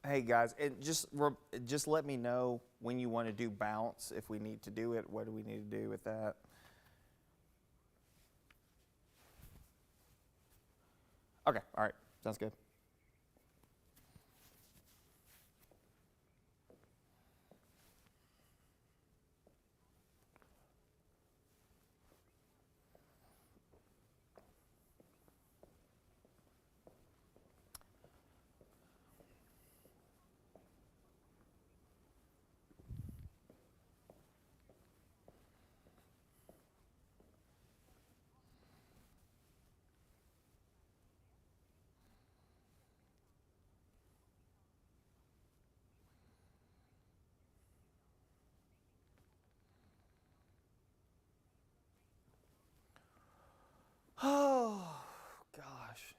Hey guys, just let me know when you want to do bounce. If we need to do it, what do we need to do with that? Okay, all right, sounds good. Oh gosh.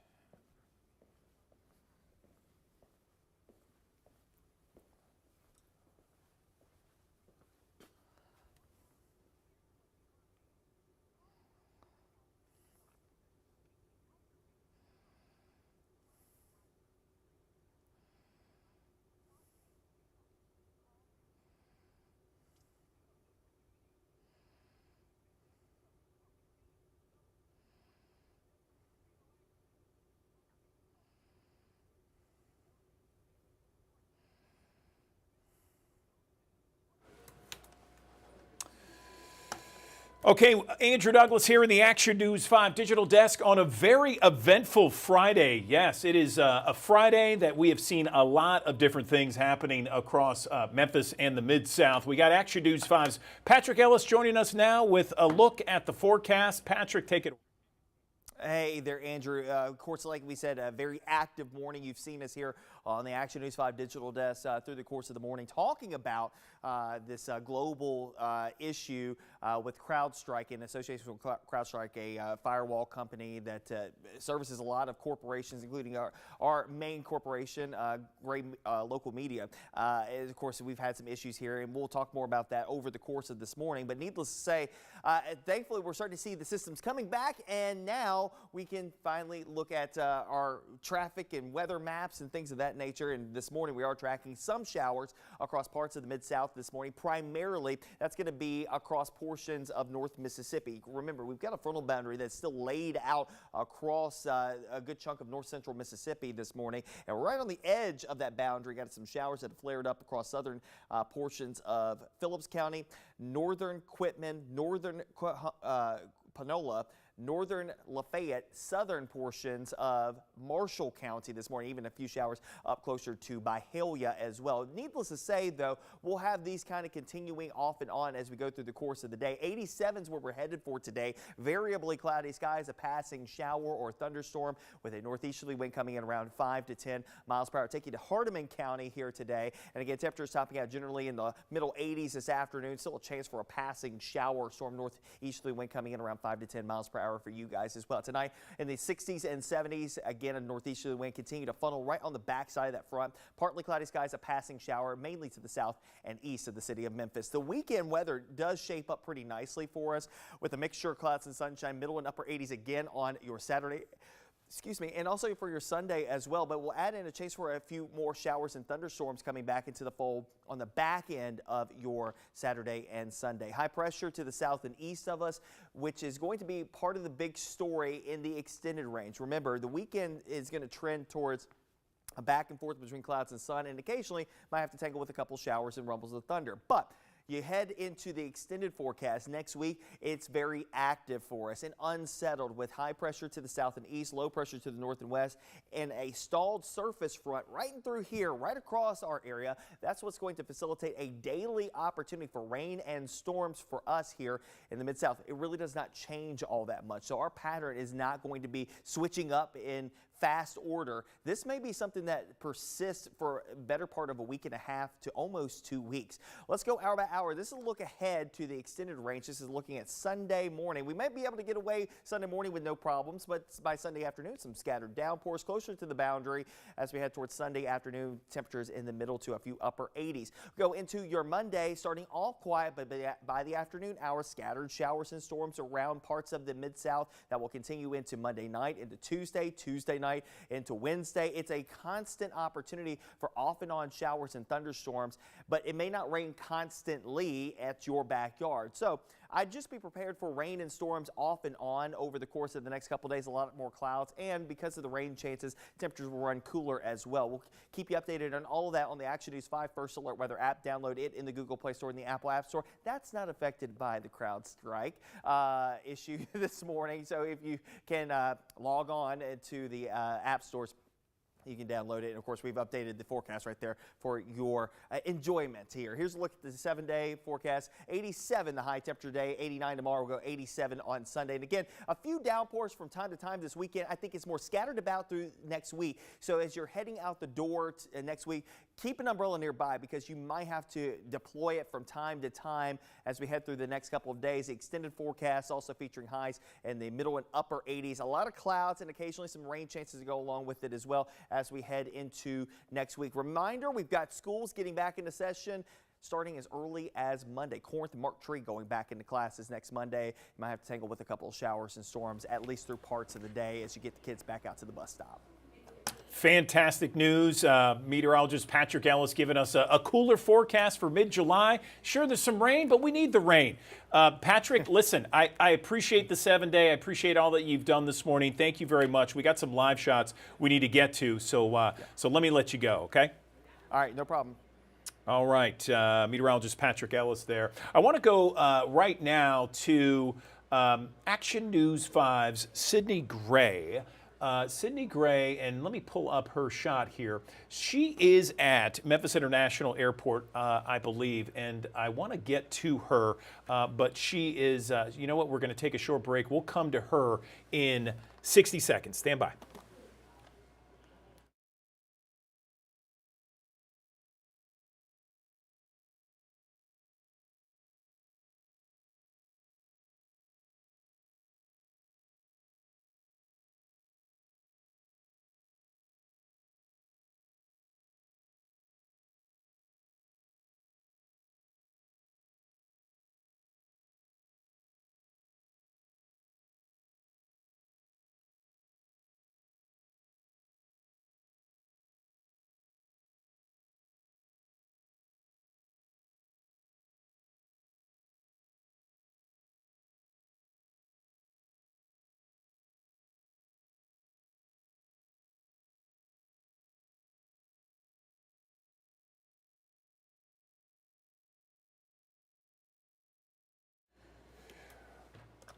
Okay, Andrew Douglas here in the Action News 5 digital desk on a very eventful Friday. Yes, it is a Friday that we have seen a lot of different things happening across Memphis and the Mid-South. We got Action News 5's Patrick Ellis joining us now with a look at the forecast. Patrick, take it away. Hey there, Andrew. Of course, like we said, a very active morning. You've seen us here on the Action News 5 digital desk through the course of the morning talking about this global issue with CrowdStrike in association with CrowdStrike, a firewall company that services a lot of corporations, including our main corporation, Gray Local Media. And of course, we've had some issues here, and we'll talk more about that over the course of this morning. But needless to say, thankfully, we're starting to see the systems coming back, and now we can finally look at our traffic and weather maps and things of that nature. And this morning we are tracking some showers across parts of the Mid-South this morning. Primarily, that's going to be across portions of North Mississippi. Remember, we've got a frontal boundary that's still laid out across a good chunk of north central Mississippi this morning. And right on the edge of that boundary, got some showers that have flared up across southern portions of Phillips County, northern Quitman, northern Panola, northern Lafayette, southern portions of Marshall County this morning, even a few showers up closer to Byhalia as well. Needless to say, though, we'll have these kind of continuing off and on as we go through the course of the day. 87 is where we're headed for today. Variably cloudy skies, a passing shower or thunderstorm with a northeasterly wind coming in around 5 to 10 miles per hour. Take you to Hardeman County here today. And again, temperatures topping out generally in the middle 80s this afternoon. Still a chance for a passing shower storm, northeasterly wind coming in around 5 to 10 miles per hour for you guys as well. Tonight in the 60s and 70s, again a northeasterly wind continue to funnel right on the backside of that front. Partly cloudy skies, a passing shower mainly to the south and east of the city of Memphis. The weekend weather does shape up pretty nicely for us with a mixture of clouds and sunshine, middle and upper 80s again on your Saturday. Excuse me, and also for your Sunday as well, but we'll add in a chance for a few more showers and thunderstorms coming back into the fold on the back end of your Saturday and Sunday. High pressure to the south and east of us, which is going to be part of the big story in the extended range. Remember, the weekend is going to trend towards a back and forth between clouds and sun, and occasionally might have to tangle with a couple showers and rumbles of thunder. But you head into the extended forecast next week, it's very active for us and unsettled with high pressure to the south and east, low pressure to the north and west, and a stalled surface front right through here, right across our area. That's what's going to facilitate a daily opportunity for rain and storms for us here in the Mid-South. It really does not change all that much. So our pattern is not going to be switching up in fast order. This may be something that persists for a better part of a week and a half to almost 2 weeks. Let's go hour by hour. This is a look ahead to the extended range. This is looking at Sunday morning. We might be able to get away Sunday morning with no problems, but by Sunday afternoon, some scattered downpours closer to the boundary as we head towards Sunday afternoon. Temperatures in the middle to a few upper 80s. Go into your Monday, starting off quiet, but by the afternoon hours, scattered showers and storms around parts of the Mid-South that will continue into Monday night, into Tuesday night. night into Wednesday. It's a constant opportunity for off and on showers and thunderstorms, but it may not rain constantly at your backyard. So I'd just be prepared for rain and storms off and on over the course of the next couple of days. A lot more clouds, and because of the rain chances, temperatures will run cooler as well. We'll keep you updated on all of that on the Action News 5 First Alert Weather app. Download it in the Google Play Store and the Apple App Store. That's not affected by the CrowdStrike issue this morning. So if you can log on to the app stores, you can download it. And of course, we've updated the forecast right there for your enjoyment here. Here's a look at the 7-day forecast. 87 the high temperature day, 89 tomorrow. We'll go 87 on Sunday. And again, a few downpours from time to time this weekend. I think it's more scattered about through next week. So as you're heading out the door next week, keep an umbrella nearby because you might have to deploy it from time to time as we head through the next couple of days. The extended forecast also featuring highs in the middle and upper 80s. A lot of clouds and occasionally some rain chances to go along with it as well as we head into next week. Reminder, we've got schools getting back into session starting as early as Monday. Corinth and Mark Tree going back into classes next Monday. You might have to tangle with a couple of showers and storms at least through parts of the day as you get the kids back out to the bus stop. Fantastic news. Meteorologist Patrick Ellis giving us a cooler forecast for mid-July. Sure, there's some rain, but we need the rain. Patrick, listen, I appreciate the 7-day. I appreciate all that you've done this morning. Thank you very much. We got some live shots we need to get to, so let me let you go, okay? All right, no problem. All right, meteorologist Patrick Ellis there. I want to go right now to Action News 5's Sydney Gray. Sydney Gray, and let me pull up her shot here. She is at Memphis International Airport, I believe, and I want to get to her, but she is, you know what, we're going to take a short break. We'll come to her in 60 seconds. Stand by.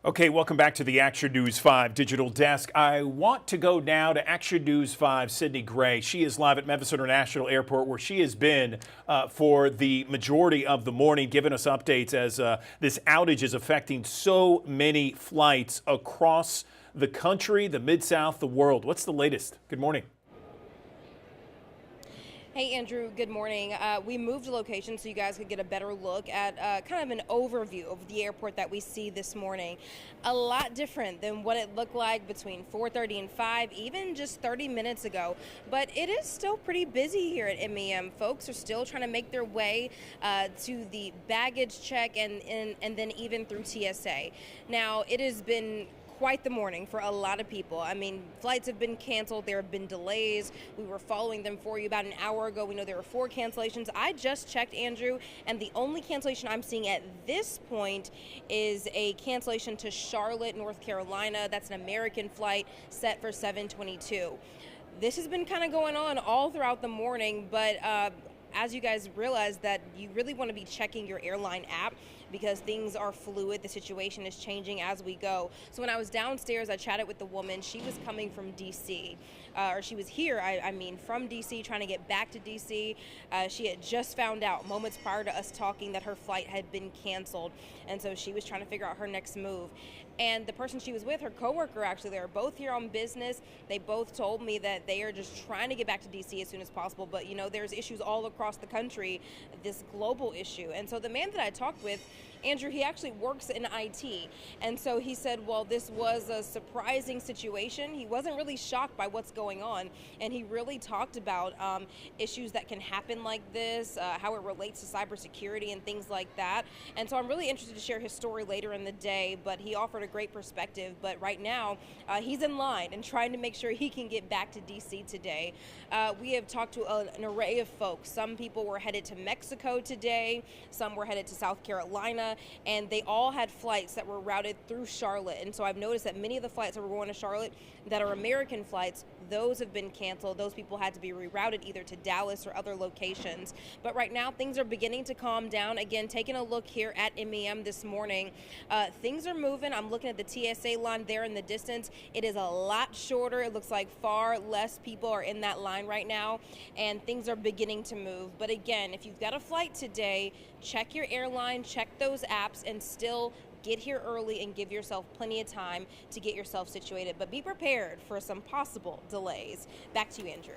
Okay, welcome back to the Action News 5 Digital Desk. I want to go now to Action News 5 Sydney Gray. She is live at Memphis International Airport, where she has been for the majority of the morning, giving us updates as this outage is affecting so many flights across the country, the Mid-South, the world. What's the latest? Good morning. Hey, Andrew, good morning. We moved location so you guys could get a better look at kind of an overview of the airport that we see this morning. A lot different than what it looked like between 4:30 and 5, even just 30 minutes ago. But it is still pretty busy here at MEM. Folks are still trying to make their way to the baggage check and then even through TSA. Now, it has been quite the morning for a lot of people. I mean, flights have been canceled. There have been delays. We were following them for you about an hour ago. We know there were 4 cancellations. I just checked, Andrew, and the only cancellation I'm seeing at this point is a cancellation to Charlotte, North Carolina. That's an American flight set for 7:22. This has been kind of going on all throughout the morning, but as you guys realize that you really want to be checking your airline app because things are fluid. The situation is changing as we go. So when I was downstairs, I chatted with the woman. She was coming from DC, or she was here, I mean, from DC, trying to get back to DC. She had just found out moments prior to us talking that her flight had been canceled. And so she was trying to figure out her next move. And the person she was with, her coworker, actually, they were both here on business. They both told me that they are just trying to get back to DC as soon as possible. But, you know, there's issues all across across the country this global issue. And so the man that I talked with, Andrew, he actually works in IT. And so he said, well, this was a surprising situation. He wasn't really shocked by what's going on. And he really talked about issues that can happen like this, how it relates to cybersecurity and things like that. And so I'm really interested to share his story later in the day, but he offered a great perspective. But right now, he's in line and trying to make sure he can get back to DC today. We have talked to an array of folks. Some people were headed to Mexico today, some were headed to South Carolina, and they all had flights that were routed through Charlotte. And so I've noticed that many of the flights that were going to Charlotte that are American flights, those have been canceled. Those people had to be rerouted either to Dallas or other locations. But right now, things are beginning to calm down. Again, taking a look here at MEM this morning, things are moving. I'm looking at the TSA line there in the distance. It is a lot shorter. It looks like far less people are in that line right now, and things are beginning to move. But again, if you've got a flight today, check your airline, check those apps, and still get here early and give yourself plenty of time to get yourself situated. But be prepared for some possible delays. Back to you, Andrew.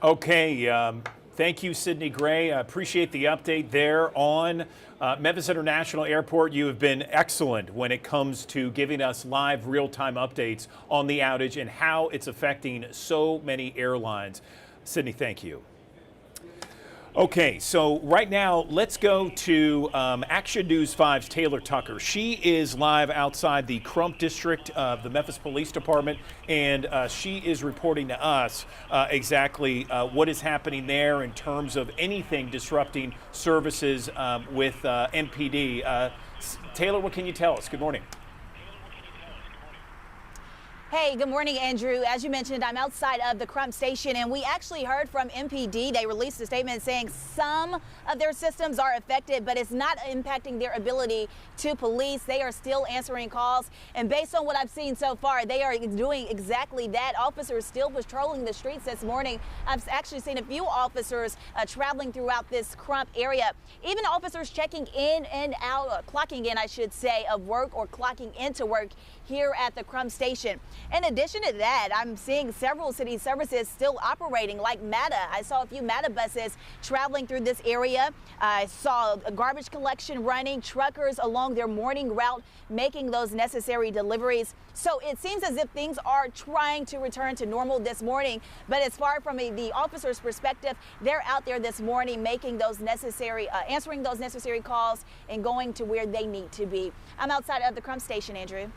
Okay, thank you, Sydney Gray. I appreciate the update there on Memphis International Airport. You have been excellent when it comes to giving us live real-time updates on the outage and how it's affecting so many airlines. Sydney, thank you. Okay, so right now, let's go to Action News 5's Taylor Tucker. She is live outside the Crump District of the Memphis Police Department, and she is reporting to us exactly what is happening there in terms of anything disrupting services with MPD. Taylor, what can you tell us? Good morning. Hey, good morning, Andrew. As you mentioned, I'm outside of the Crump station, and we actually heard from MPD. They released a statement saying some of their systems are affected, but it's not impacting their ability to police. They are still answering calls, and based on what I've seen so far, they are doing exactly that. Officers still patrolling the streets this morning. I've actually seen a few officers traveling throughout this Crump area. Even officers checking in and out, clocking in, I should say, of work or clocking into work here at the Crump station. In addition to that, I'm seeing several city services still operating, like MATA. I saw a few MATA buses traveling through this area. I saw a garbage collection running, truckers along their morning route making those necessary deliveries. So it seems as if things are trying to return to normal this morning. But as far from the officer's perspective, they're out there this morning making those necessary, answering those necessary calls and going to where they need to be. I'm outside of the Crump station, Andrew.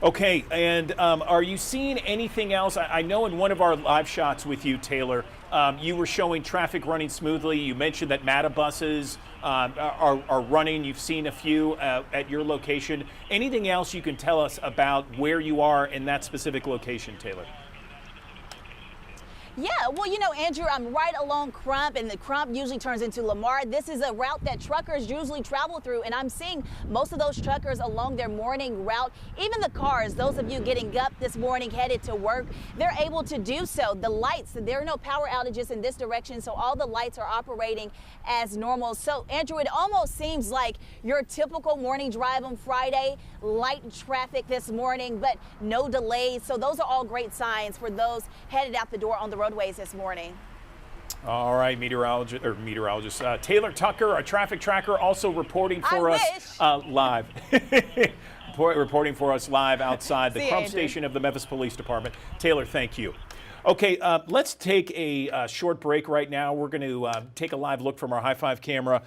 Okay, and are you seeing anything else? I know in one of our live shots with you, Taylor, you were showing traffic running smoothly. You mentioned that MATA buses are running. You've seen a few at your location. Anything else you can tell us about where you are in that specific location, Taylor? Yeah, well, you know, Andrew, I'm right along Crump, and the Crump usually turns into Lamar. This is a route that truckers usually travel through, and I'm seeing most of those truckers along their morning route. Even the cars, those of you getting up this morning headed to work, they're able to do so. The lights, there are no power outages in this direction, so all the lights are operating as normal. So, Andrew, it almost seems like your typical morning drive on Friday, light traffic this morning, but no delays. So those are all great signs for those headed out the door on the roadways this morning. All right, meteorologist Taylor Tucker, our traffic tracker, also reporting for us live. Reporting for us live outside the Crump station of the Memphis Police Department. Taylor, thank you. Okay, let's take a short break right now. We're going to take a live look from our High Five camera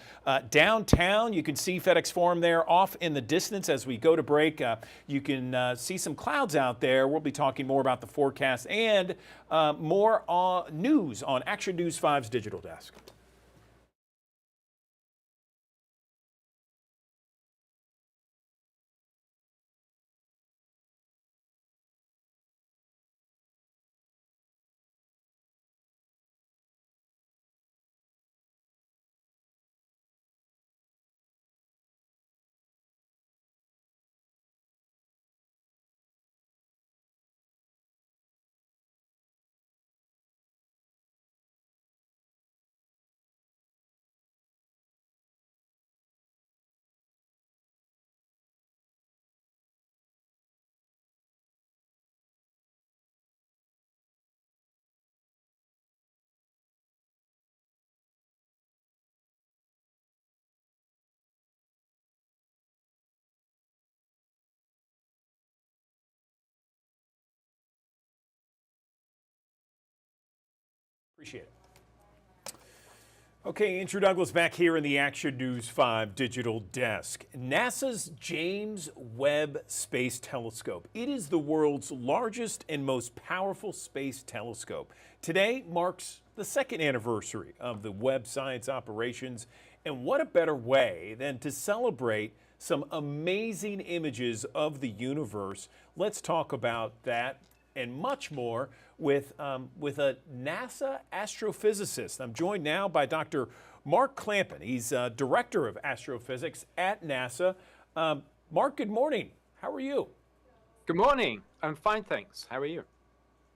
downtown. You can see FedEx Forum there off in the distance as we go to break. You can see some clouds out there. We'll be talking more about the forecast and more news on Action News 5's digital desk. Appreciate it. Okay, Andrew Douglas back here in the Action News 5 digital desk. NASA's James Webb Space Telescope. It is the world's largest and most powerful space telescope. Today marks the second anniversary of the Webb science operations, and what a better way than to celebrate some amazing images of the universe. Let's talk about that and much more with a NASA astrophysicist. I'm joined now by Dr. Mark Clampin. He's Director of Astrophysics at NASA. Mark, good morning. How are you? Good morning. I'm fine, thanks. How are you?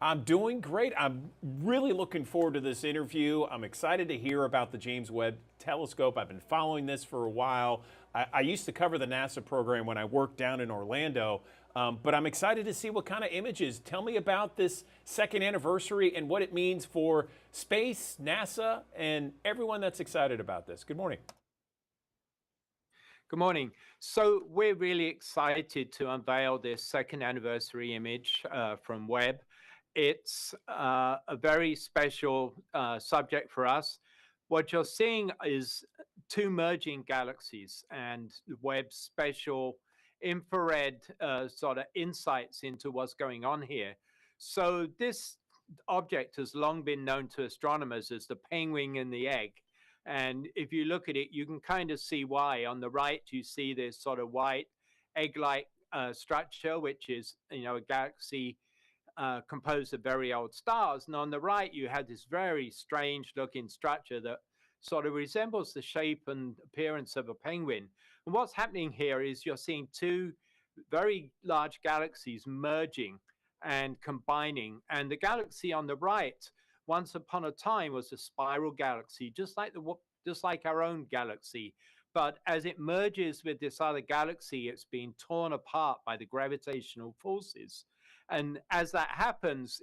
I'm doing great. I'm really looking forward to this interview. I'm excited to hear about the James Webb Telescope. I've been following this for a while. I used to cover the NASA program when I worked down in Orlando. But I'm excited to see what kind of images. Tell me about this second anniversary and what it means for space, NASA, and everyone that's excited about this. Good morning. Good morning. So we're really excited to unveil this second anniversary image from Webb. It's a very special subject for us. What you're seeing is two merging galaxies, and Webb's special infrared sort of insights into what's going on here. So this object has long been known to astronomers as the penguin in the egg. And if you look at it, you can kind of see why. On the right, you see this sort of white egg-like structure, which is, a galaxy composed of very old stars. And on the right, you have this very strange looking structure that sort of resembles the shape and appearance of a penguin. And what's happening here is you're seeing two very large galaxies merging and combining. And the galaxy on the right, once upon a time, was a spiral galaxy, just like our own galaxy. But as it merges with this other galaxy, it's being torn apart by the gravitational forces. And as that happens,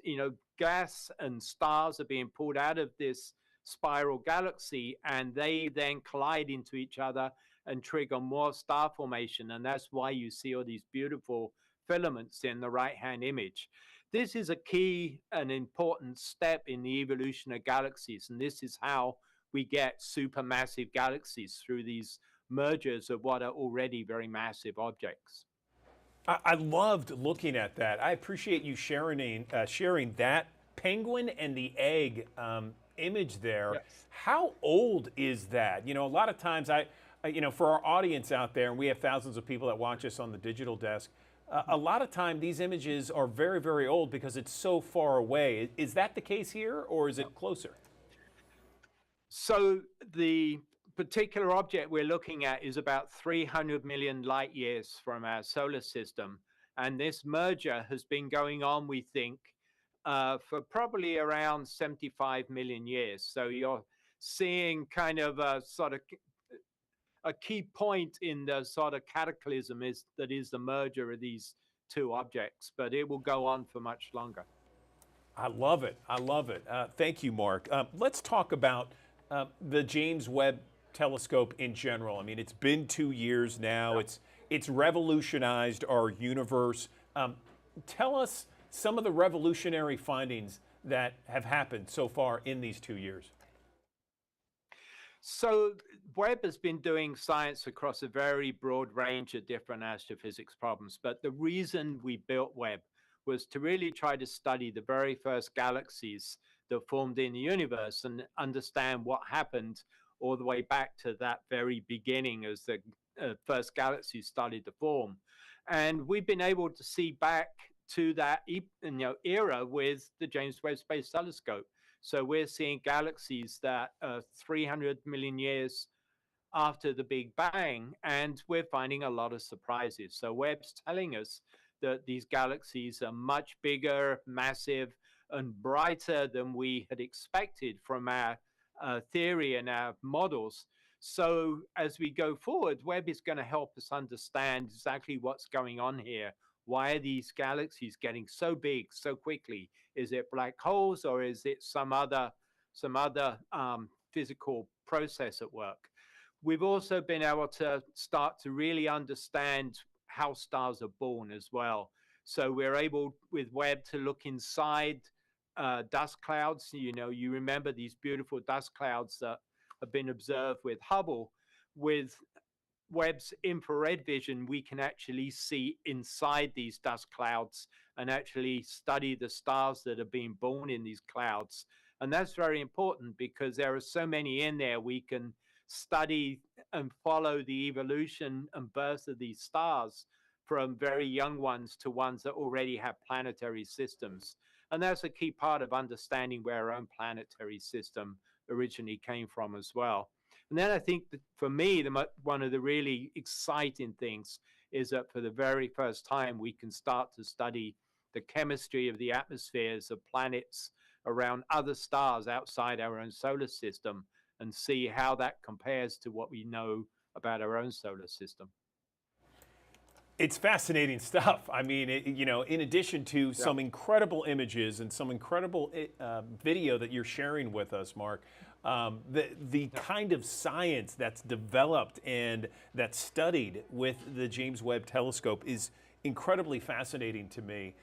gas and stars are being pulled out of this spiral galaxy, and they then collide into each other and trigger more star formation. And that's why you see all these beautiful filaments in the right-hand image. This is a key and important step in the evolution of galaxies. And this is how we get supermassive galaxies, through these mergers of what are already very massive objects. I loved looking at that. I appreciate you sharing that penguin and the egg image there. Yes. How old is that? A lot of times for our audience out there, and we have thousands of people that watch us on the digital desk, a lot of time these images are very, very old because it's so far away. Is that the case here, or is it closer? So the particular object we're looking at is about 300 million light years from our solar system. And this merger has been going on, we think, for probably around 75 million years. So you're seeing kind of a sort of a key point in the sort of cataclysm that is the merger of these two objects, but it will go on for much longer. I love it. I love it. Thank you, Mark. Let's talk about the James Webb Telescope in general. I mean, it's been 2 years now. It's revolutionized our universe. Tell us some of the revolutionary findings that have happened so far in these 2 years. So Webb has been doing science across a very broad range of different astrophysics problems. But the reason we built Webb was to really try to study the very first galaxies that formed in the universe and understand what happened all the way back to that very beginning as the first galaxies started to form. And we've been able to see back to that era with the James Webb Space Telescope. So we're seeing galaxies that are 300 million years after the Big Bang, and we're finding a lot of surprises. So Webb's telling us that these galaxies are much bigger, massive, and brighter than we had expected from our theory and our models. So as we go forward, Webb is going to help us understand exactly what's going on here. Why are these galaxies getting so big so quickly? Is it black holes, or is it some other physical process at work? We've also been able to start to really understand how stars are born as well. So we're able with Webb to look inside dust clouds. You remember these beautiful dust clouds that have been observed with Hubble. With Webb's infrared vision, we can actually see inside these dust clouds and actually study the stars that are being born in these clouds. And that's very important because there are so many in there. We can study and follow the evolution and birth of these stars from very young ones to ones that already have planetary systems. And that's a key part of understanding where our own planetary system originally came from as well. And then I think that for me, one of the really exciting things is that for the very first time, we can start to study the chemistry of the atmospheres of planets around other stars outside our own solar system and see how that compares to what we know about our own solar system. It's fascinating stuff. I mean, in addition to some incredible images and some incredible video that you're sharing with us, Mark, the kind of science that's developed and that's studied with the James Webb Telescope is incredibly fascinating to me.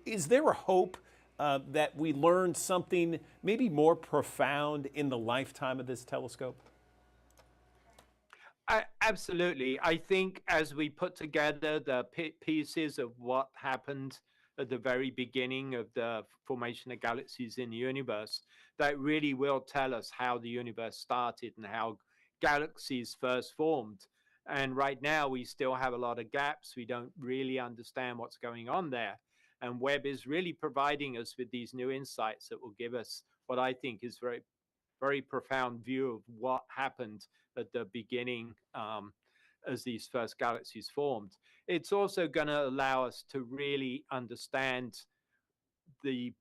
Is there a hope that we learn something maybe more profound in the lifetime of this telescope? Absolutely. I think as we put together the pieces of what happened at the very beginning of the formation of galaxies in the universe, that really will tell us how the universe started and how galaxies first formed. And right now, we still have a lot of gaps. We don't really understand what's going on there. And Webb is really providing us with these new insights that will give us what I think is very, very profound view of what happened at the beginning as these first galaxies formed. It's also going to allow us to really understand the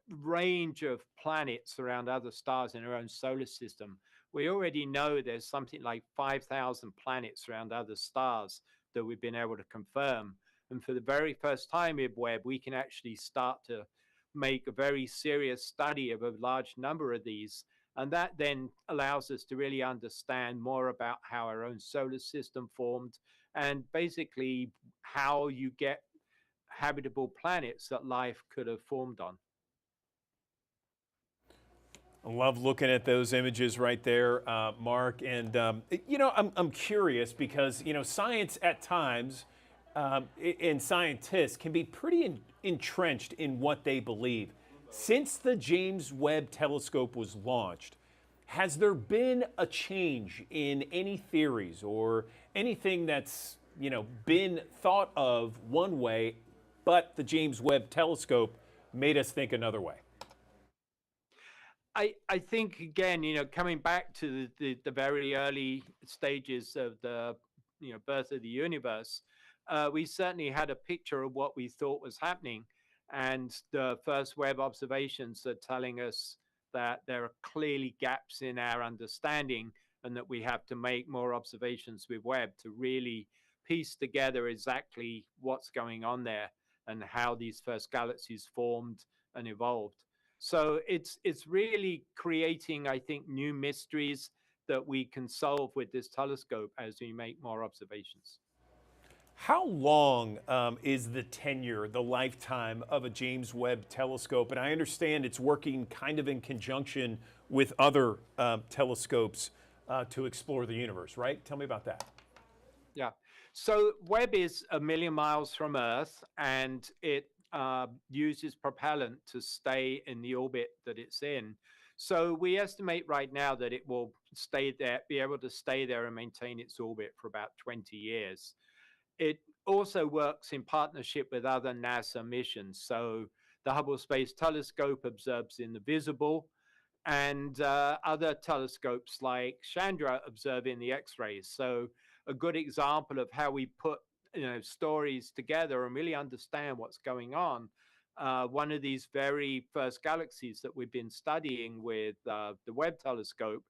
range of planets around other stars in our own solar system. We already know there's something like 5,000 planets around other stars that we've been able to confirm. And for the very first time in Webb, we can actually start to make a very serious study of a large number of these. And that then allows us to really understand more about how our own solar system formed and basically how you get habitable planets that life could have formed on. I love looking at those images right there, Mark. And, I'm curious because, science at times and scientists can be pretty entrenched in what they believe. Since the James Webb Telescope was launched, has there been a change in any theories or anything that's, been thought of one way, but the James Webb Telescope made us think another way? I think, again, coming back to the very early stages of the birth of the universe, we certainly had a picture of what we thought was happening. And the first Webb observations are telling us that there are clearly gaps in our understanding and that we have to make more observations with Webb to really piece together exactly what's going on there and how these first galaxies formed and evolved. So it's really creating, I think, new mysteries that we can solve with this telescope as we make more observations. How long is the tenure, the lifetime of a James Webb Telescope? And I understand it's working kind of in conjunction with other telescopes to explore the universe, right? Tell me about that. Yeah. So Webb is 1 million miles from Earth, and it uses propellant to stay in the orbit that it's in. So we estimate right now that it will stay there, be able to stay there and maintain its orbit for about 20 years. It also works in partnership with other NASA missions. So the Hubble Space Telescope observes in the visible, and other telescopes like Chandra observe in the X-rays. So a good example of how we put stories together and really understand what's going on. One of these very first galaxies that we've been studying with the Webb telescope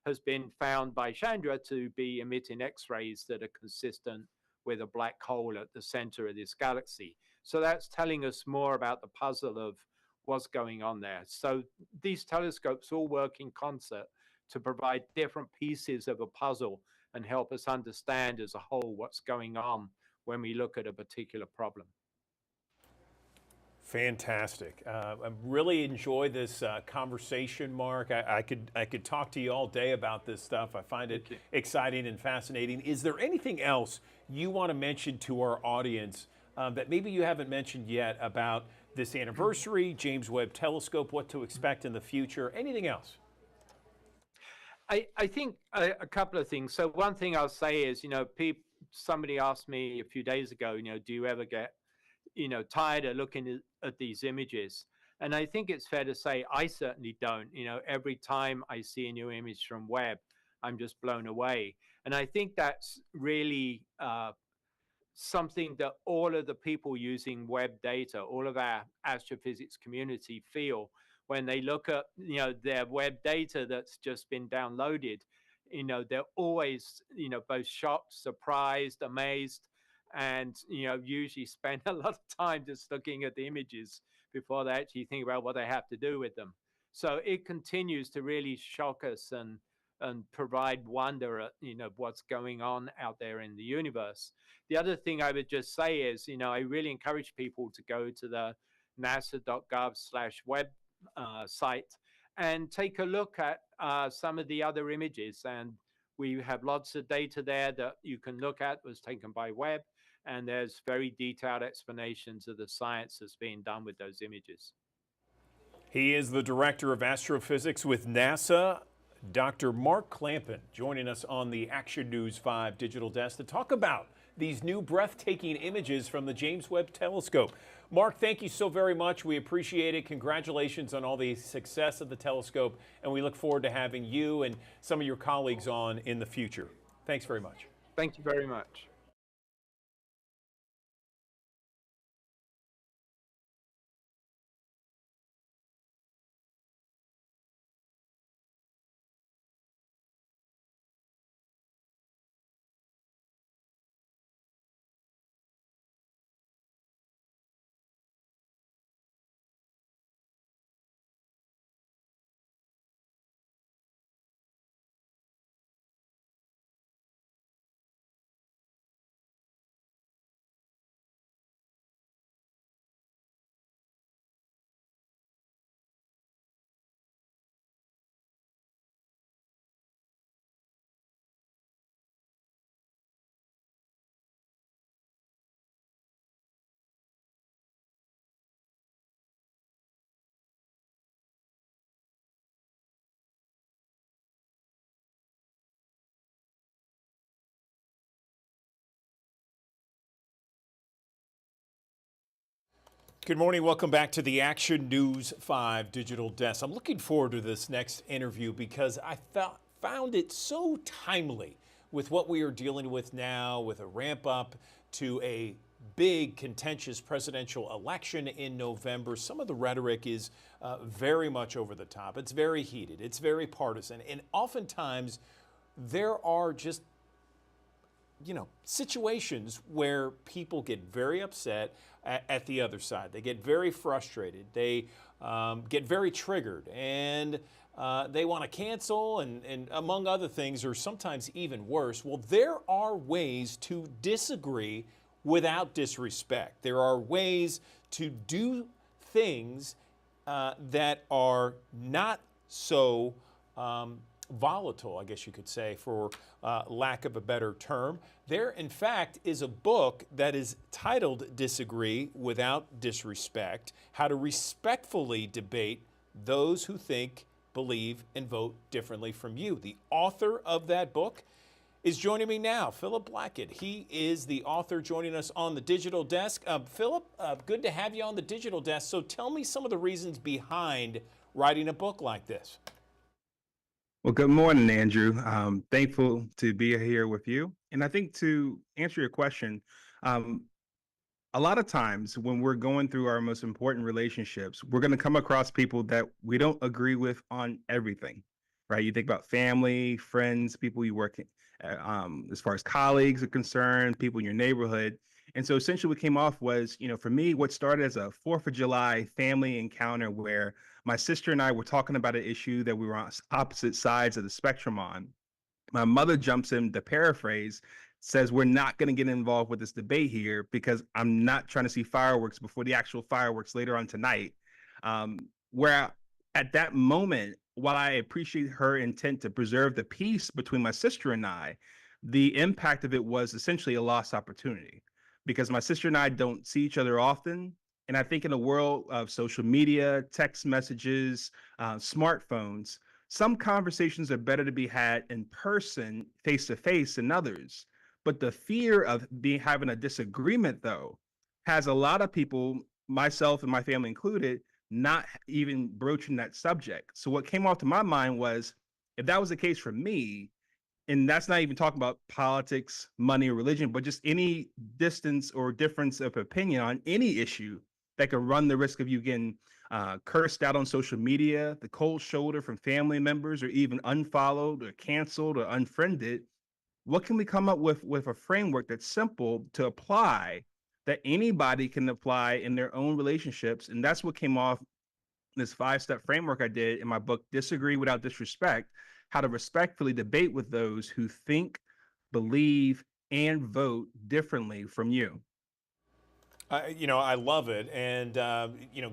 has been found by Chandra to be emitting X-rays that are consistent with a black hole at the center of this galaxy. So that's telling us more about the puzzle of what's going on there. So these telescopes all work in concert to provide different pieces of a puzzle and help us understand as a whole what's going on when we look at a particular problem. Fantastic. I really enjoy this conversation, Mark. I could talk to you all day about this stuff. I find it exciting and fascinating. Is there anything else you want to mention to our audience that maybe you haven't mentioned yet about this anniversary, James Webb Telescope, what to expect in the future? Anything else? I think a couple of things. So one thing I'll say is, somebody asked me a few days ago, do you ever get, tired of looking at these images? And I think it's fair to say I certainly don't. Every time I see a new image from Webb, I'm just blown away. And I think that's really something that all of the people using Webb data, all of our astrophysics community feel when they look at their Webb data that's just been downloaded. They're always both shocked, surprised, amazed, and usually spend a lot of time just looking at the images before they actually think about what they have to do with them. So it continues to really shock us and provide wonder at what's going on out there in the universe. The other thing I would just say is I really encourage people to go to the nasa.gov/web site and take a look at some of the other images. And we have lots of data there that you can look at, was taken by Webb, and there's very detailed explanations of the science that's being done with those images. He is the Director of Astrophysics with NASA, Dr. Mark Clampin, joining us on the Action News 5 Digital Desk to talk about these new breathtaking images from the James Webb Telescope. Mark, thank you so very much. We appreciate it. Congratulations on all the success of the telescope, and we look forward to having you and some of your colleagues on in the future. Thanks very much. Thank you very much. Good morning. Welcome back to the Action News 5 Digital Desk. I'm looking forward to this next interview because I found it so timely with what we are dealing with now, with a ramp up to a big contentious presidential election in November. Some of the rhetoric is very much over the top. It's very heated. It's very partisan. And oftentimes there are just situations where people get very upset at the other side. They get very frustrated. They get very triggered, and they want to cancel, and among other things, or sometimes even worse. Well, there are ways to disagree without disrespect. There are ways to do things that are not so volatile, I guess you could say, for lack of a better term. There, in fact, is a book that is titled Disagree Without Disrespect: How to Respectfully Debate Those Who Think, Believe, and Vote Differently from You. The author of that book is joining me now, Philip Blackett. He is the author joining us on the Digital Desk. Philip, good to have you on the Digital Desk. So tell me some of the reasons behind writing a book like this. Well, good morning, Andrew. Thankful to be here with you. And I think to answer your question, a lot of times when we're going through our most important relationships, we're going to come across people that we don't agree with on everything, right? You think about family, friends, people you work as far as colleagues are concerned, people in your neighborhood. And so essentially what came off was, for me, what started as a 4th of July family encounter where my sister and I were talking about an issue that we were on opposite sides of the spectrum on. My mother jumps in to paraphrase, says we're not going to get involved with this debate here because I'm not trying to see fireworks before the actual fireworks later on tonight. Where at that moment, while I appreciate her intent to preserve the peace between my sister and I, the impact of it was essentially a lost opportunity because my sister and I don't see each other often. And I think in a world of social media, text messages, smartphones, some conversations are better to be had in person, face to face, than others. But the fear of having a disagreement, though, has a lot of people, myself and my family included, not even broaching that subject. So what came off to my mind was, if that was the case for me, and that's not even talking about politics, money, or religion, but just any distance or difference of opinion on any issue that could run the risk of you getting cursed out on social media, the cold shoulder from family members, or even unfollowed or canceled or unfriended. What can we come up with a framework that's simple to apply, that anybody can apply in their own relationships? And that's what came off this 5-step framework I did in my book, Disagree Without Disrespect: How to Respectfully Debate with Those Who Think, Believe, and Vote Differently from You. I love it. And,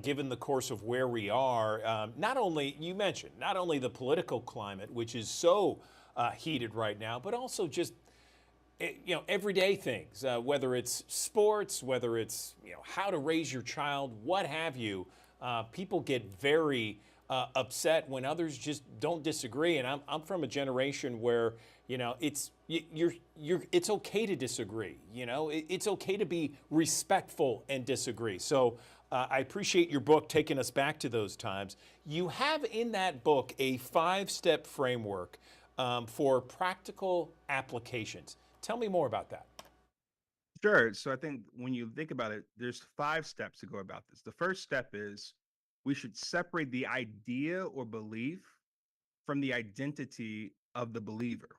given the course of where we are, not only, you mentioned, not only the political climate, which is so heated right now, but also just, everyday things, whether it's sports, whether it's, how to raise your child, what have you. People get very upset when others just don't disagree. And I'm from a generation where, it's okay to disagree. It's okay to be respectful and disagree. So I appreciate your book taking us back to those times. You have in that book a 5-step framework for practical applications. Tell me more about that. Sure. So I think when you think about it, there's 5 steps to go about this. The first step is we should separate the idea or belief from the identity of the believer.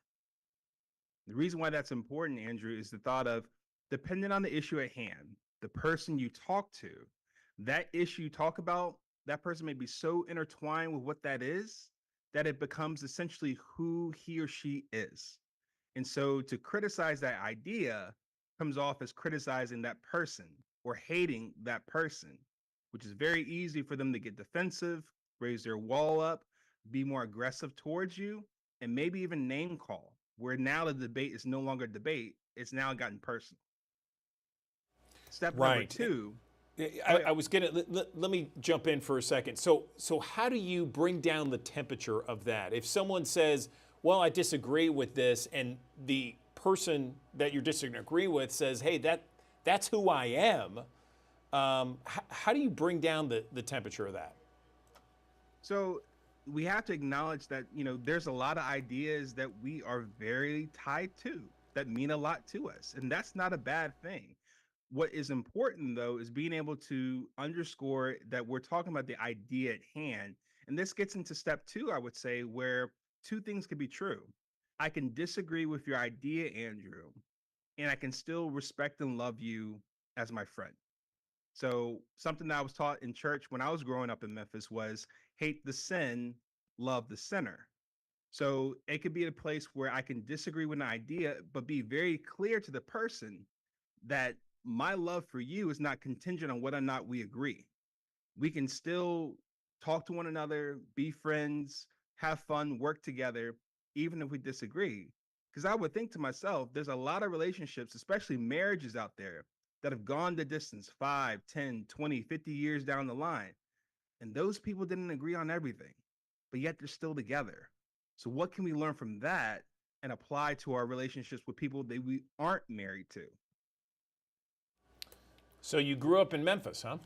The reason why that's important, Andrew, is the thought of, depending on the issue at hand, the person you talk to, that issue you talk about, that person may be so intertwined with what that is that it becomes essentially who he or she is. And so to criticize that idea comes off as criticizing that person or hating that person, which is very easy for them to get defensive, raise their wall up, be more aggressive towards you, and maybe even name call, where now the debate is no longer a debate, it's now gotten personal. Step number 2. I was gonna let me jump in for a second. So how do you bring down the temperature of that? If someone says, "Well, I disagree with this," and the person that you're disagreeing with says, "Hey, that's who I am," how do you bring down the temperature of that? So we have to acknowledge that, there's a lot of ideas that we are very tied to that mean a lot to us, and that's not a bad thing. What is important, though, is being able to underscore that we're talking about the idea at hand. And this gets into step 2, I would say, where 2 things can be true. I can disagree with your idea, Andrew, and I can still respect and love you as my friend. So something that I was taught in church when I was growing up in Memphis was hate the sin, love the sinner. So it could be a place where I can disagree with an idea, but be very clear to the person that my love for you is not contingent on whether or not we agree. We can still talk to one another, be friends, have fun, work together, even if we disagree. Because I would think to myself, there's a lot of relationships, especially marriages out there, that have gone the distance 5, 10, 20, 50 years down the line. And those people didn't agree on everything, but yet they're still together. So what can we learn from that and apply to our relationships with people that we aren't married to? So you grew up in Memphis, huh?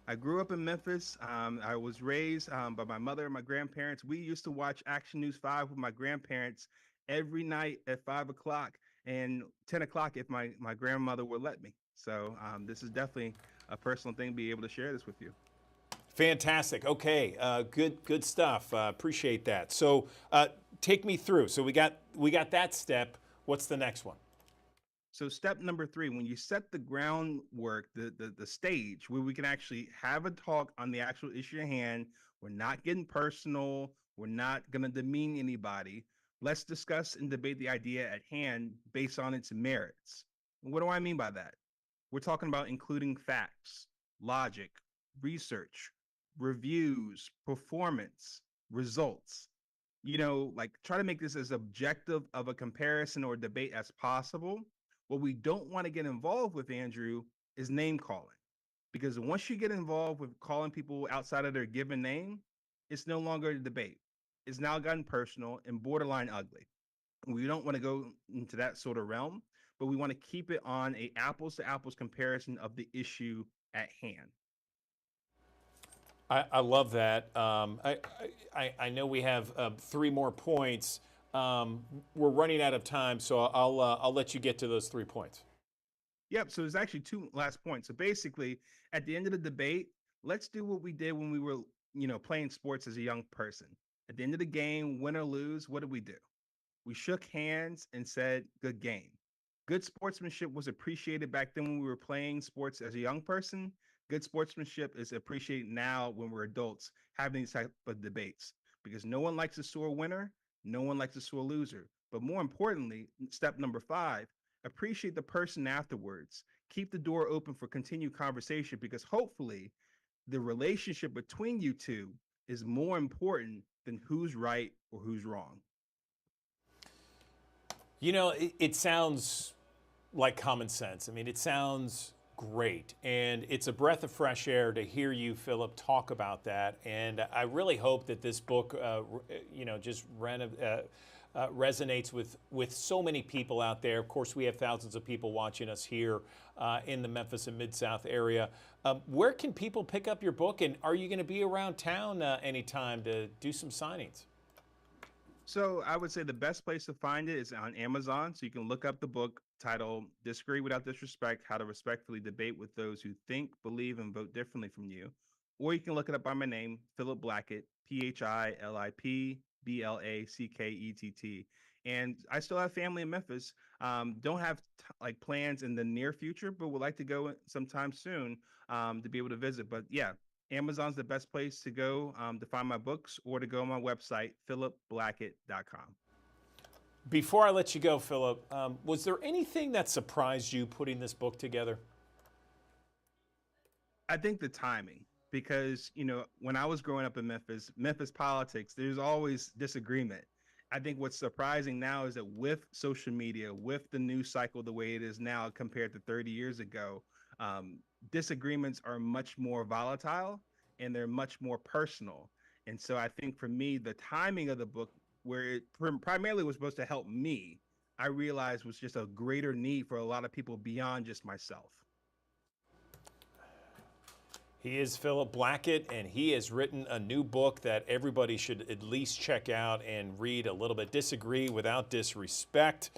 I grew up in Memphis. I was raised by my mother and my grandparents. We used to watch Action News 5 with my grandparents every night at 5 o'clock and 10 o'clock if my grandmother would let me. So this is definitely a personal thing to be able to share this with you. Fantastic. Okay, good stuff. Appreciate that. So take me through. So we got that step. What's the next one? So step number 3, when you set the groundwork, the stage where we can actually have a talk on the actual issue at hand, we're not getting personal, we're not going to demean anybody. Let's discuss and debate the idea at hand based on its merits. What do I mean by that? We're talking about including facts, logic, research, reviews, performance, results. Like try to make this as objective of a comparison or debate as possible. What we don't want to get involved with, Andrew, is name calling. Because once you get involved with calling people outside of their given name, it's no longer a debate. It's now gotten personal and borderline ugly. We don't want to go into that sort of realm, but we want to keep it on a apples to apples comparison of the issue at hand. I love that. I know we have 3 more points. We're running out of time, so I'll let you get to those 3 points. Yep. So there's actually 2 last points. So basically, at the end of the debate, let's do what we did when we were, playing sports as a young person. At the end of the game, win or lose, what did we do? We shook hands and said, "Good game." Good sportsmanship was appreciated back then when we were playing sports as a young person. Good sportsmanship is appreciated now when we're adults having these type of debates because no one likes a sore winner, no one likes a sore loser. But more importantly, step number 5, appreciate the person afterwards. Keep the door open for continued conversation because hopefully the relationship between you two is more important than who's right or who's wrong. It sounds like common sense. I mean, it sounds great. And it's a breath of fresh air to hear you, Philip, talk about that. And I really hope that this book, just resonates with so many people out there. Of course, we have thousands of people watching us here in the Memphis and Mid-South area. Where can people pick up your book? And are you going to be around town anytime to do some signings? So I would say the best place to find it is on Amazon. So you can look up the book titled Disagree Without Disrespect, How to Respectfully Debate with Those Who Think, Believe, and Vote Differently from You. Or you can look it up by my name, Philip Blackett, PhilipBlackett. And I still have family in Memphis. Don't have plans in the near future, but would like to go sometime soon to be able to visit. But yeah, Amazon's the best place to go to find my books or to go on my website, philipblackett.com. Before I let you go, Philip, was there anything that surprised you putting this book together? I think the timing, because, when I was growing up in Memphis politics, there's always disagreement. I think what's surprising now is that with social media, with the news cycle the way it is now compared to 30 years ago, disagreements are much more volatile and they're much more personal. And so I think for me, the timing of the book, where it primarily was supposed to help me, I realized was just a greater need for a lot of people beyond just myself. He is Philip Blackett, and he has written a new book that everybody should at least check out and read a little bit. Disagree Without Disrespect,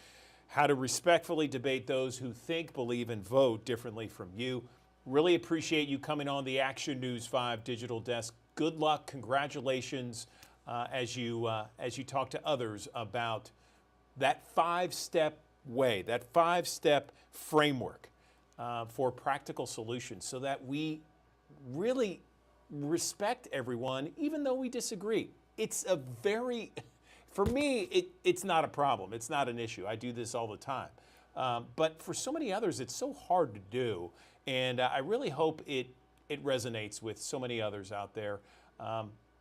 How to Respectfully Debate Those Who Think, Believe, and Vote Differently from You. Really appreciate you coming on the Action News 5 Digital Desk. Good luck, congratulations as you talk to others about that 5-step way, that 5-step framework for practical solutions so that we really respect everyone, even though we disagree. It's for me, it's not a problem. It's not an issue. I do this all the time. But for so many others, it's so hard to do. And I really hope it resonates with so many others out there.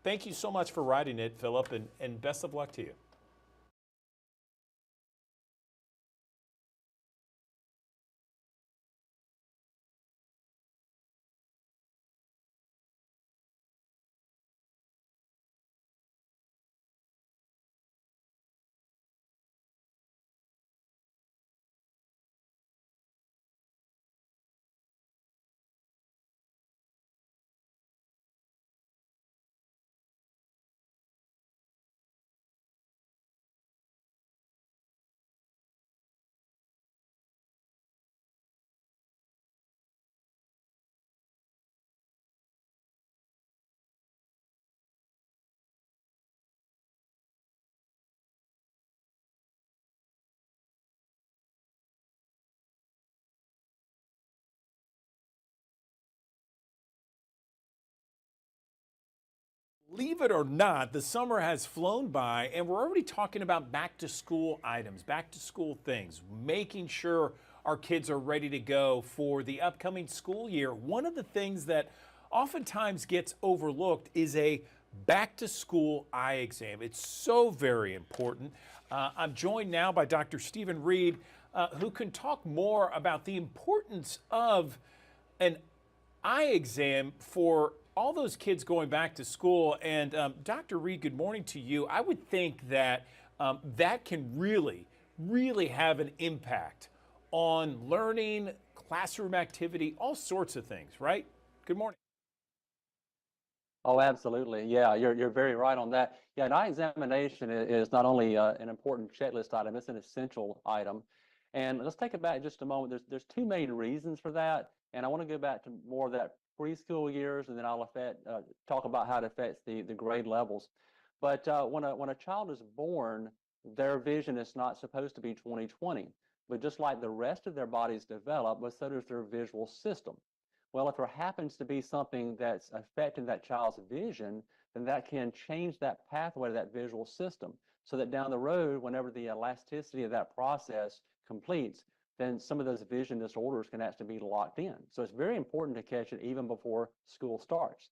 Thank you so much for writing it, Philip, and best of luck to you. Believe it or not, the summer has flown by and we're already talking about back to school items, back to school things, making sure our kids are ready to go for the upcoming school year. One of the things that oftentimes gets overlooked is a back to school eye exam. It's so very important. I'm joined now by Dr. Stephen Reed, who can talk more about the importance of an eye exam for all those kids going back to school. And Dr. Reed, good morning to you. I would think that that can really, really have an impact on learning, classroom activity, all sorts of things, right? Good morning. Oh, absolutely. Yeah, you're very right on that. Yeah, an eye examination is not only an important checklist item, it's an essential item. And let's take it back just a moment. There's two main reasons for that. And I want to go back to more of that preschool years, and then I'll talk about how it affects the grade levels. But when a child is born, their vision is not supposed to be 20/20. But just like the rest of their bodies develop, but so does their visual system. Well, if there happens to be something that's affecting that child's vision, then that can change that pathway to that visual system so that down the road, whenever the elasticity of that process completes, then some of those vision disorders can actually be locked in. So it's very important to catch it even before school starts.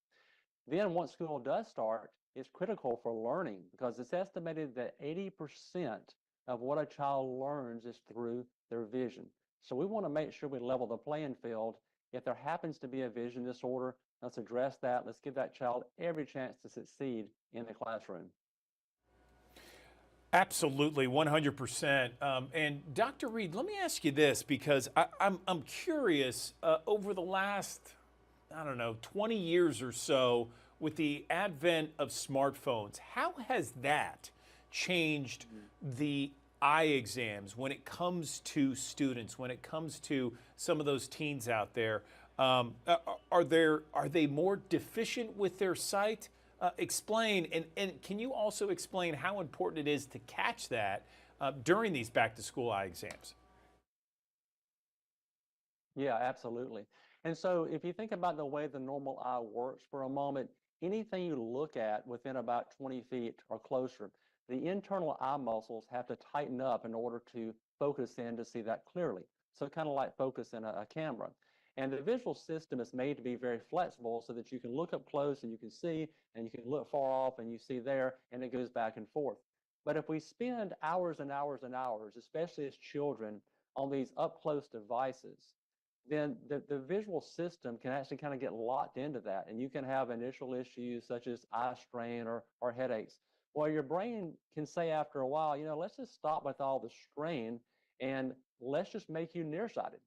Then once school does start, it's critical for learning because it's estimated that 80% of what a child learns is through their vision. So we want to make sure we level the playing field. If there happens to be a vision disorder, let's address that. Let's give that child every chance to succeed in the classroom. Absolutely, 100%. And Dr. Reed, let me ask you this because I'm curious. Over the last, I don't know, 20 years or so, with the advent of smartphones, how has that changed the eye exams when it comes to students, when it comes to some of those teens out there? Are they more deficient with their sight? Explain, and can you also explain how important it is to catch that during these back to school eye exams? Yeah, absolutely. And so if you think about the way the normal eye works for a moment, anything you look at within about 20 feet or closer, the internal eye muscles have to tighten up in order to focus in to see that clearly. So kind of like focus in a camera. And the visual system is made to be very flexible so that you can look up close and you can see, and you can look far off and you see there, and it goes back and forth. But if we spend hours and hours and hours, especially as children, on these up close devices, then the visual system can actually kind of get locked into that. And you can have initial issues such as eye strain or headaches. Well, your brain can say after a while, let's just stop with all the strain and let's just make you nearsighted.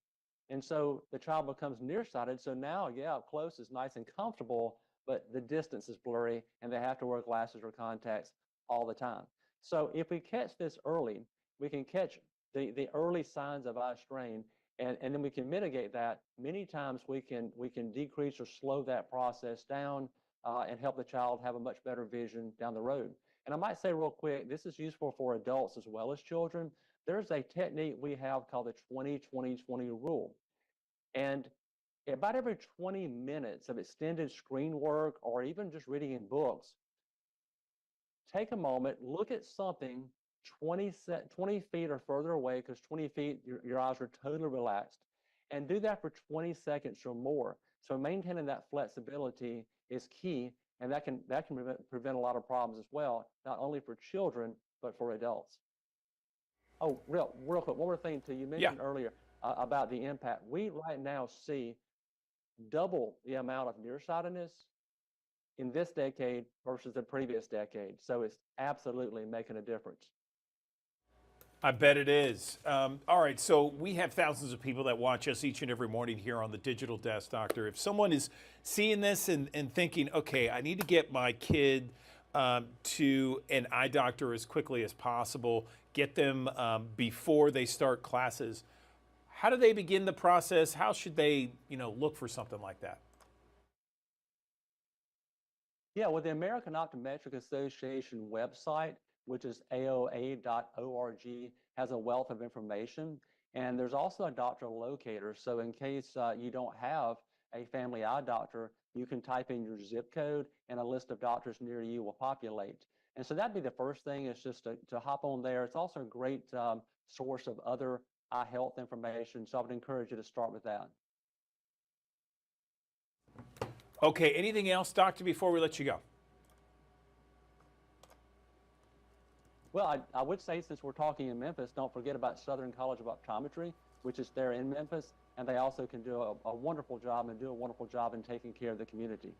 And so the child becomes nearsighted. So now, yeah, up close is nice and comfortable, but the distance is blurry and they have to wear glasses or contacts all the time. So if we catch this early, we can catch the early signs of eye strain, and then we can mitigate that. Many times we can decrease or slow that process down and help the child have a much better vision down the road. And I might say real quick, this is useful for adults as well as children. There's a technique we have called the 20-20-20 rule. And about every 20 minutes of extended screen work or even just reading in books, take a moment, look at something 20 feet or further away, because 20 feet, your eyes are totally relaxed, and do that for 20 seconds or more. So maintaining that flexibility is key, and that can prevent a lot of problems as well, not only for children, but for adults. Oh, real quick, one more thing too. You mentioned earlier about the impact. We right now see double the amount of nearsightedness in this decade versus the previous decade. So it's absolutely making a difference. I bet it is. All right, so we have thousands of people that watch us each and every morning here on the Digital Desk, Doctor. If someone is seeing this and thinking, okay, I need to get my kid to an eye doctor as quickly as possible, get them before they start classes, how do they begin the process? How should they, look for something like that? Yeah, well, the American Optometric Association website, which is aoa.org, has a wealth of information. And there's also a doctor locator. So in case you don't have a family eye doctor, you can type in your zip code and a list of doctors near you will populate. And so that'd be the first thing, is just to hop on there. It's also a great source of other eye health information. So I would encourage you to start with that. Okay, anything else, doctor, before we let you go? Well, I would say, since we're talking in Memphis, don't forget about Southern College of Optometry, which is there in Memphis. And they also can do a wonderful job and do a wonderful job in taking care of the community.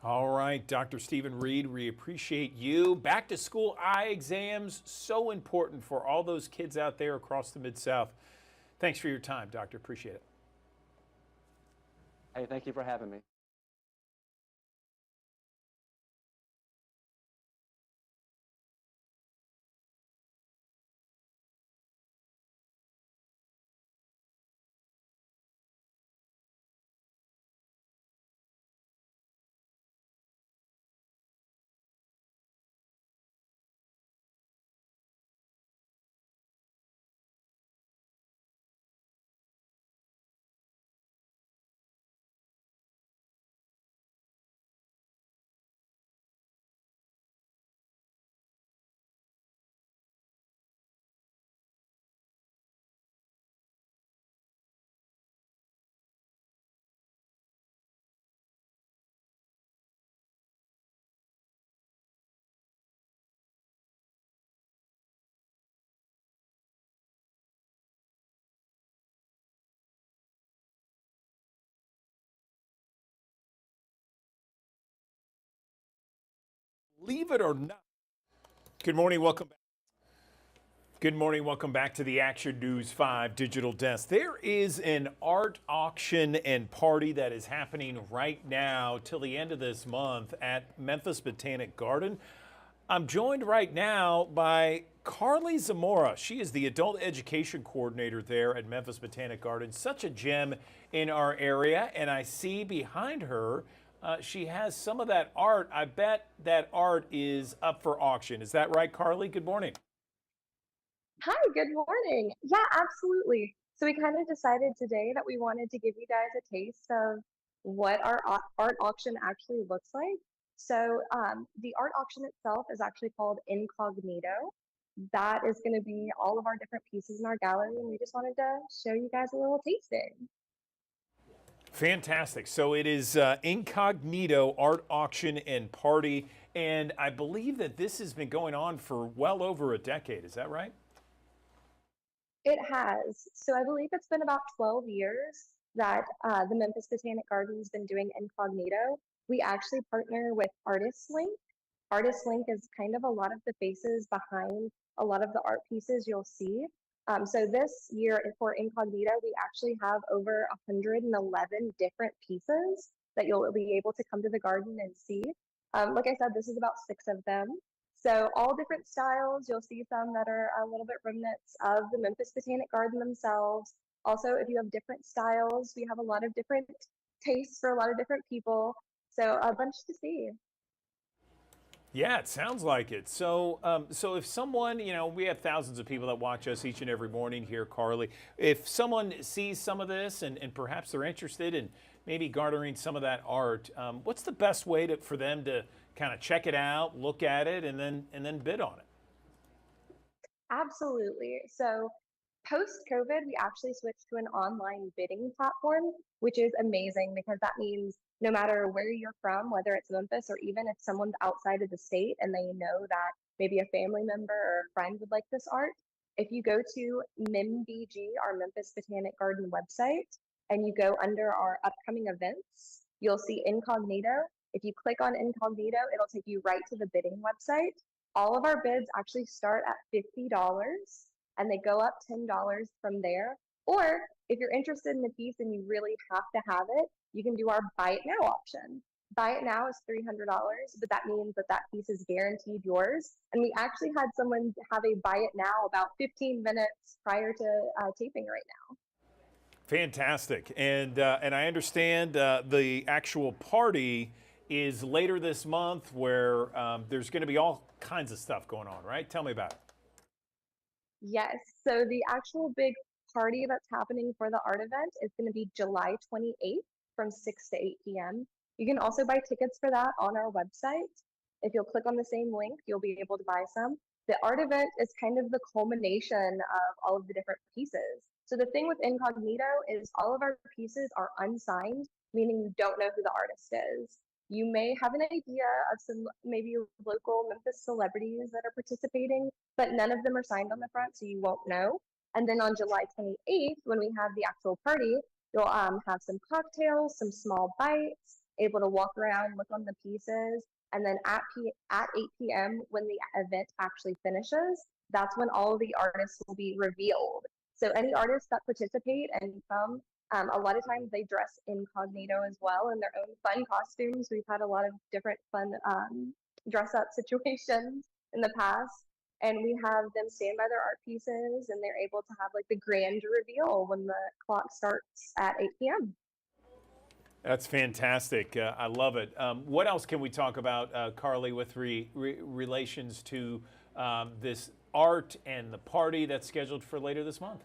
All right, Dr. Stephen Reed, we appreciate you. Back to school eye exams, so important for all those kids out there across the Mid-South. Thanks for your time, doctor. Appreciate it. Hey, thank you for having me. Believe it or not. Good morning, welcome back. Good morning, welcome back to the Action News 5 Digital Desk. There is an art auction and party that is happening right now till the end of this month at Memphis Botanic Garden. I'm joined right now by Carly Zamora. She is the adult education coordinator there at Memphis Botanic Garden. Such a gem in our area, and I see behind her she has some of that art. I bet that art is up for auction. Is that right, Carly? Good morning. Hi, good morning. Yeah, absolutely. So we kind of decided today that we wanted to give you guys a taste of what our art auction actually looks like. So the art auction itself is actually called Incognito. That is going to be all of our different pieces in our gallery, and we just wanted to show you guys a little tasting. Fantastic. So it is Incognito Art Auction and Party, and I believe that this has been going on for well over a decade. Is that right? It has. So I believe it's been about 12 years that the Memphis Botanic Garden has been doing Incognito. We actually partner with Artist Link. Artist Link is kind of a lot of the faces behind a lot of the art pieces you'll see. So this year for Incognito, we actually have over 111 different pieces that you'll be able to come to the garden and see. Like I said, this is about 6 of them. So all different styles. You'll see some that are a little bit remnants of the Memphis Botanic Garden themselves. Also, if you have different styles, we have a lot of different tastes for a lot of different people. So a bunch to see. Yeah, it sounds like it. So, so if someone, you know, we have thousands of people that watch us each and every morning here, Carly. If someone sees some of this and perhaps they're interested in maybe garnering some of that art, what's the best way for them to kind of check it out, look at it, and then bid on it? Absolutely. So post-COVID, we actually switched to an online bidding platform, which is amazing because that means no matter where you're from, whether it's Memphis or even if someone's outside of the state and they know that maybe a family member or a friend would like this art, if you go to MIMBG, our Memphis Botanic Garden website, and you go under our upcoming events, you'll see Incognito. If you click on Incognito, it'll take you right to the bidding website. All of our bids actually start at $50 and they go up $10 from there. Or if you're interested in the piece and you really have to have it, you can do our Buy It Now option. Buy It Now is $300, but that means that that piece is guaranteed yours. And we actually had someone have a Buy It Now about 15 minutes prior to taping right now. Fantastic. And I understand the actual party is later this month where there's going to be all kinds of stuff going on, right? Tell me about it. Yes. So the actual big party that's happening for the art event is going to be July 28th from 6 to 8 p.m. You can also buy tickets for that on our website. If you'll click on the same link, you'll be able to buy some. The art event is kind of the culmination of all of the different pieces. So the thing with Incognito is all of our pieces are unsigned, meaning you don't know who the artist is. You may have an idea of some maybe local Memphis celebrities that are participating, but none of them are signed on the front, so you won't know. And then on July 28th, when we have the actual party, you'll have some cocktails, some small bites, able to walk around, look on the pieces, and then at 8 p.m. when the event actually finishes, that's when all of the artists will be revealed. So any artists that participate and come, a lot of times they dress incognito as well in their own fun costumes. We've had a lot of different fun dress up situations in the past. And we have them stand by their art pieces and they're able to have like the grand reveal when the clock starts at 8 p.m. That's fantastic. I love it. What else can we talk about, Carly, with relations to this art and the party that's scheduled for later this month?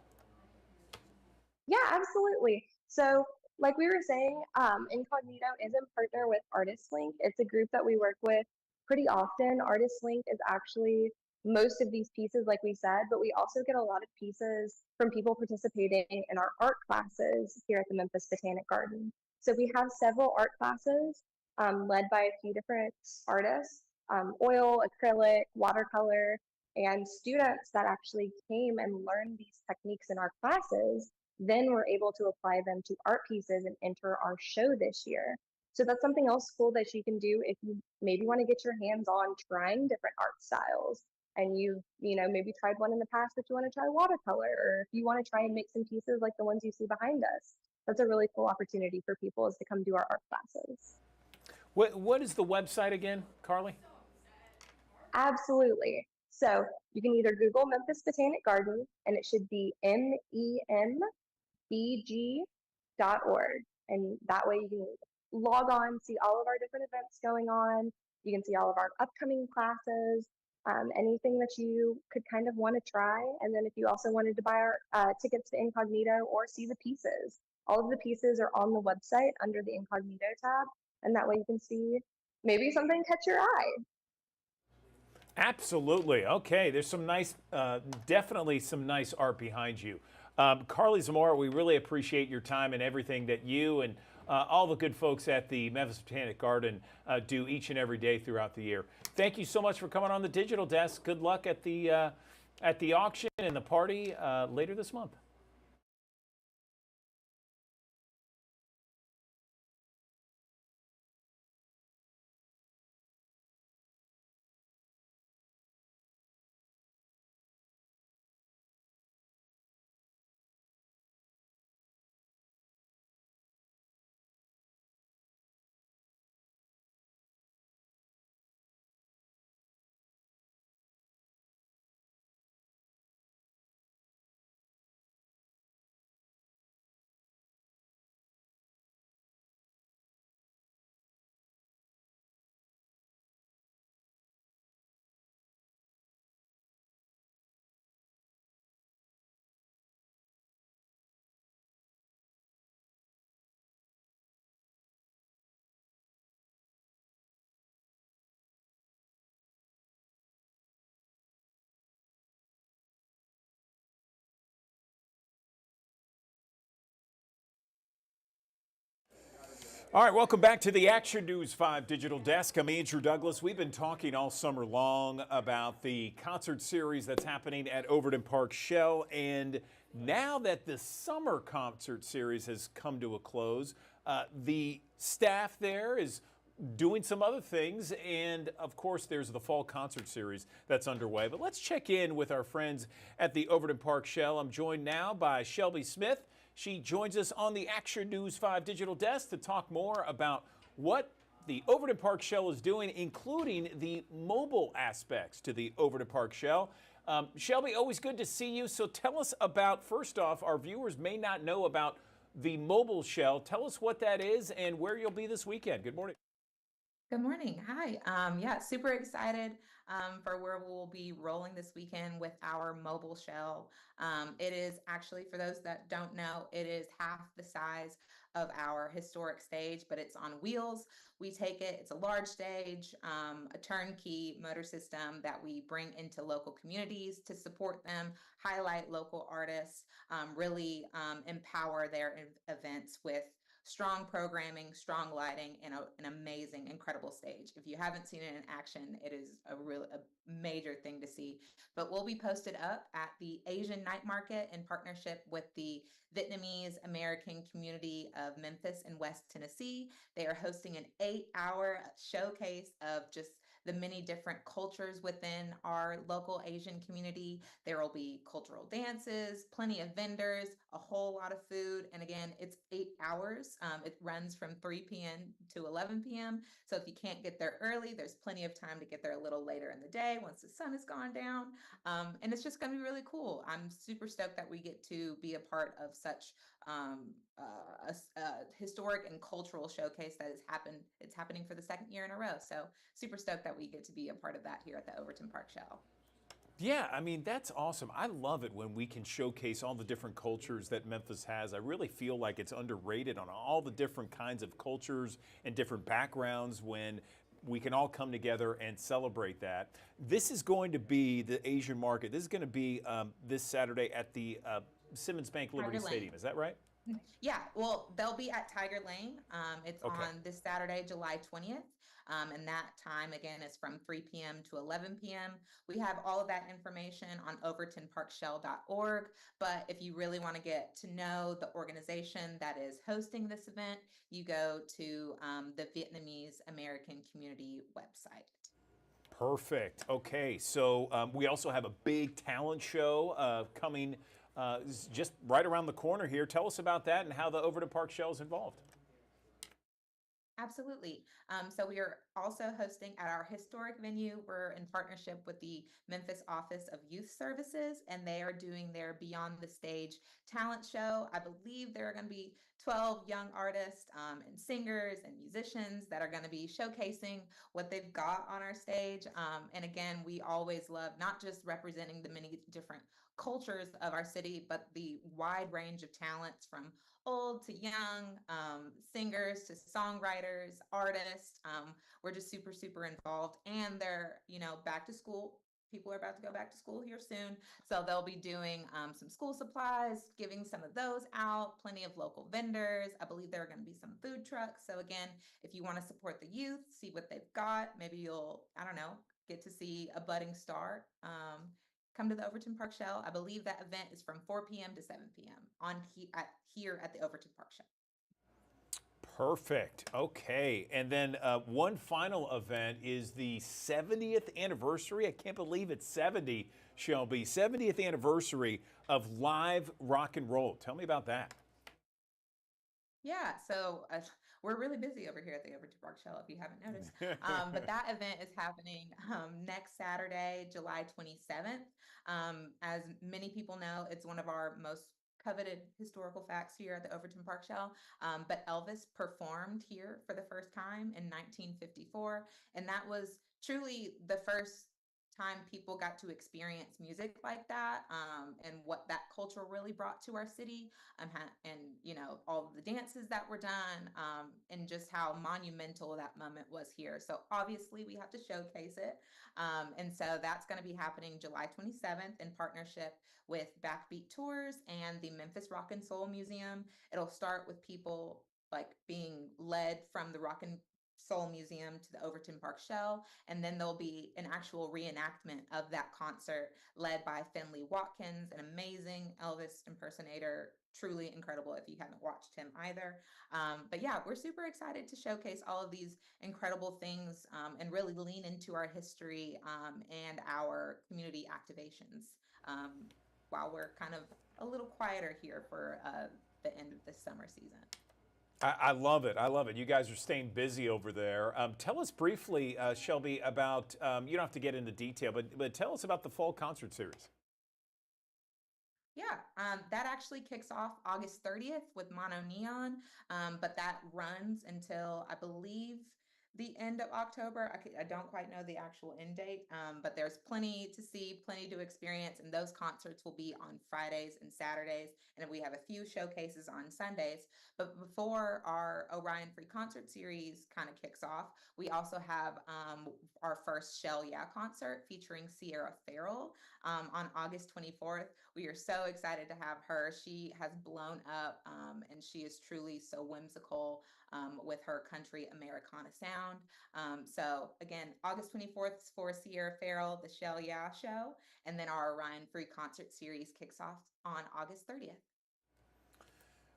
Yeah, absolutely. So, like we were saying, Incognito is in partner with Artist Link. It's a group that we work with pretty often. Artist Link is actually most of these pieces, like we said, but we also get a lot of pieces from people participating in our art classes here at the Memphis Botanic Garden. So we have several art classes led by a few different artists, oil, acrylic, watercolor, and students that actually came and learned these techniques in our classes then we're able to apply them to art pieces and enter our show this year. So that's something else cool that you can do if you maybe want to get your hands on trying different art styles and you've maybe tried one in the past but you want to try watercolor, or if you want to try and make some pieces like the ones you see behind us. That's a really cool opportunity for people is to come do our art classes. What is the website again, Carly? Absolutely. So you can either Google Memphis Botanic Garden and it should be membg.org. And that way you can log on, see all of our different events going on. You can see all of our upcoming classes, anything that you could kind of want to try. And then if you also wanted to buy our tickets to Incognito or see the pieces, all of the pieces are on the website under the Incognito tab. And that way you can see maybe something catch your eye. Absolutely. Okay, there's some nice, definitely some nice art behind you. Carly Zamora, we really appreciate your time and everything that you and all the good folks at the Memphis Botanic Garden do each and every day throughout the year. Thank you so much for coming on the digital desk. Good luck at the auction and the party later this month. All right, welcome back to the Action News 5 Digital Desk. I'm Andrew Douglas. We've been talking all summer long about the concert series that's happening at Overton Park Shell. And now that the summer concert series has come to a close, the staff there is doing some other things. And of course, there's the fall concert series that's underway. But let's check in with our friends at the Overton Park Shell. I'm joined now by Shelby Smith. She joins us on the Action News 5 Digital Desk to talk more about what the Overton Park Shell is doing, including the mobile aspects to the Overton Park Shell. Shelby, always good to see you. So tell us about, first off, our viewers may not know about the mobile shell. Tell us what that is and where you'll be this weekend. Good morning. Good morning. Hi. Yeah, super excited. for where we'll be rolling this weekend with our mobile shell. It is actually, for those that don't know, it is half the size of our historic stage, but it's on wheels. We take it, it's a large stage, a turnkey motor system that we bring into local communities to support them, highlight local artists, really empower their events with strong programming, strong lighting, and an amazing, incredible stage. If you haven't seen it in action, it is a major thing to see. But we'll be posted up at the Asian Night Market in partnership with the Vietnamese American community of Memphis and West Tennessee. They are hosting an 8-hour showcase of just the many different cultures within our local Asian community. There will be cultural dances, plenty of vendors, a whole lot of food. And again, it's 8 hours. It runs from 3 p.m. to 11 p.m. So if you can't get there early, there's plenty of time to get there a little later in the day once the sun has gone down. And it's just going to be really cool. I'm super stoked that we get to be a part of such a historic and cultural showcase that it's happening for the second year in a row. So super stoked that we get to be a part of that here at the Overton Park Shell. Yeah, I mean, that's awesome. I love it when we can showcase all the different cultures that Memphis has. I really feel like it's underrated on all the different kinds of cultures and different backgrounds when we can all come together and celebrate that. This is going to be the Asian market. This is going to be this Saturday at the Simmons Bank Liberty Stadium. Is that right? Yeah, well, they'll be at Tiger Lane. It's Okay. on this Saturday, July 20th. And that time, again, is from 3 p.m. to 11 p.m. We have all of that information on overtonparkshell.org. But if you really want to get to know the organization that is hosting this event, you go to the Vietnamese American Community website. Perfect. Okay, so we also have a big talent show coming just right around the corner here. Tell us about that and how the Overton Park Shell is involved. Absolutely. So we are also hosting at our historic venue. We're in partnership with the Memphis Office of Youth Services, and they are doing their Beyond the Stage talent show. I believe there are going to be 12 young artists and singers and musicians that are going to be showcasing what they've got on our stage. And again, we always love not just representing the many different cultures of our city, but the wide range of talents from old to young, singers to songwriters, artists. We're just super, super involved, and they're, back to school. People are about to go back to school here soon. So they'll be doing some school supplies, giving some of those out, plenty of local vendors. I believe there are going to be some food trucks. So again, if you want to support the youth, see what they've got, maybe you'll, I don't know, get to see a budding star. Come to the Overton Park Shell. I believe that event is from 4 p.m. to 7 p.m. Here at the Overton Park Shell. Perfect. Okay. And then one final event is the 70th anniversary. I can't believe it's 70, Shelby. 70th anniversary of live rock and roll. Tell me about that. Yeah, so we're really busy over here at the Overton Park Shell, if you haven't noticed. But that event is happening next Saturday, July 27th. As many people know, it's one of our most coveted historical facts here at the Overton Park Shell. But Elvis performed here for the first time in 1954, and that was truly the first time people got to experience music like that, and what that culture really brought to our city, and all of the dances that were done, and just how monumental that moment was here. So obviously we have to showcase it, and so that's going to be happening July 27th in partnership with Backbeat Tours and the Memphis Rock and Soul Museum. It'll start with people like being led from the Rock and Soul Museum to the Overton Park Shell, and then there'll be an actual reenactment of that concert led by Finley Watkins, an amazing Elvis impersonator, truly incredible if you haven't watched him either. But yeah, we're super excited to showcase all of these incredible things, and really lean into our history and our community activations while we're kind of a little quieter here for the end of this summer season. I love it. I love it. You guys are staying busy over there. Tell us briefly, Shelby, about, you don't have to get into detail, but tell us about the fall concert series. Yeah, that actually kicks off August 30th with Mono Neon, but that runs until, I believe, the end of October. I don't quite know the actual end date, but there's plenty to see, plenty to experience, and those concerts will be on Fridays and Saturdays, and we have a few showcases on Sundays. But before our Orion Free Concert Series kind of kicks off, we also have our first Shell Yeah concert featuring Sierra Farrell on August 24th. We are so excited to have her. She has blown up, and she is truly so whimsical with her country Americana sound. So again, August 24th is for Sierra Farrell, the Shell Yeah Show, and then our Orion Free Concert Series kicks off on August 30th.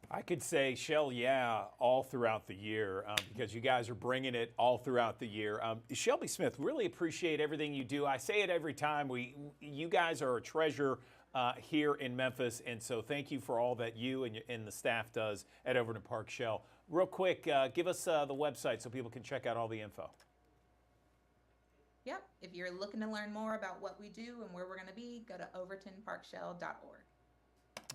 I could say Shell Yeah all throughout the year because you guys are bringing it all throughout the year. Shelby Smith, really appreciate everything you do. I say it every time. You guys are a treasure here in Memphis, and so thank you for all that you and the staff does at Overton Park Shell. Real quick, give us the website so people can check out all the info. Yep. If you're looking to learn more about what we do and where we're going to be, go to overtonparkshell.org.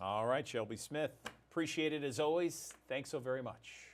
All right, Shelby Smith. Appreciate it as always. Thanks so very much.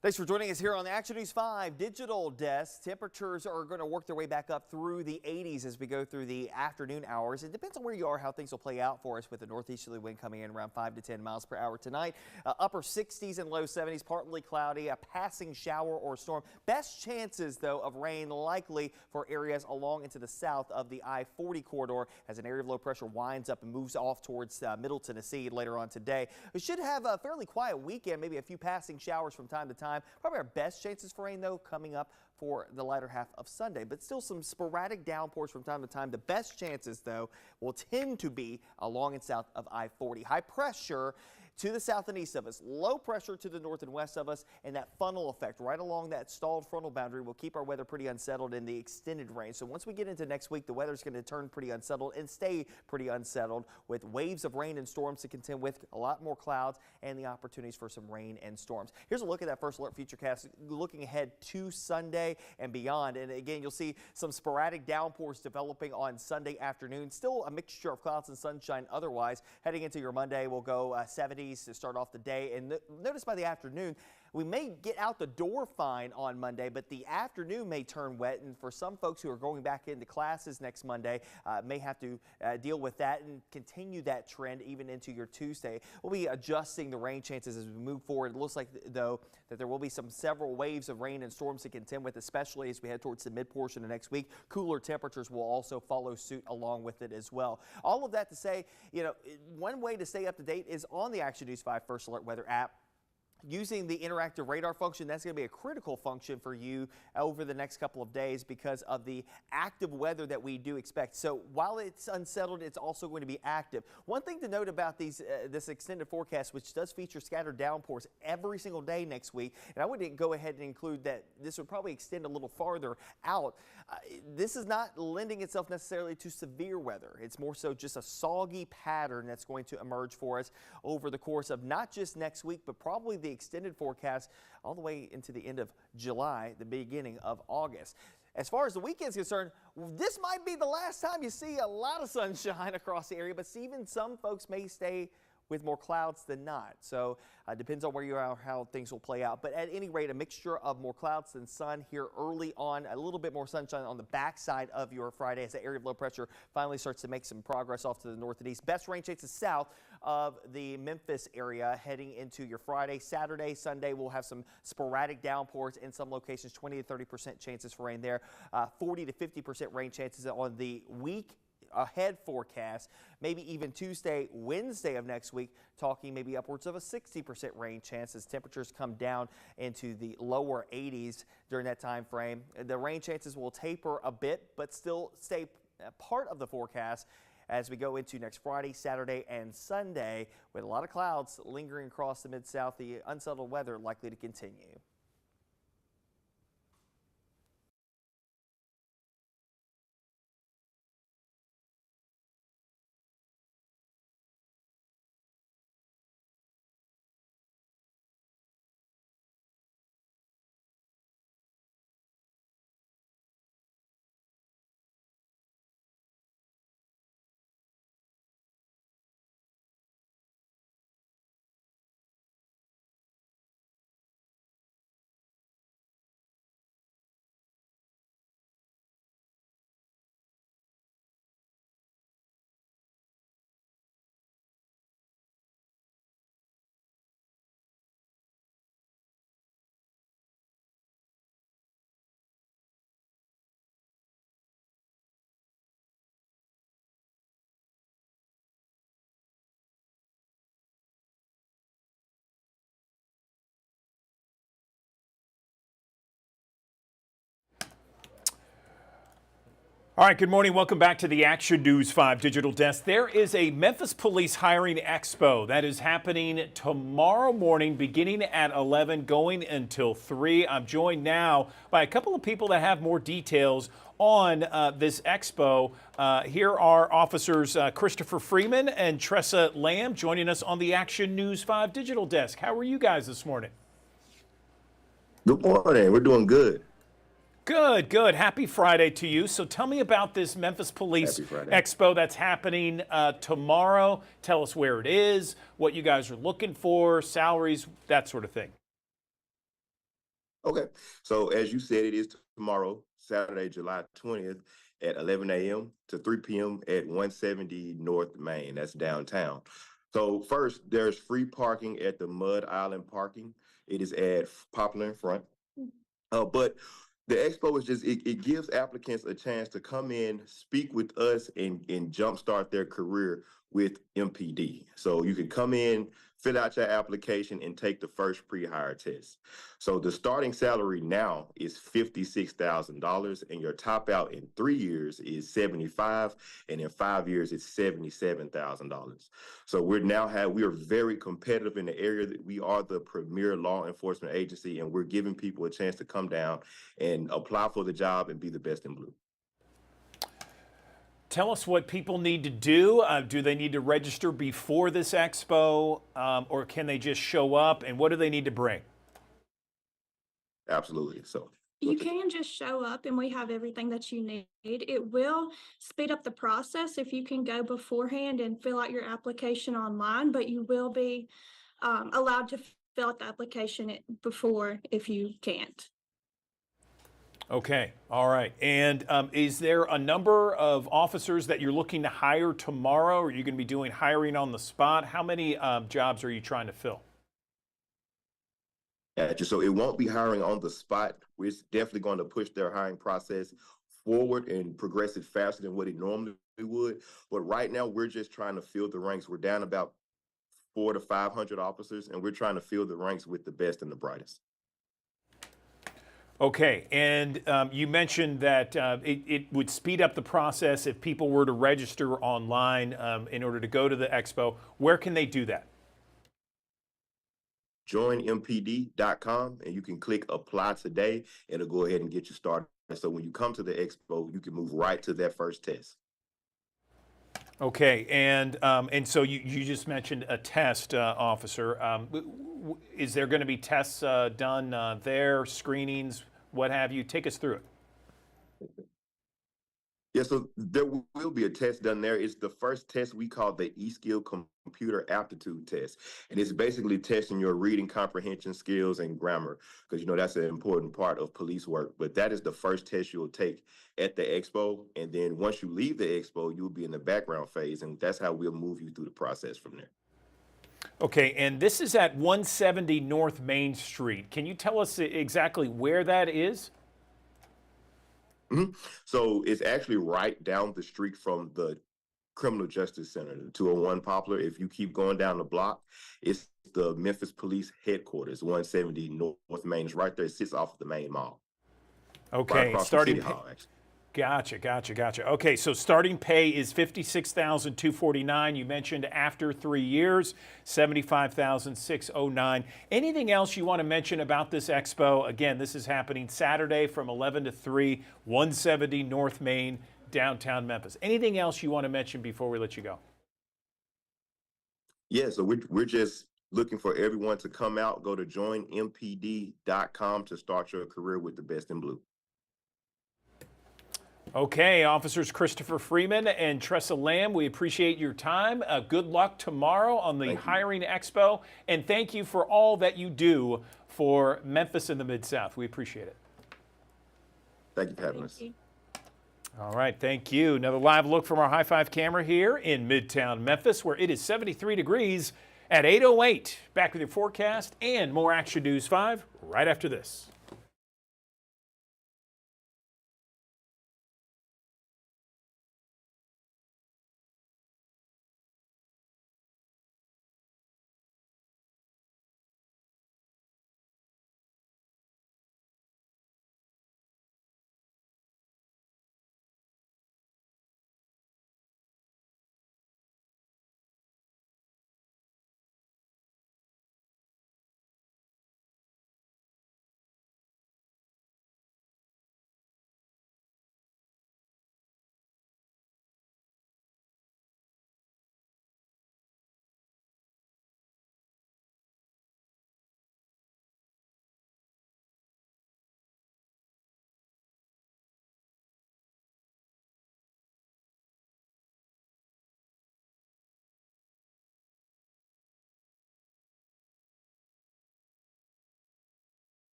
Thanks for joining us here on the Action News 5 Digital Desk. Temperatures are going to work their way back up through the 80s as we go through the afternoon hours. It depends on where you are, how things will play out for us with the northeasterly wind coming in around 5 to 10 miles per hour tonight. Upper 60s and low 70s, partly cloudy, a passing shower or storm. Best chances, though, of rain likely for areas along into the south of the I-40 corridor as an area of low pressure winds up and moves off towards Middle Tennessee later on today. We should have a fairly quiet weekend, maybe a few passing showers from time to time. Probably our best chances for rain, though, coming up for the latter half of Sunday, but still some sporadic downpours from time to time. The best chances, though, will tend to be along and south of I-40. High pressure to the south and east of us, low pressure to the north and west of us, and that funnel effect right along that stalled frontal boundary will keep our weather pretty unsettled in the extended range. So once we get into next week, the weather's going to turn pretty unsettled and stay pretty unsettled with waves of rain and storms to contend with, a lot more clouds, and the opportunities for some rain and storms. Here's a look at that first alert futurecast looking ahead to Sunday and beyond. And again, you'll see some sporadic downpours developing on Sunday afternoon. Still a mixture of clouds and sunshine otherwise. Heading into your Monday, we'll go 70s to start off the day. And notice by the afternoon, we may get out the door fine on Monday, but the afternoon may turn wet. And for some folks who are going back into classes next Monday, may have to deal with that and continue that trend even into your Tuesday. We'll be adjusting the rain chances as we move forward. It looks like, though, that there will be several waves of rain and storms to contend with, especially as we head towards the mid portion of next week. Cooler temperatures will also follow suit along with it as well. All of that to say, you know, one way to stay up to date is on the Action News 5 First Alert Weather app. Using the interactive radar function, that's going to be a critical function for you over the next couple of days because of the active weather that we do expect. So while it's unsettled, it's also going to be active. One thing to note about this extended forecast, which does feature scattered downpours every single day next week, and I would go ahead and include that this would probably extend a little farther out. This is not lending itself necessarily to severe weather. It's more so just a soggy pattern that's going to emerge for us over the course of not just next week, but probably the extended forecast all the way into the end of July, the beginning of August. As far as the weekend's concerned, this might be the last time you see a lot of sunshine across the area, but even some folks may stay with more clouds than not. So depends on where you are, how things will play out. But at any rate, a mixture of more clouds than sun here early on, a little bit more sunshine on the backside of your Friday as the area of low pressure finally starts to make some progress off to the north and east. Best rain chances south of the Memphis area heading into your Friday. Saturday, Sunday, we'll have some sporadic downpours in some locations, 20 to 30% chances for rain there, 40 to 50% rain chances on the week ahead forecast, maybe even Tuesday, Wednesday of next week, talking maybe upwards of a 60% rain chance as temperatures come down into the lower 80s during that time frame. The rain chances will taper a bit, but still stay part of the forecast as we go into next Friday, Saturday, and Sunday with a lot of clouds lingering across the Mid-South. The unsettled weather likely to continue. All right, good morning. Welcome back to the Action News 5 Digital Desk. There is a Memphis Police Hiring Expo that is happening tomorrow morning beginning at 11, going until 3. I'm joined now by a couple of people that have more details on this expo. Here are officers Christopher Freeman and Tressa Lamb joining us on the Action News 5 Digital Desk. How are you guys this morning? Good morning. We're doing good. Good, good. Happy Friday to you. So tell me about this Memphis Police Expo that's happening tomorrow. Tell us where it is, what you guys are looking for, salaries, that sort of thing. Okay. So as you said, it is tomorrow, Saturday, July 20th at 11 a.m. to 3 p.m. at 170 North Main. That's downtown. So first, there's free parking at the Mud Island Parking. It is at Poplar in front. But the expo is just, it gives applicants a chance to come in, speak with us, and jumpstart their career with MPD. So you can come in, fill out your application, and take the first pre-hire test. So the starting salary now is $56,000, and your top out in 3 years is $75,000, and in 5 years it's $77,000. So we are very competitive in the area. That we are the premier law enforcement agency, and we're giving people a chance to come down and apply for the job and be the best in blue. Tell us what people need to do. Do they need to register before this expo, or can they just show up? And what do they need to bring? Absolutely. So you can just show up and we have everything that you need. It will speed up the process if you can go beforehand and fill out your application online, but you will be allowed to fill out the application before if you can't. Okay, all right. And is there a number of officers that you're looking to hire tomorrow? Are you going to be doing hiring on the spot? How many jobs are you trying to fill? So it won't be hiring on the spot. We're definitely going to push their hiring process forward and progress it faster than what it normally would. But right now, we're just trying to fill the ranks. We're down about 400 to 500 officers, and we're trying to fill the ranks with the best and the brightest. Okay, and you mentioned that it would speed up the process if people were to register online in order to go to the expo. Where can they do that? JoinMPD.com, and you can click apply today. It'll go ahead and get you started. So when you come to the expo, you can move right to that first test. Okay, and so you just mentioned a test, officer. Is there going to be tests done there, screenings, what have you? Take us through it. Yeah, so there will be a test done there. It's the first test we call the E-Skill Computer Aptitude Test. And it's basically testing your reading comprehension skills and grammar, because you know that's an important part of police work. But that is the first test you'll take at the expo. And then once you leave the expo, you'll be in the background phase, and that's how we'll move you through the process from there. Okay, and this is at 170 North Main Street. Can you tell us exactly where that is? So it's actually right down the street from the Criminal Justice Center, the 201 Poplar. If you keep going down the block, it's the Memphis Police Headquarters, 170 North Main. It's right there. It sits off of the main mall. Right Okay, across from starting City Hall, actually. Gotcha. Okay, so starting pay is $56,249. You mentioned after 3 years, $75,609. Anything else you want to mention about this expo? Again, this is happening Saturday from 11 to 3, 170 North Main, downtown Memphis. Anything else you want to mention before we let you go? Yeah, so we're just looking for everyone to come out. Go to joinmpd.com to start your career with the best in blue. Okay, Officers Christopher Freeman and Tressa Lamb, we appreciate your time. Good luck tomorrow on the Hiring Expo, and thank you for all that you do for Memphis and the Mid-South. We appreciate it. Thank you for having us. All right, thank you. Another live look from our High Five camera here in Midtown Memphis, where it is 73 degrees at 8:08. Back with your forecast and more Action News 5 right after this.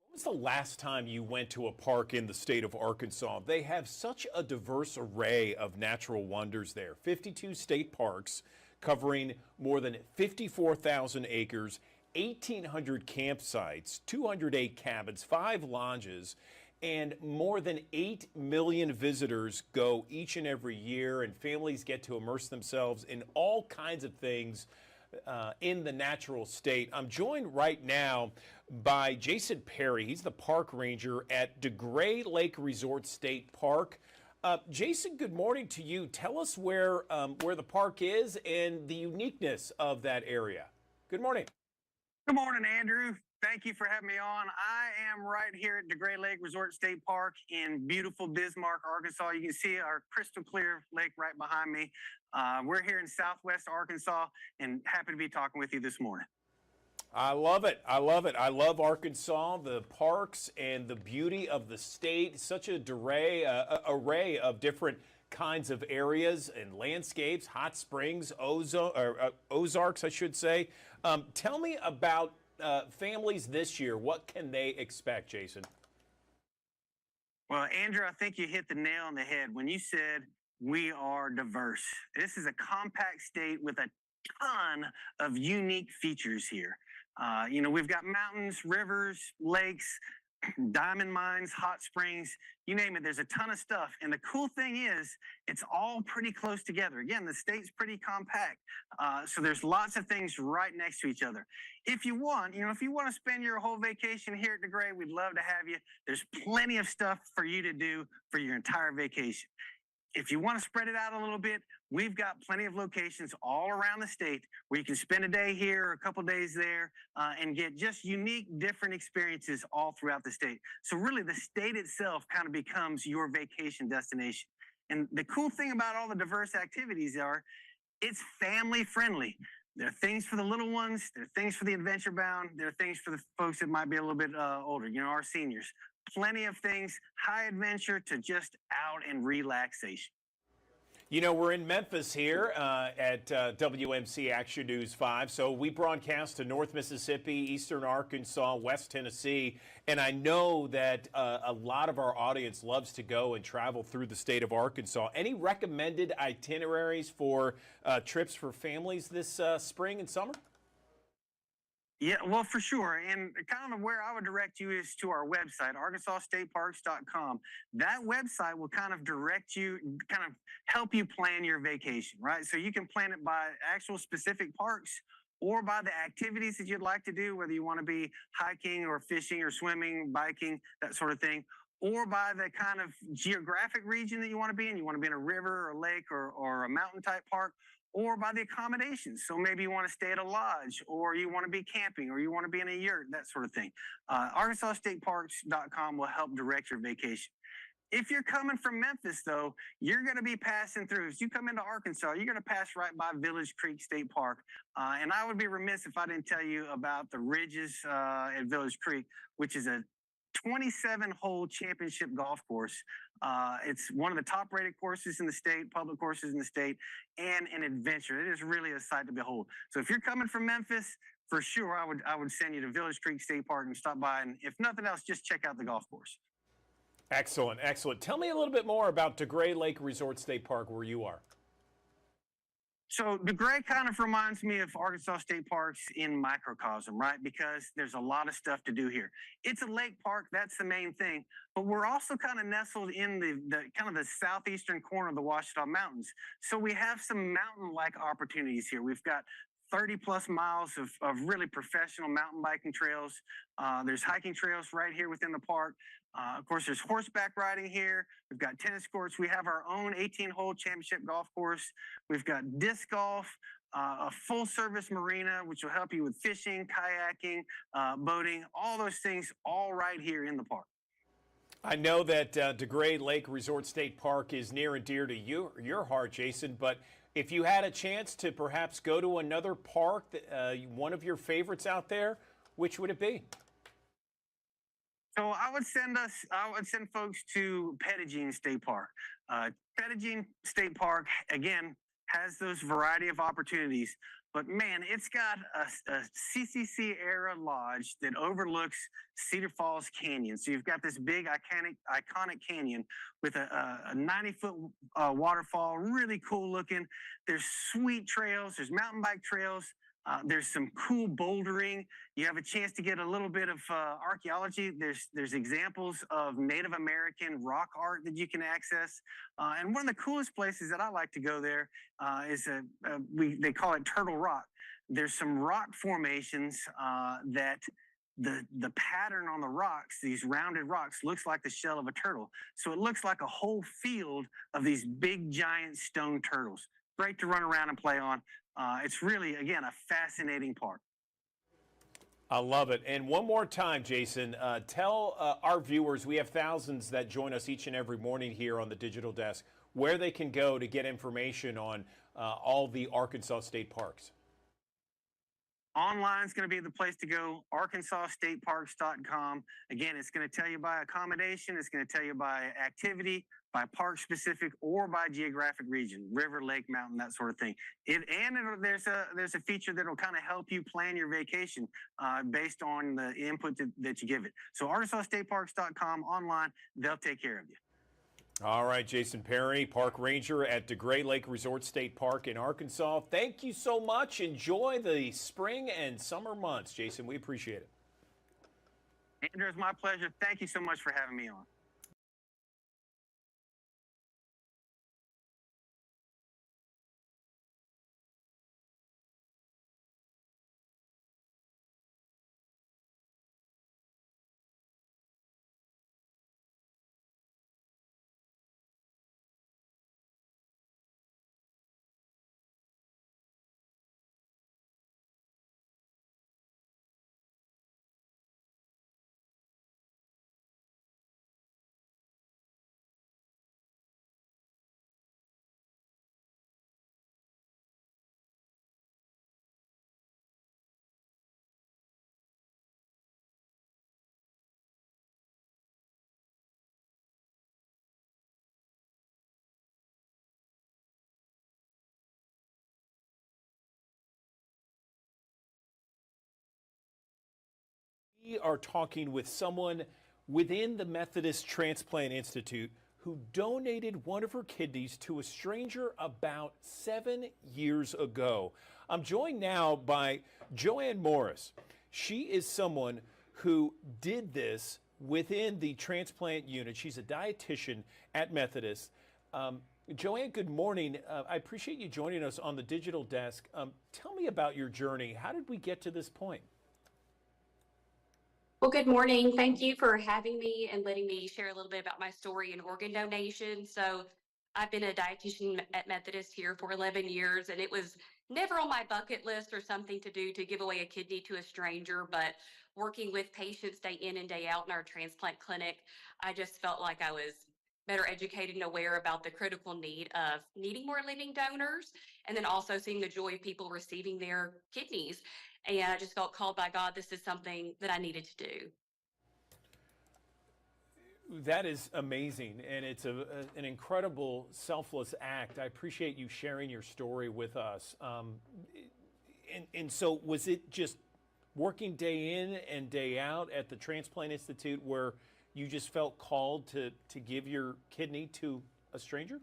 When was the last time you went to a park in the state of Arkansas? They have such a diverse array of natural wonders there. 52 state parks covering more than 54,000 acres, 1,800 campsites, 208 cabins, 5 lodges, and more than 8 million visitors go each and every year, and families get to immerse themselves in all kinds of things in the natural state. I'm joined right now by Jason Perry. He's the park ranger at DeGray Lake Resort State Park. Jason, good morning to you. Tell us where the park is and the uniqueness of that area. Good morning. Good morning, Andrew. Thank you for having me on. I am right here at DeGray Lake Resort State Park in beautiful Bismarck, Arkansas. You can see our crystal clear lake right behind me. We're here in Southwest Arkansas and happy to be talking with you this morning. I love it. I love Arkansas, the parks and the beauty of the state. Such an array of different kinds of areas and landscapes, hot springs, Ozarks, I should say. Tell me about families this year. What can they expect, Jason? Well, Andrew, I think you hit the nail on the head when you said we are diverse. This is a compact state with a ton of unique features here. We've got mountains, rivers, lakes, diamond mines, hot springs, you name it. There's a ton of stuff. And the cool thing is, it's all pretty close together. Again, the state's pretty compact. So there's lots of things right next to each other. If you want to spend your whole vacation here at DeGray, we'd love to have you. There's plenty of stuff for you to do for your entire vacation. If you want to spread it out a little bit, we've got plenty of locations all around the state where you can spend a day here, a couple days there, and get just unique, different experiences all throughout the state. So really, the state itself kind of becomes your vacation destination. And the cool thing about all the diverse activities are, it's family friendly. There are things for the little ones. There are things for the adventure bound. There are things for the folks that might be a little bit older, our seniors. Plenty of things, high adventure to just out and relaxation. You know, we're in Memphis here at WMC Action News 5. So we broadcast to North Mississippi, Eastern Arkansas, West Tennessee. And I know that a lot of our audience loves to go and travel through the state of Arkansas. Any recommended itineraries for trips for families this spring and summer? Yeah, well, for sure. And kind of where I would direct you is to our website, arkansasstateparks.com. That website will kind of direct you, kind of help you plan your vacation, right? So you can plan it by actual specific parks or by the activities that you'd like to do, whether you want to be hiking or fishing or swimming, biking, that sort of thing, or by the kind of geographic region that you want to be in. You want to be in a river or a lake or a mountain type park, or by the accommodations. So maybe you want to stay at a lodge, or you want to be camping, or you want to be in a yurt, that sort of thing. ArkansasStateParks.com will help direct your vacation. If you're coming from Memphis, though, you're going to be passing through. As you come into Arkansas, you're going to pass right by Village Creek State Park. And I would be remiss if I didn't tell you about the Ridges at Village Creek, which is a 27-hole championship golf course. It's one of the top-rated courses in the state, public courses in the state, and an adventure. It is really a sight to behold. So if you're coming from Memphis, for sure, I would send you to Village Creek State Park and stop by. And if nothing else, just check out the golf course. Excellent, excellent. Tell me a little bit more about DeGray Lake Resort State Park, where you are. So DeGray kind of reminds me of Arkansas State Parks in microcosm, right? Because there's a lot of stuff to do here. It's a lake park, that's the main thing, but we're also kind of nestled in the kind of the southeastern corner of the Ouachita Mountains. So we have some mountain-like opportunities here. We've got 30 plus miles of really professional mountain biking trails. There's hiking trails right here within the park. Of course, there's horseback riding here. We've got tennis courts. We have our own 18-hole championship golf course. We've got disc golf, a full-service marina, which will help you with fishing, kayaking, boating, all those things, all right here in the park. I know that DeGray Lake Resort State Park is near and dear to your heart, Jason, but if you had a chance to perhaps go to another park, one of your favorites out there, which would it be? So I would send folks to Pettigene State Park. Pettigene State Park, again, has those variety of opportunities, but man, it's got a CCC era lodge that overlooks Cedar Falls Canyon. So you've got this big iconic canyon with a 90-foot waterfall, really cool looking. There's sweet trails, there's mountain bike trails. There's some cool bouldering. You have a chance to get a little bit of archaeology. There's examples of Native American rock art that you can access. And one of the coolest places that I like to go there is they call it Turtle Rock. There's some rock formations that the pattern on the rocks, these rounded rocks, looks like the shell of a turtle. So it looks like a whole field of these big giant stone turtles. Great to run around and play on. It's really, again, a fascinating park. I love it. And one more time, Jason, tell our viewers, we have thousands that join us each and every morning here on the Digital Desk, where they can go to get information on all the Arkansas state parks. Online is going to be the place to go, ArkansasStateParks.com. Again, it's going to tell you by accommodation, it's going to tell you by activity, by park specific, or by geographic region, river, lake, mountain, that sort of thing. There's a feature that will kind of help you plan your vacation based on the input that you give it. So ArkansasStateParks.com online, they'll take care of you. All right, Jason Perry, park ranger at DeGray Lake Resort State Park in Arkansas. Thank you so much. Enjoy the spring and summer months, Jason. We appreciate it. Andrew, it's my pleasure. Thank you so much for having me on. We are talking with someone within the Methodist Transplant Institute who donated one of her kidneys to a stranger about 7 years ago. I'm joined now by Joanne Morris. She is someone who did this within the transplant unit. She's a dietitian at Methodist. Joanne, good morning. I appreciate you joining us on the digital desk. Tell me about your journey. How did we get to this point? Well, good morning. Thank you for having me and letting me share a little bit about my story in organ donation. So I've been a dietitian at Methodist here for 11 years, and it was never on my bucket list or something to do to give away a kidney to a stranger, but working with patients day in and day out in our transplant clinic, I just felt like I was better educated and aware about the critical need of needing more living donors, and then also seeing the joy of people receiving their kidneys. And I just felt called by God, this is something that I needed to do. That is amazing, and it's an incredible selfless act. I appreciate you sharing your story with us. And so was it just working day in and day out at the Transplant Institute where you just felt called to give your kidney to a stranger?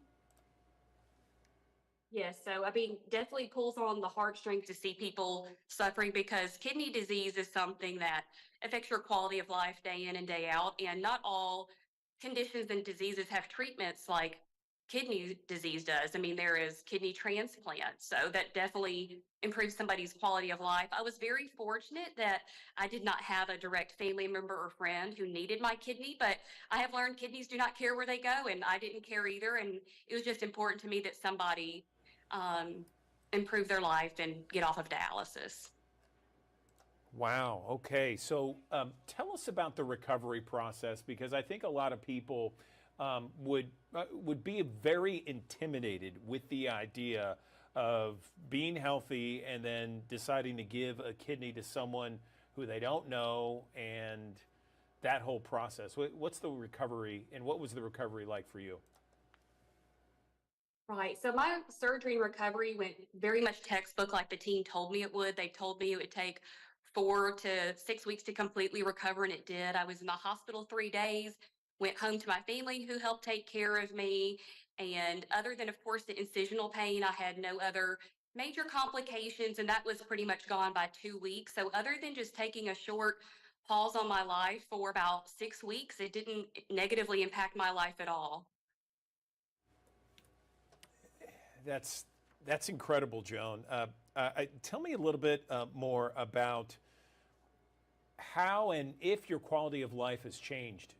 Yes, so I mean, definitely pulls on the heartstrings to see people suffering because kidney disease is something that affects your quality of life day in and day out. And not all conditions and diseases have treatments like kidney disease does. I mean, there is kidney transplant, so that definitely improves somebody's quality of life. I was very fortunate that I did not have a direct family member or friend who needed my kidney, but I have learned kidneys do not care where they go, and I didn't care either. And it was just important to me that somebody improve their life and get off of dialysis. Wow. Okay. So tell us about the recovery process, because I think a lot of people would be very intimidated with the idea of being healthy and then deciding to give a kidney to someone who they don't know, and that whole process. What's the recovery, and what was the recovery like for you? Right. So my surgery and recovery went very much textbook like the team told me it would. They told me it would take 4 to 6 weeks to completely recover, and it did. I was in the hospital 3 days, went home to my family who helped take care of me. And other than, of course, the incisional pain, I had no other major complications, and that was pretty much gone by 2 weeks. So other than just taking a short pause on my life for about 6 weeks, it didn't negatively impact my life at all. That's incredible, Joan. Tell me a little bit more about how and if your quality of life has changed.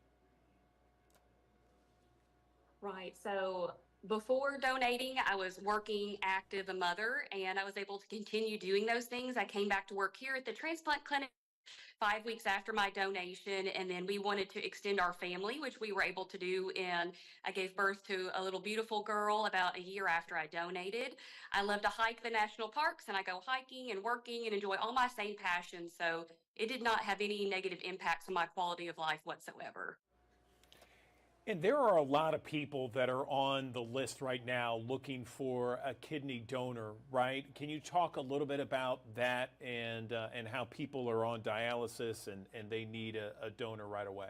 Right. So before donating, I was working active, a mother, and I was able to continue doing those things. I came back to work here at the transplant clinic 5 weeks after my donation, and then we wanted to extend our family, which we were able to do. And I gave birth to a little beautiful girl about a year after I donated. I love to hike the national parks, and I go hiking and working and enjoy all my same passions. So it did not have any negative impacts on my quality of life whatsoever. And there are a lot of people that are on the list right now looking for a kidney donor, right? Can you talk a little bit about that and how people are on dialysis and they need a donor right away?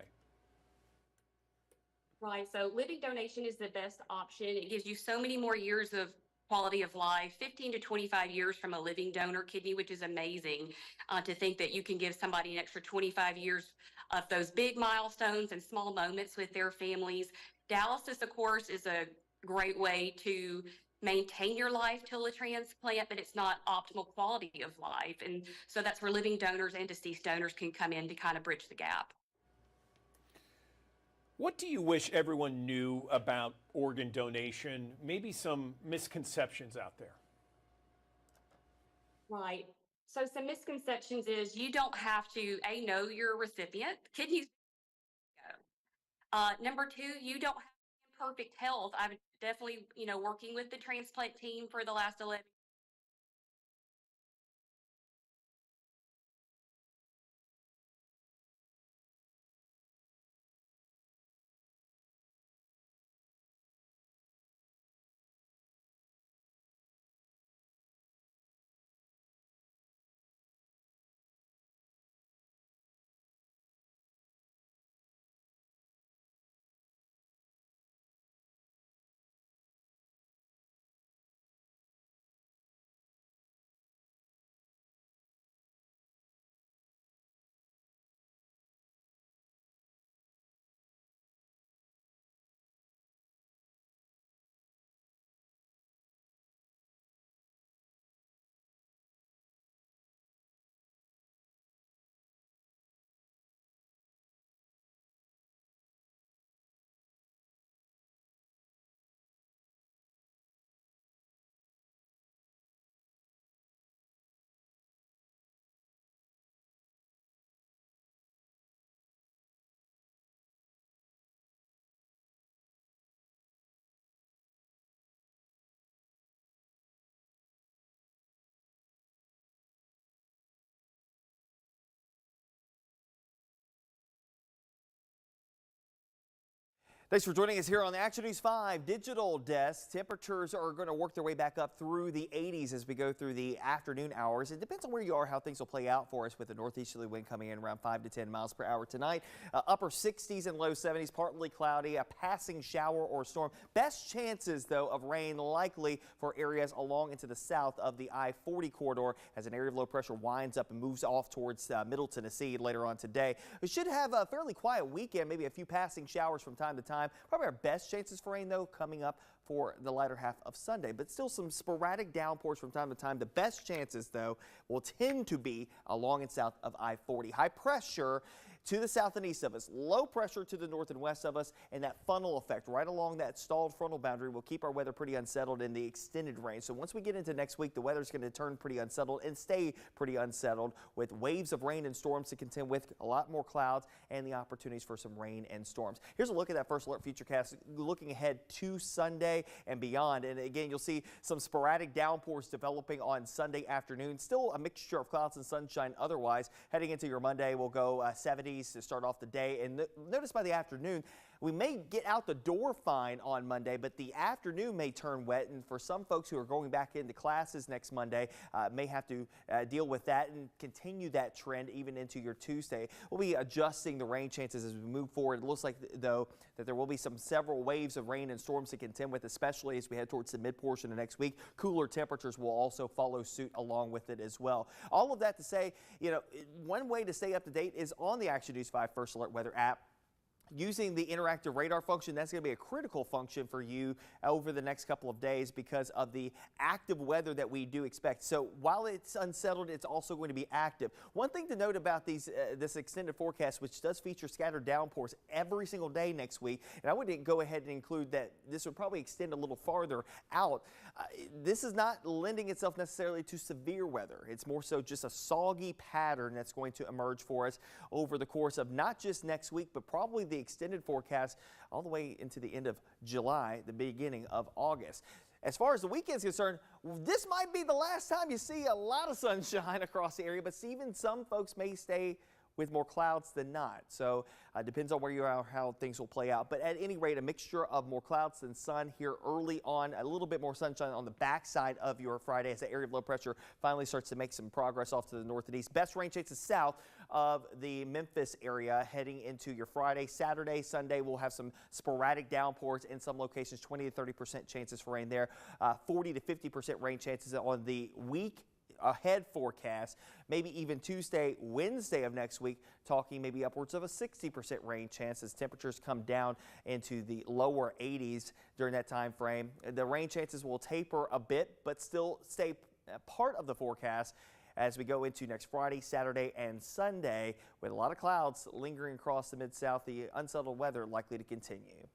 Right. So living donation is the best option. It gives you so many more years of quality of life, 15 to 25 years from a living donor kidney, which is amazing to think that you can give somebody an extra 25 years of those big milestones and small moments with their families. Dialysis, of course, is a great way to maintain your life till a transplant, but it's not optimal quality of life. And so that's where living donors and deceased donors can come in to kind of bridge the gap. What do you wish everyone knew about organ donation? Maybe some misconceptions out there. Right. So some misconceptions is you don't have to know you're a recipient. Kidneys go. Number two, you don't have perfect health. I've definitely, working with the transplant team for the last 11 Thanks for joining us here on the Action News 5 Digital Desk. Temperatures are going to work their way back up through the 80s as we go through the afternoon hours. It depends on where you are, how things will play out for us with the northeasterly wind coming in around 5 to 10 miles per hour tonight. Upper 60s and low 70s, partly cloudy, a passing shower or storm. Best chances, though, of rain likely for areas along into the south of the I-40 corridor as an area of low pressure winds up and moves off towards Middle Tennessee later on today. We should have a fairly quiet weekend, maybe a few passing showers from time to time. Probably our best chances for rain, though, coming up for the latter half of Sunday, but still some sporadic downpours from time to time. The best chances, though, will tend to be along and south of I-40. High pressure to the south and east of us, low pressure to the north and west of us, and that funnel effect right along that stalled frontal boundary will keep our weather pretty unsettled in the extended range. So once we get into next week, the weather's going to turn pretty unsettled and stay pretty unsettled with waves of rain and storms to contend with, a lot more clouds, and the opportunities for some rain and storms. Here's a look at that first alert futurecast looking ahead to Sunday and beyond. And again, you'll see some sporadic downpours developing on Sunday afternoon. Still a mixture of clouds and sunshine otherwise. Heading into your Monday, we'll go 70s to start off the day. And notice by the afternoon, we may get out the door fine on Monday, but the afternoon may turn wet. And for some folks who are going back into classes next Monday, may have to deal with that and continue that trend even into your Tuesday. We'll be adjusting the rain chances as we move forward. It looks like, though, that there will be several waves of rain and storms to contend with, especially as we head towards the mid portion of next week. Cooler temperatures will also follow suit along with it as well. All of that to say, one way to stay up to date is on the Action News 5 First Alert Weather app. Using the interactive radar function, that's going to be a critical function for you over the next couple of days because of the active weather that we do expect. So while it's unsettled, it's also going to be active. One thing to note about this extended forecast, which does feature scattered downpours every single day next week, and I would go ahead and include that this would probably extend a little farther out. This is not lending itself necessarily to severe weather. It's more so just a soggy pattern that's going to emerge for us over the course of not just next week, but probably the extended forecast all the way into the end of July, the beginning of August. As far as the weekend's concerned, this might be the last time you see a lot of sunshine across the area, but even some folks may stay with more clouds than not. So depends on where you are, how things will play out. But at any rate, a mixture of more clouds than sun here early on, a little bit more sunshine on the backside of your Friday as the area of low pressure finally starts to make some progress off to the north and east. Best rain chances south of the Memphis area heading into your Friday. Saturday, Sunday, we'll have some sporadic downpours in some locations, 20 to 30% chances for rain there, 40 to 50% rain chances on the week ahead forecast, maybe even Tuesday, Wednesday of next week, talking maybe upwards of a 60% rain chance as temperatures come down into the lower 80s during that time frame. The rain chances will taper a bit, but still stay part of the forecast as we go into next Friday, Saturday, and Sunday with a lot of clouds lingering across the Mid-South. The unsettled weather likely to continue.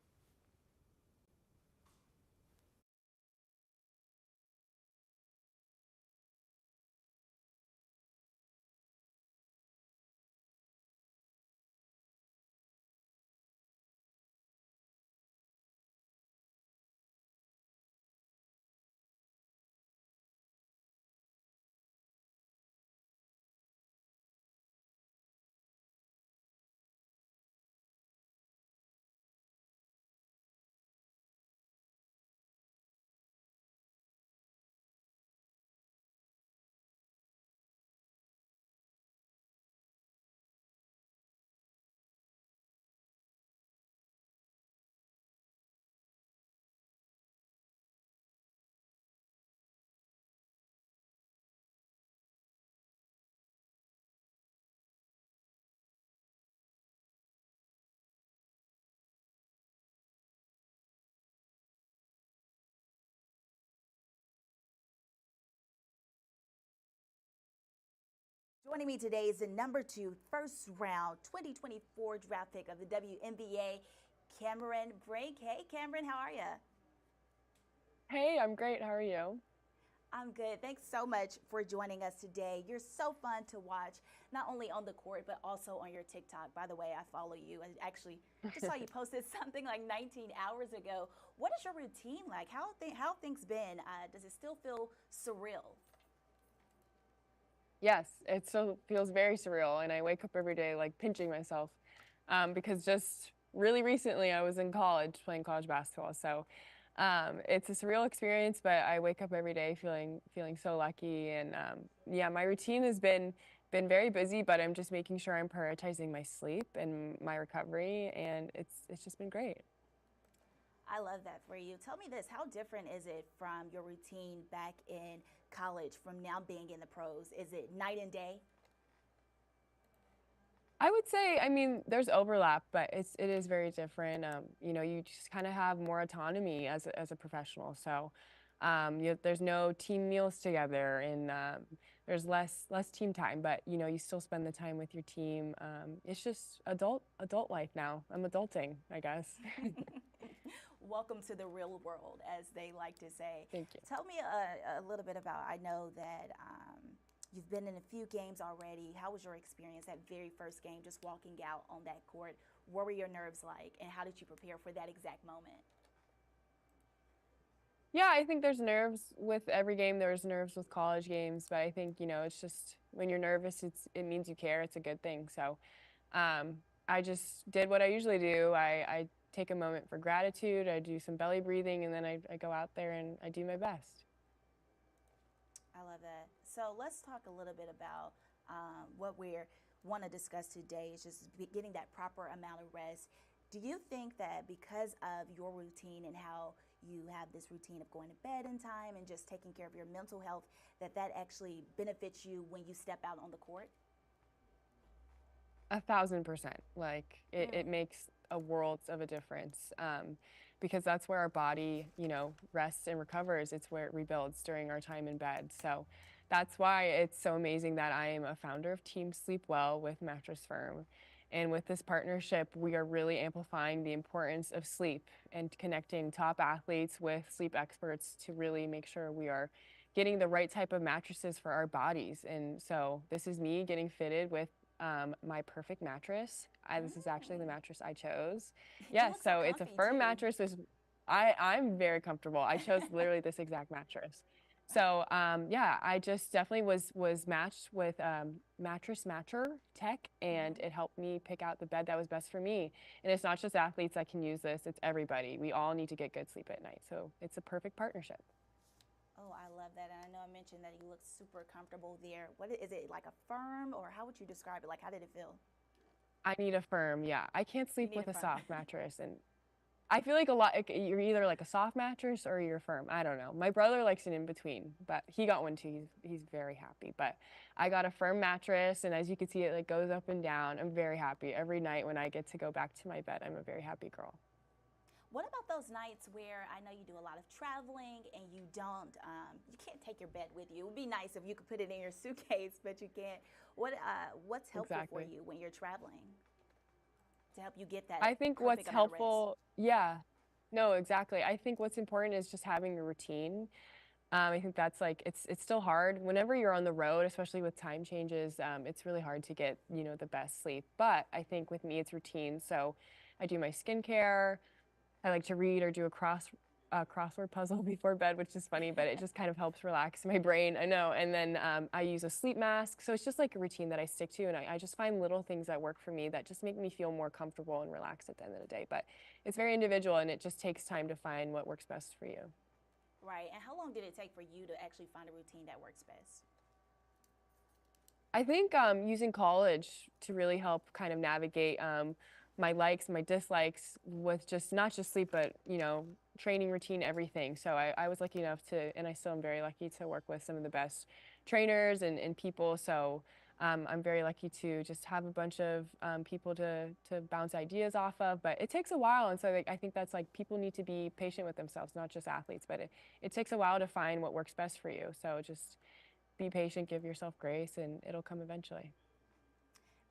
Joining me today is the #2 first round 2024 draft pick of the WNBA, Cameron Brink. Hey, Cameron, how are you? Hey, I'm great. How are you? I'm good. Thanks so much for joining us today. You're so fun to watch, not only on the court, but also on your TikTok. By the way, I follow you. I actually just saw you posted something like 19 hours ago. What is your routine like? How have things been? Does it still feel surreal? Yes, it still feels very surreal, and I wake up every day like pinching myself because just really recently I was in college playing college basketball. So it's a surreal experience, but I wake up every day feeling so lucky. And yeah, my routine has been very busy, but I'm just making sure I'm prioritizing my sleep and my recovery, and it's just been great. I love that for you. Tell me this, how different is it from your routine back in college from now being in the pros? Is it night and day? I would say, I mean, there's overlap, but it is very different. You know, you just kind of have more autonomy as a professional. So, there's no team meals together, and there's less team time. But you know, you still spend the time with your team. It's just adult life now. I'm adulting, I guess. Welcome to the real world, as they like to say. Thank you. Tell me a little bit about, I know that you've been in a few games already. How was your experience, that very first game, just walking out on that court? What were your nerves like, and how did you prepare for that exact moment? Yeah, I think there's nerves with every game. There's nerves with college games, but I think, you know, it's just when you're nervous, it means you care. It's a good thing. So I just did what I usually do. I take a moment for gratitude. I do some belly breathing, and then I go out there and I do my best. I love that. So let's talk a little bit about what we want to discuss today is just getting that proper amount of rest. Do you think that because of your routine and how you have this routine of going to bed in time and just taking care of your mental health, that actually benefits you when you step out on the court? 1,000%. Like it makes a world of a difference, because that's where our body, you know, rests and recovers. It's where it rebuilds during our time in bed. So that's why it's so amazing that I am a founder of Team Sleep Well with Mattress Firm. And with this partnership, we are really amplifying the importance of sleep and connecting top athletes with sleep experts to really make sure we are getting the right type of mattresses for our bodies. And so this is me getting fitted with my perfect mattress. This is actually the mattress I chose. Yeah, so it's a firm mattress. I'm very comfortable. I chose literally this exact mattress. So yeah, I just definitely was matched with Mattress Matcher Tech, and it helped me pick out the bed that was best for me. And it's not just athletes that can use this, it's everybody. We all need to get good sleep at night. So it's a perfect partnership. Oh, I love that. And I know I mentioned that you look super comfortable there. What is it, like a firm, or how would you describe it? Like, how did it feel? I need a firm, yeah. I can't sleep need with a a firm. soft mattress, and I feel like a lot, like, you're either like a soft mattress or you're firm. I don't know. My brother likes an in between, but he got one too. He's very happy. But I got a firm mattress, and as you can see, it like goes up and down. I'm very happy every night when I get to go back to my bed. I'm a very happy girl. What about those nights where I know you do a lot of traveling and you can't take your bed with you? It would be nice if you could put it in your suitcase, but you can't. What's helpful for Exactly. you when you're traveling to help you get that I think what's perfect amount of rest? helpful, yeah, no, exactly. I think what's important is just having a routine. I think that's like it's still hard whenever you're on the road, especially with time changes. It's really hard to get, you know, the best sleep. But I think with me, it's routine. So I do my skincare. I like to read or do a crossword puzzle before bed, which is funny, but it just kind of helps relax my brain. I know. And then I use a sleep mask. So it's just like a routine that I stick to. And I just find little things that work for me that just make me feel more comfortable and relaxed at the end of the day. But it's very individual, and it just takes time to find what works best for you. Right. And how long did it take for you to actually find a routine that works best? I think using college to really help kind of navigate my likes, my dislikes with just not just sleep, but, you know, training routine, everything. So I was lucky enough to, and I still am very lucky to work with some of the best trainers and people. So I'm very lucky to just have a bunch of people to bounce ideas off of, but it takes a while. And so like, I think that's like people need to be patient with themselves, not just athletes, but it takes a while to find what works best for you. So just be patient, give yourself grace, and it'll come eventually.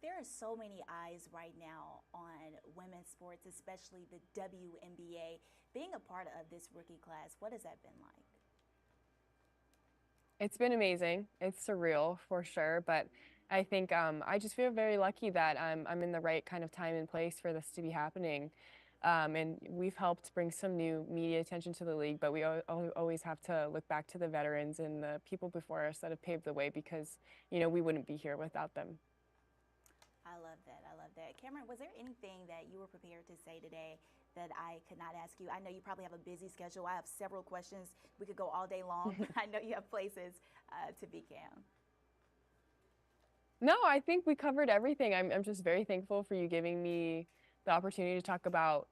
There are so many eyes right now on women's sports, especially the WNBA. Being a part of this rookie class, what has that been like? It's been amazing. It's surreal for sure, but I think I just feel very lucky that I'm in the right kind of time and place for this to be happening. And we've helped bring some new media attention to the league, but we always have to look back to the veterans and the people before us that have paved the way, because, you know, we wouldn't be here without them. I love that. I love that. Cameron, was there anything that you were prepared to say today that I could not ask you? I know you probably have a busy schedule. I have several questions. We could go all day long. I know you have places to be, Cam. No, I think we covered everything. I'm just very thankful for you giving me the opportunity to talk about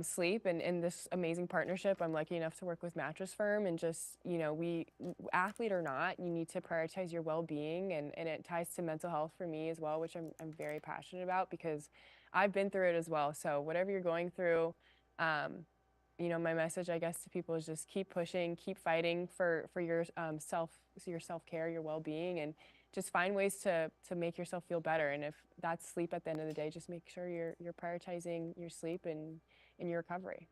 sleep and this amazing partnership. I'm lucky enough to work with Mattress Firm, and just, athlete or not, you need to prioritize your well-being, and it ties to mental health for me as well, which I'm very passionate about because I've been through it as well. So whatever you're going through, my message, I guess, to people is just keep pushing, keep fighting for your self-care, your well-being, and just find ways to make yourself feel better. And if that's sleep at the end of the day, just make sure you're prioritizing your sleep and your recovery.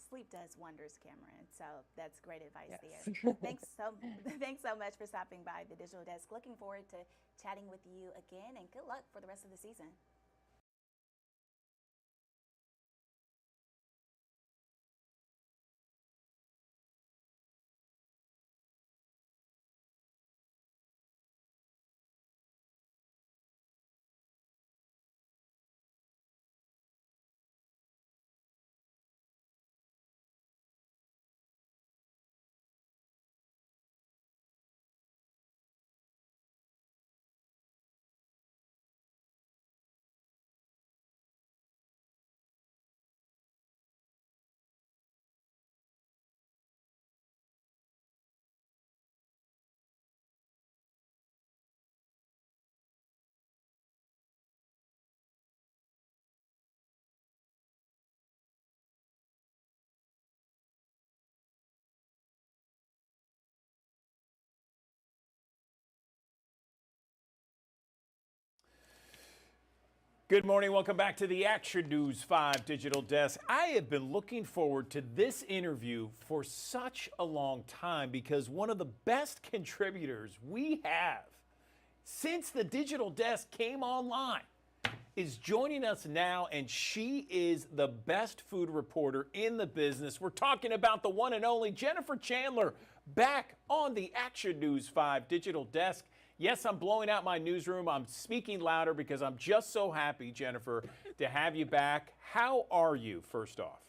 Sleep does wonders, Cameron. So that's great advice Yes. there. Thanks so much for stopping by the Digital Desk. Looking forward to chatting with you again, and good luck for the rest of the season. Good morning. Welcome back to the Action News 5 Digital Desk. I have been looking forward to this interview for such a long time because one of the best contributors we have since the Digital Desk came online is joining us now, and she is the best food reporter in the business. We're talking about the one and only Jennifer Chandler, back on the Action News 5 Digital Desk. Yes, I'm blowing out my newsroom. I'm speaking louder because I'm just so happy, Jennifer, to have you back. How are you, first off?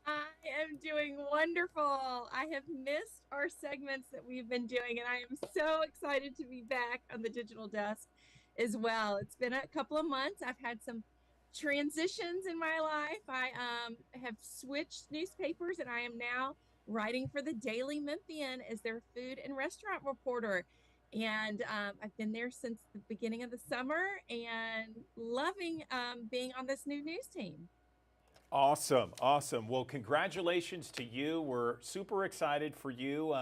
I am doing wonderful. I have missed our segments that we've been doing, and I am so excited to be back on the Digital Desk as well. It's been a couple of months. I've had some transitions in my life. I have switched newspapers, and I am now writing for the Daily Memphian as their food and restaurant reporter. And I've been there since the beginning of the summer and loving being on this new news team. Awesome. Awesome. Well, congratulations to you. We're super excited for you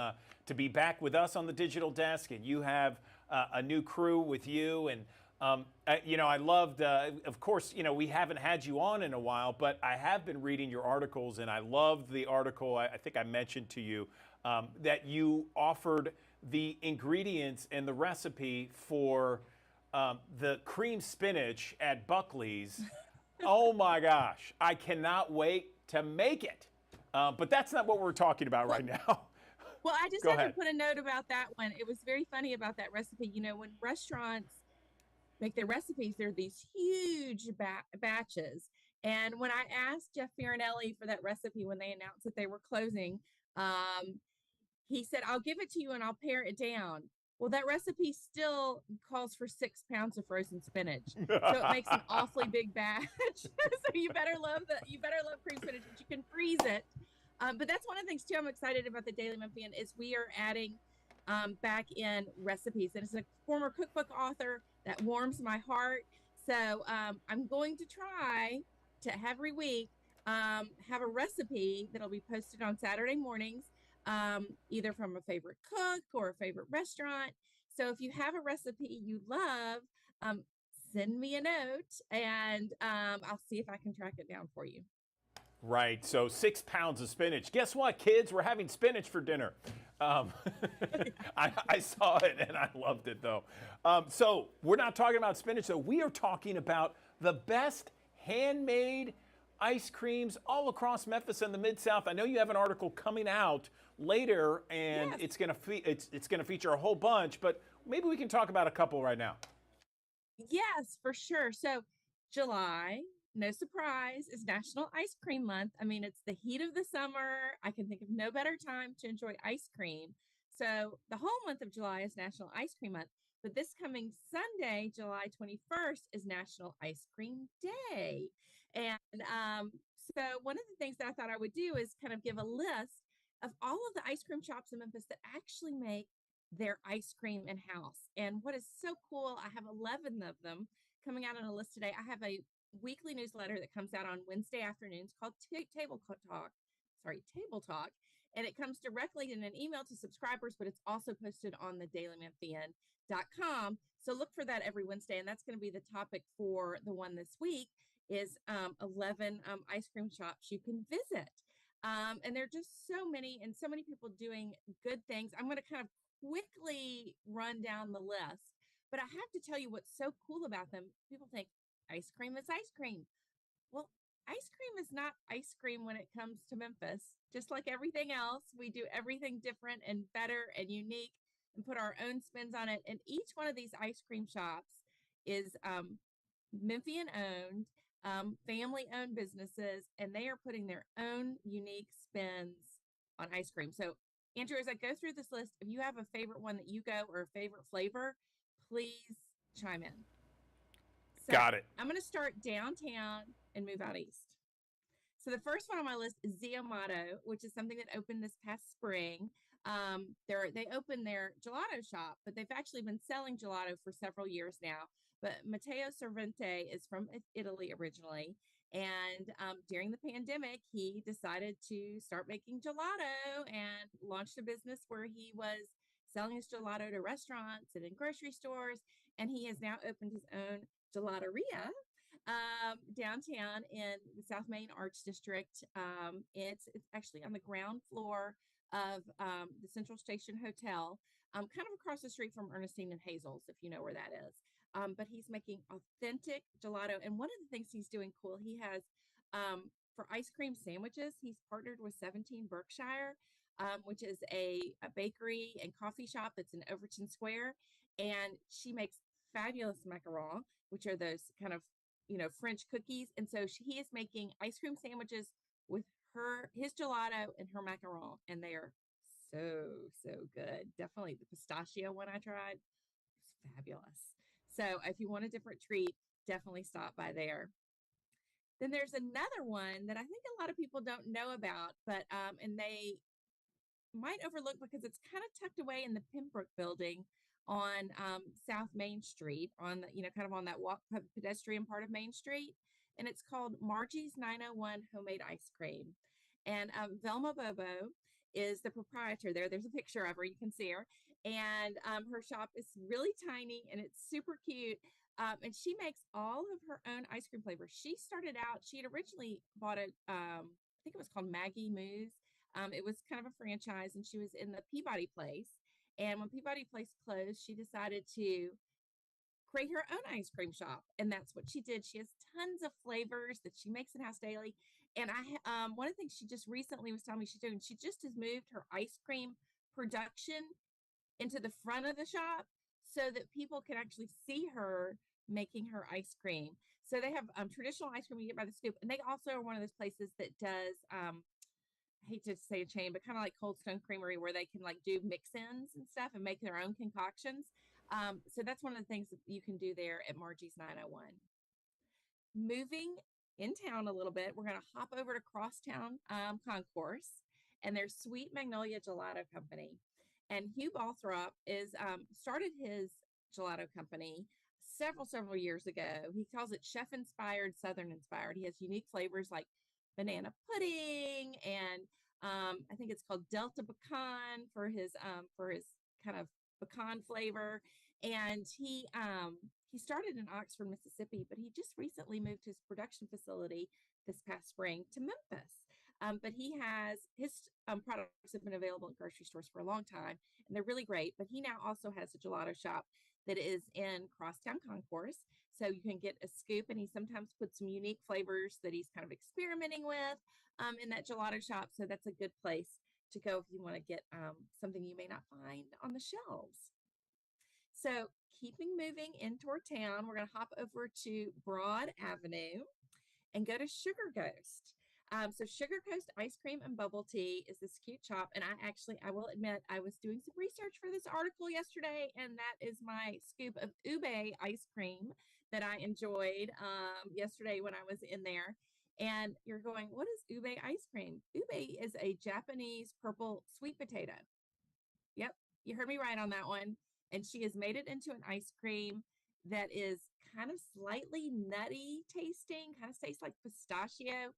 to be back with us on the Digital Desk, and you have a new crew with you. And, I loved, of course, we haven't had you on in a while, but I have been reading your articles, and I loved the article. I think I mentioned to you that you offered the ingredients and the recipe for the cream spinach at Buckley's. Oh my gosh, I cannot wait to make it. But that's not what we're talking about right now. Well, I just Go have ahead. to put a note about that one. It was very funny about that recipe. When restaurants make their recipes, they're these huge batches. And when I asked Jeff Farinelli for that recipe when they announced that they were closing, he said, I'll give it to you and I'll pare it down. Well, that recipe still calls for 6 pounds of frozen spinach. So it makes an awfully big batch. So you better love cream spinach, but you can freeze it. But that's one of the things too I'm excited about the Daily Memphian is we are adding back in recipes. And as a former cookbook author, that warms my heart. So I'm going to try to every week have a recipe that'll be posted on Saturday mornings, either from a favorite cook or a favorite restaurant. So if you have a recipe you love, send me a note and I'll see if I can track it down for you. Right, so 6 pounds of spinach. Guess what, kids? We're having spinach for dinner. I saw it and I loved it, though. So we're not talking about spinach, though. We are talking about the best handmade ice creams all across Memphis and the Mid-South. I know you have an article coming out later, and Yes. it's gonna feature a whole bunch, but maybe we can talk about a couple right now. Yes, for sure. So July, no surprise, is National Ice Cream Month. I mean, it's the heat of the summer. I can think of no better time to enjoy ice cream. So the whole month of July is National Ice Cream Month. But this coming Sunday, July 21st, is National Ice Cream Day. And so one of the things that I thought I would do is kind of give a list of all of the ice cream shops in Memphis that actually make their ice cream in-house. And what is so cool, I have 11 of them coming out on a list today. I have a weekly newsletter that comes out on Wednesday afternoons called Table Talk. And it comes directly in an email to subscribers, but it's also posted on the dailymemphian.com. So look for that every Wednesday. And that's going to be the topic for the one this week is 11 ice cream shops you can visit. And there are just so many and so many people doing good things. I'm going to kind of quickly run down the list, but I have to tell you what's so cool about them. People think ice cream is ice cream. Well, ice cream is not ice cream when it comes to Memphis. Just like everything else, we do everything different and better and unique and put our own spins on it. And each one of these ice cream shops is Memphian owned, family owned businesses, and they are putting their own unique spins on ice cream. So, Andrew, as I go through this list, if you have a favorite one that you go or a favorite flavor, please chime in. So, Got it. I'm going to start downtown and move out east. So the first one on my list is Zia Motto, which is something that opened this past spring. They opened their gelato shop, but they've actually been selling gelato for several years now. But Matteo Cervente is from Italy originally. And during the pandemic, he decided to start making gelato and launched a business where he was selling his gelato to restaurants and in grocery stores. And he has now opened his own gelateria downtown in the South Main Arts District. It's actually on the ground floor of the Central Station Hotel, kind of across the street from Ernestine and Hazel's, if you know where that is. But he's making authentic gelato. And one of the things he's doing cool, he has for ice cream sandwiches, he's partnered with 17 Berkshire, which is a bakery and coffee shop that's in Overton Square. And she makes fabulous macarons, which are those kind of, French cookies. And so he is making ice cream sandwiches with his gelato and her macaron. And they are so, so good. Definitely the pistachio one I tried was fabulous. So if you want a different treat, definitely stop by there. Then there's another one that I think a lot of people don't know about, but and they might overlook because it's kind of tucked away in the Pembroke building on South Main Street, on the, kind of on that walk pedestrian part of Main Street. And it's called Margie's 901 Homemade Ice Cream. And Velma Bobo is the proprietor there. There's a picture of her. You can see her. And her shop is really tiny and it's super cute. And she makes all of her own ice cream flavors. She started out, she had originally bought I think it was called Maggie Moo's. It was kind of a franchise and she was in the Peabody Place. And when Peabody Place closed, she decided to create her own ice cream shop. And that's what she did. She has tons of flavors that she makes in-house daily. And one of the things she just recently was telling me she's doing, she just has moved her ice cream production into the front of the shop so that people can actually see her making her ice cream. So they have traditional ice cream you get by the scoop. And they also are one of those places that does, I hate to say a chain, but kind of like Cold Stone Creamery where they can like do mix-ins and stuff and make their own concoctions. So that's one of the things that you can do there at Margie's 901. Moving in town a little bit, we're going to hop over to Crosstown Concourse, and there's Sweet Magnolia Gelato Company. And Hugh Balthrop is started his gelato company several years ago. He calls it chef-inspired, Southern-inspired. He has unique flavors like banana pudding, and I think it's called Delta Pecan for his kind of pecan flavor. And he started in Oxford, Mississippi, but he just recently moved his production facility this past spring to Memphis. But he has his products have been available in grocery stores for a long time, and they're really great. But he now also has a gelato shop that is in Crosstown Concourse. So you can get a scoop, and he sometimes puts some unique flavors that he's kind of experimenting with in that gelato shop. So that's a good place to go if you want to get something you may not find on the shelves. So keeping moving in toward town. We're going to hop over to Broad Avenue and go to Sugar Ghost. So Sugar Coast Ice Cream and Bubble Tea is this cute shop. And I will admit, I was doing some research for this article yesterday, and that is my scoop of ube ice cream that I enjoyed yesterday when I was in there. And you're going, what is ube ice cream? Ube is a Japanese purple sweet potato. Yep, you heard me right on that one. And she has made it into an ice cream that is kind of slightly nutty tasting, kind of tastes like pistachio.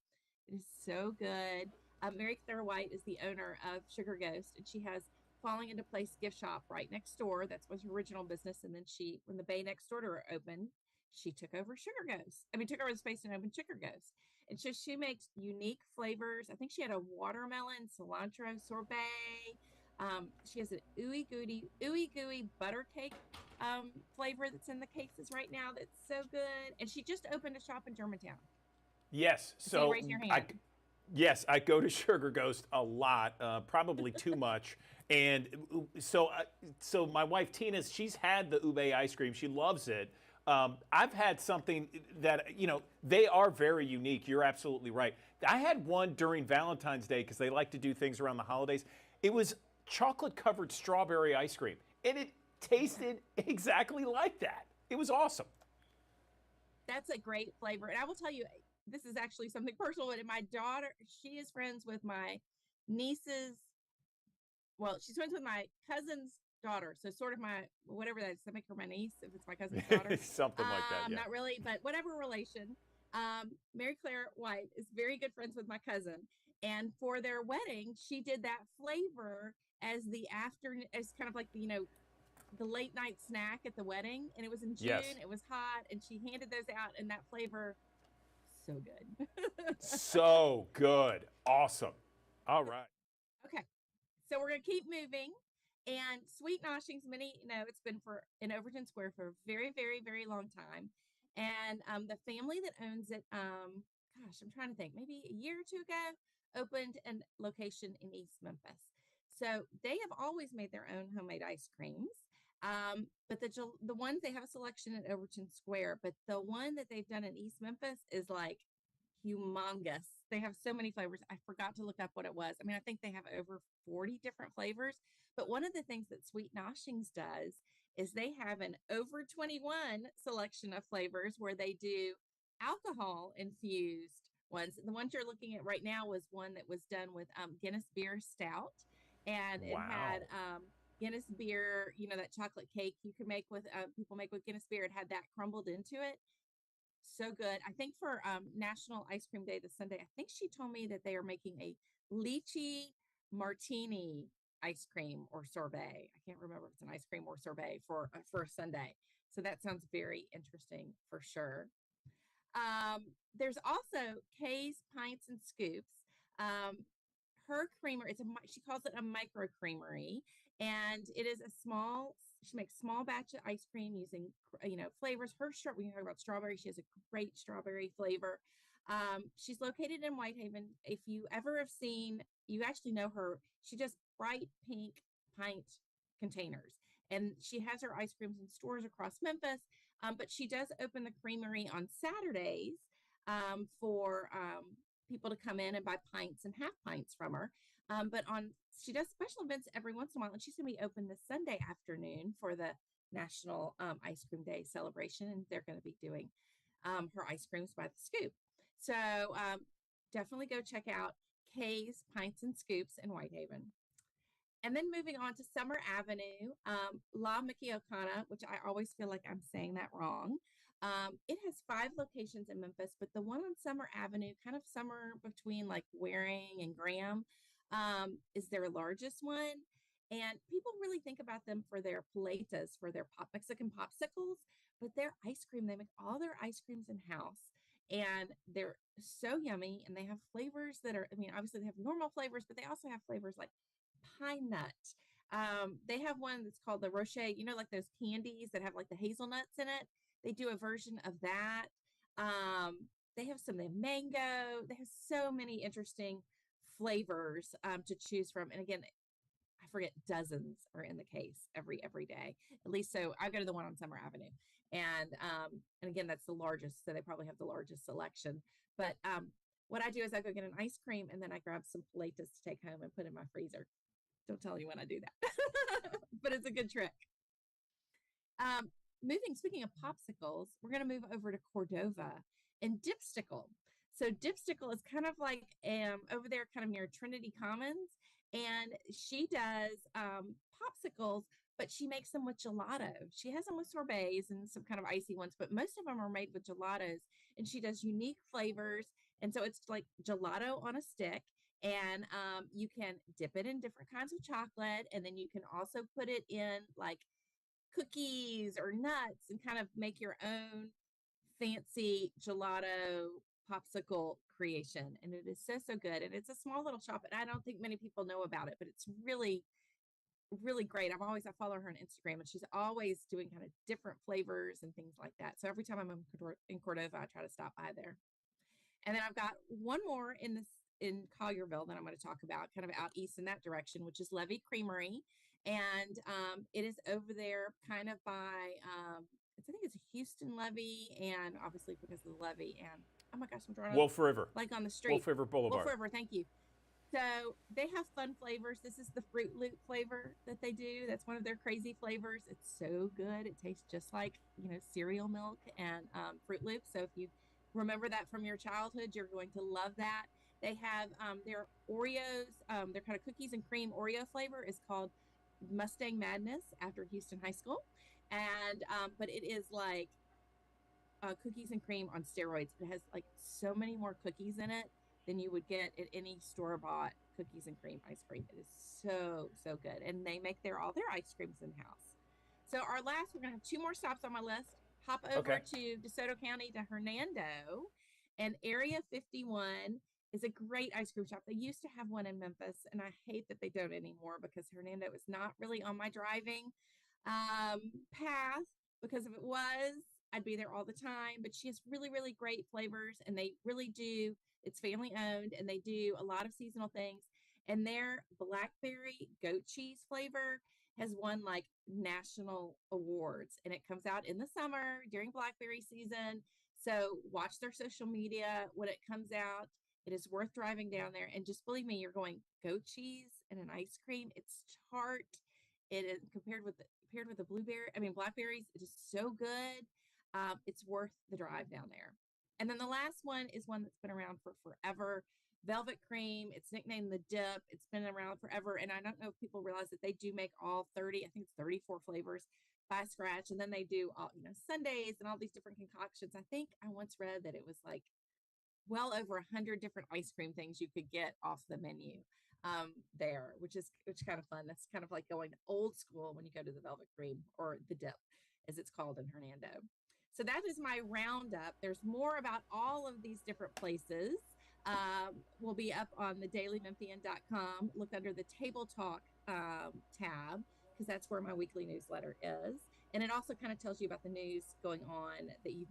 It is so good. Mary Claire White is the owner of Sugar Ghost, and she has Falling Into Place gift shop right next door. That was her original business. And then when the bay next door to her opened, she took over took over the space and opened Sugar Ghost. And so she makes unique flavors. I think she had a watermelon cilantro sorbet. She has an ooey gooey butter cake flavor that's in the cases right now. That's so good. And she just opened a shop in Germantown. Yes. So raise your hand. Yes, I go to Sugar Ghost a lot, probably too much. And so my wife Tina, she's had the ube ice cream. She loves it. I've had something that, they are very unique. You're absolutely right. I had one during Valentine's Day because they like to do things around the holidays. It was chocolate-covered strawberry ice cream, and it tasted exactly like that. It was awesome. That's a great flavor. And I will tell you, this is actually something personal, but my daughter, she is friends with my niece's, she's friends with my cousin's daughter. So sort of whatever that is, I make her my niece if it's my cousin's daughter. Something like that, yeah. Not really, but whatever relation. Mary Claire White is very good friends with my cousin. And for their wedding, she did that flavor as kind of like, the late night snack at the wedding. And it was in June, Yes. It was hot, and she handed those out, and that flavor, so good. So good. Awesome. All right. Okay. So we're going to keep moving. And Sweet Noshings, many know it's been in Overton Square for a very, very, very long time. And the family that owns it, I'm trying to think, maybe a year or two ago, opened a location in East Memphis. So they have always made their own homemade ice creams. But the ones, they have a selection at Overton Square, but the one that they've done in East Memphis is like humongous. They have so many flavors. I forgot to look up what it was. I think they have over 40 different flavors. But one of the things that Sweet Noshings does is they have an over 21 selection of flavors where they do alcohol infused ones. The ones you're looking at right now was one that was done with Guinness Beer Stout. And it had Guinness beer, that chocolate cake you can make with, people make with Guinness beer. It had that crumbled into it. So good. I think for National Ice Cream Day this Sunday, I think she told me that they are making a lychee martini ice cream or sorbet. I can't remember if it's an ice cream or sorbet for a Sunday. So that sounds very interesting for sure. There's also Kay's Pints and Scoops. Her creamer, she calls it a micro creamery, and it is she makes small batch of ice cream using, flavors. We can talk about strawberry. She has a great strawberry flavor. She's located in Whitehaven. If you ever have seen, you actually know her. She does bright pink pint containers, and she has her ice creams in stores across Memphis. But she does open the creamery on Saturdays for people to come in and buy pints and half pints from her. But she does special events every once in a while, and she's going to be open this Sunday afternoon for the National Ice Cream Day celebration, and they're going to be doing her ice creams by the scoop. So definitely go check out Kay's Pints and Scoops in Whitehaven. And then moving on to Summer Avenue, La Michoacana, which I always feel like I'm saying that wrong. It has 5 locations in Memphis, but the one on Summer Avenue, kind of somewhere between like Waring and Graham, is their largest one. And people really think about them for their paletas, for their Mexican popsicles, but their ice cream, they make all their ice creams in-house. And they're so yummy, and they have flavors that are, obviously they have normal flavors, but they also have flavors like pine nut. They have one that's called the Rocher, like those candies that have like the hazelnuts in it. They do a version of that. They have some mango. They have so many interesting flavors to choose from. And again, I forget, dozens are in the case every day. At least so I go to the one on Summer Avenue. And again, that's the largest, so they probably have the largest selection. But what I do is I go get an ice cream and then I grab some Pilates to take home and put in my freezer. Don't tell anyone I do that, but it's a good trick. Speaking of popsicles, we're going to move over to Cordova and Dipstickle. So Dipstickle is kind of like over there kind of near Trinity Commons, and she does popsicles, but she makes them with gelato. She has them with sorbets and some kind of icy ones, but most of them are made with gelatos, and she does unique flavors. And so it's like gelato on a stick, and you can dip it in different kinds of chocolate, and then you can also put it in like cookies or nuts and kind of make your own fancy gelato popsicle creation. And it is so good. And it's a small little shop, and I don't think many people know about it, but it's really great. I follow her on Instagram, and she's always doing kind of different flavors and things like that. So every time I'm in Cordova, I try to stop by there. And then I've got one more in Collierville that I'm going to talk about, kind of out east in that direction, which is Levy Creamery. And it is over there kind of by, I think it's Houston Levy, and obviously because of the levee, and oh my gosh, I'm drawing Wolf River. Like on the street. Wolf River Boulevard. Wolf River, thank you. So they have fun flavors. This is the Fruit Loop flavor that they do. That's one of their crazy flavors. It's so good. It tastes just like, cereal milk and Fruit Loops. So if you remember that from your childhood, you're going to love that. They have their Oreos, their kind of cookies and cream Oreo flavor is called Mustang Madness after Houston High School. And but it is like cookies and cream on steroids. It has like so many more cookies in it than you would get at any store-bought cookies and cream ice cream. It is so good. And they make all their ice creams in-house. So we're going to have two more stops on my list. Hop over to DeSoto County to Hernando, and Area 51 is a great ice cream shop. They used to have one in Memphis, and I hate that they don't anymore because Hernando is not really on my driving path, because if it was, I'd be there all the time. But she has really great flavors, and they really do. It's family owned, and they do a lot of seasonal things. And their blackberry goat cheese flavor has won like national awards, and it comes out in the summer during blackberry season. So watch their social media when it comes out. It is worth driving down there, and just believe me, you're going goat cheese and an ice cream. It's tart. It is paired with the blackberries. It is so good. It's worth the drive down there. And then the last one is one that's been around for forever. Velvet Cream. It's nicknamed the Dip. It's been around forever. And I don't know if people realize that they do make all 30, I think it's 34 flavors by scratch. And then they do all, sundaes and all these different concoctions. I think I once read that it was like well over 100 different ice cream things you could get off the menu there, which is kind of fun. That's kind of like going old school when you go to the Velvet Cream, or the Dip as it's called in Hernando. So that is my roundup. There's more about all of these different places. Will be up on the dailymemphian.com. Look under the Table Talk tab, because that's where my weekly newsletter is. And it also kind of tells you about the news going on that you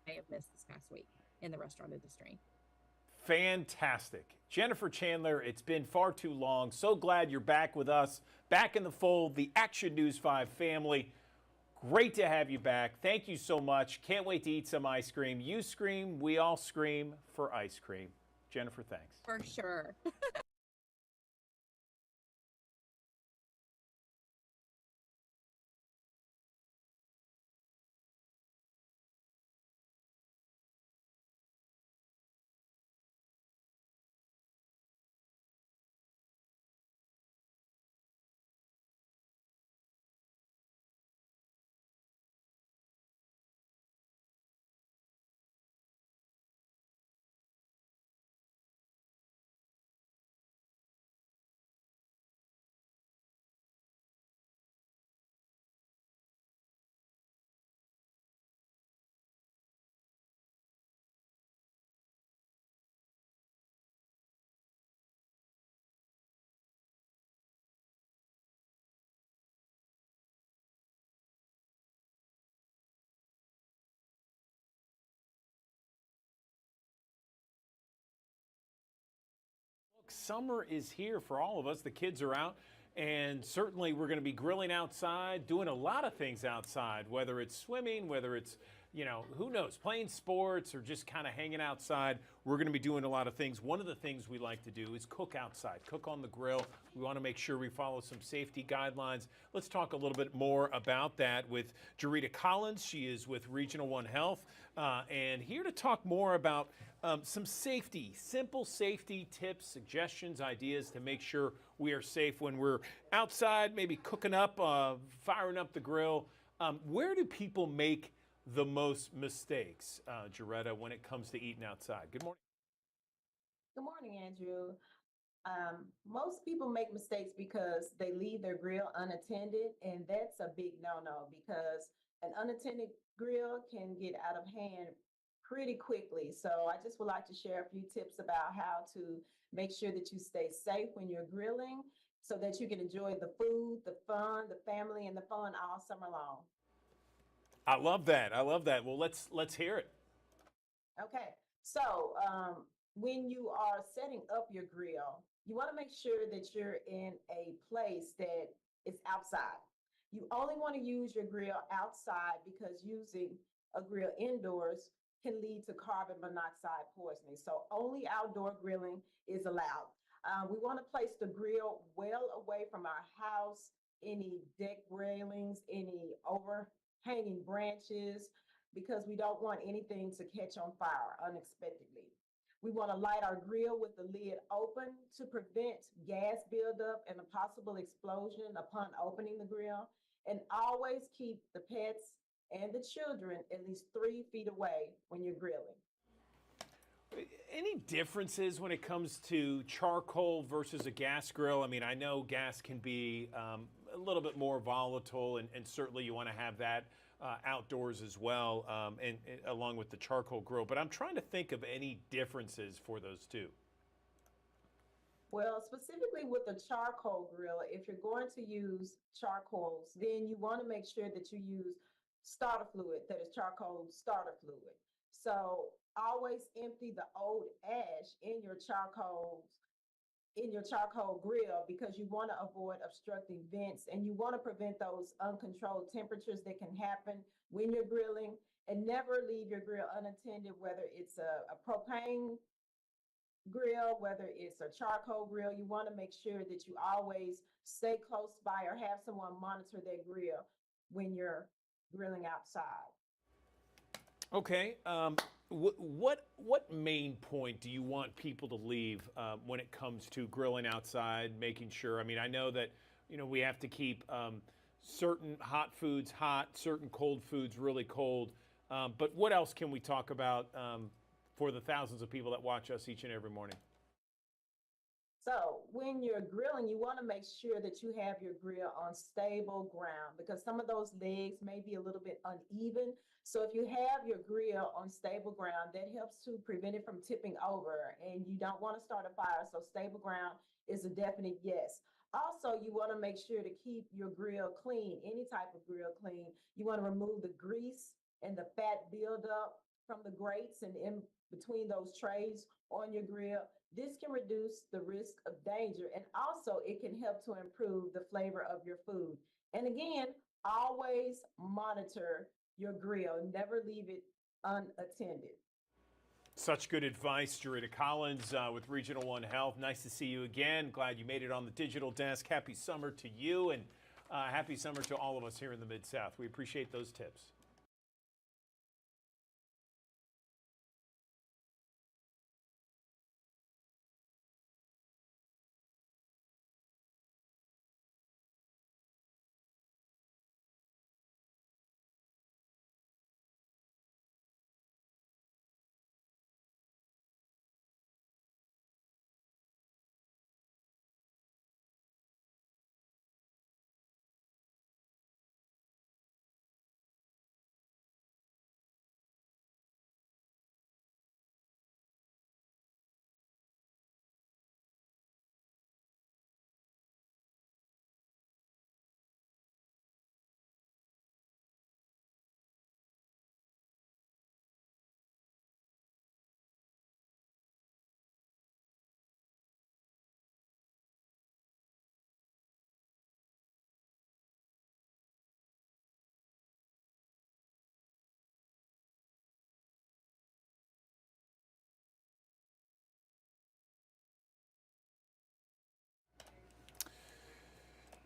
may have missed this past week in the restaurant industry. Fantastic. Jennifer Chandler, it's been far too long. So glad you're back with us, back in the fold, the Action News 5 family. Great to have you back. Thank you so much. Can't wait to eat some ice cream. You scream, we all scream for ice cream. Jennifer, thanks. For sure. Summer is here for all of us. The kids are out And certainly we're going to be grilling outside, doing a lot of things outside, whether it's swimming, whether it's, who knows, playing sports or just kind of hanging outside. We're going to be doing a lot of things. One of the things we like to do is cook outside, cook on the grill. We want to make sure we follow some safety guidelines. Let's talk a little bit more about that with Jarita Collins. She is with Regional One Health and here to talk more about some safety, simple safety tips, suggestions, ideas to make sure we are safe when we're outside, maybe cooking up, firing up the grill. Where do people make the most mistakes, Jaretta, when it comes to eating outside? Good morning. Good morning, Andrew. Most people make mistakes because they leave their grill unattended, and that's a big no-no because an unattended grill can get out of hand pretty quickly. So I just would like to share a few tips about how to make sure that you stay safe when you're grilling so that you can enjoy the food, the fun, the family, and the fun all summer long. I love that. I love that. Well, let's hear it. Okay, so when you are setting up your grill, you want to make sure that you're in a place that is outside. You only want to use your grill outside because using a grill indoors can lead to carbon monoxide poisoning. So only outdoor grilling is allowed. We want to place the grill well away from our house, any deck railings, any overhanging branches, because we don't want anything to catch on fire unexpectedly. We want to light our grill with the lid open to prevent gas buildup and a possible explosion upon opening the grill. And always keep the pets and the children at least 3 feet away when you're grilling. Any differences when it comes to charcoal versus a gas grill? I mean, I know gas can be a little bit more volatile, and certainly you want to have that outdoors as well, and along with the charcoal grill. But I'm trying to think of any differences for those two. Well, specifically with the charcoal grill, if you're going to use charcoals, then you want to make sure that you use starter fluid, that is charcoal starter fluid. So always empty the old ash in your charcoal grill because you want to avoid obstructing vents and you want to prevent those uncontrolled temperatures that can happen when you're grilling. And never leave your grill unattended, whether it's a propane grill, whether it's a charcoal grill. You want to make sure that you always stay close by or have someone monitor their grill when you're grilling outside. Okay. What main point do you want people to leave when it comes to grilling outside, making sure? I mean, I know that we have to keep certain hot foods hot, certain cold foods really cold. But what else can we talk about for the thousands of people that watch us each and every morning? So when you're grilling, you want to make sure that you have your grill on stable ground because some of those legs may be a little bit uneven. So if you have your grill on stable ground, that helps to prevent it from tipping over, and you don't want to start a fire. So stable ground is a definite yes. Also, you want to make sure to keep your grill clean, any type of grill clean. You want to remove the grease and the fat buildup from the grates and in between those trays on your grill. This can reduce the risk of danger, and also it can help to improve the flavor of your food. And again, always monitor your grill. Never leave it unattended. Such good advice, Jarita Collins with Regional One Health. Nice to see you again. Glad you made it on the digital desk. Happy summer to you, and happy summer to all of us here in the Mid-South. We appreciate those tips.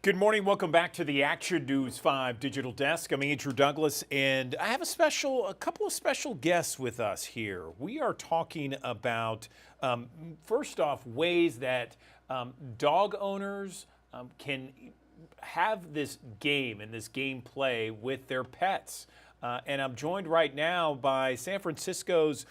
Good morning. Welcome back to the Action News 5 Digital Desk. I'm Andrew Douglas, and I have a couple of special guests with us here. We are talking about, first off, ways that dog owners can have this game and this gameplay with their pets. And I'm joined right now by San Francisco's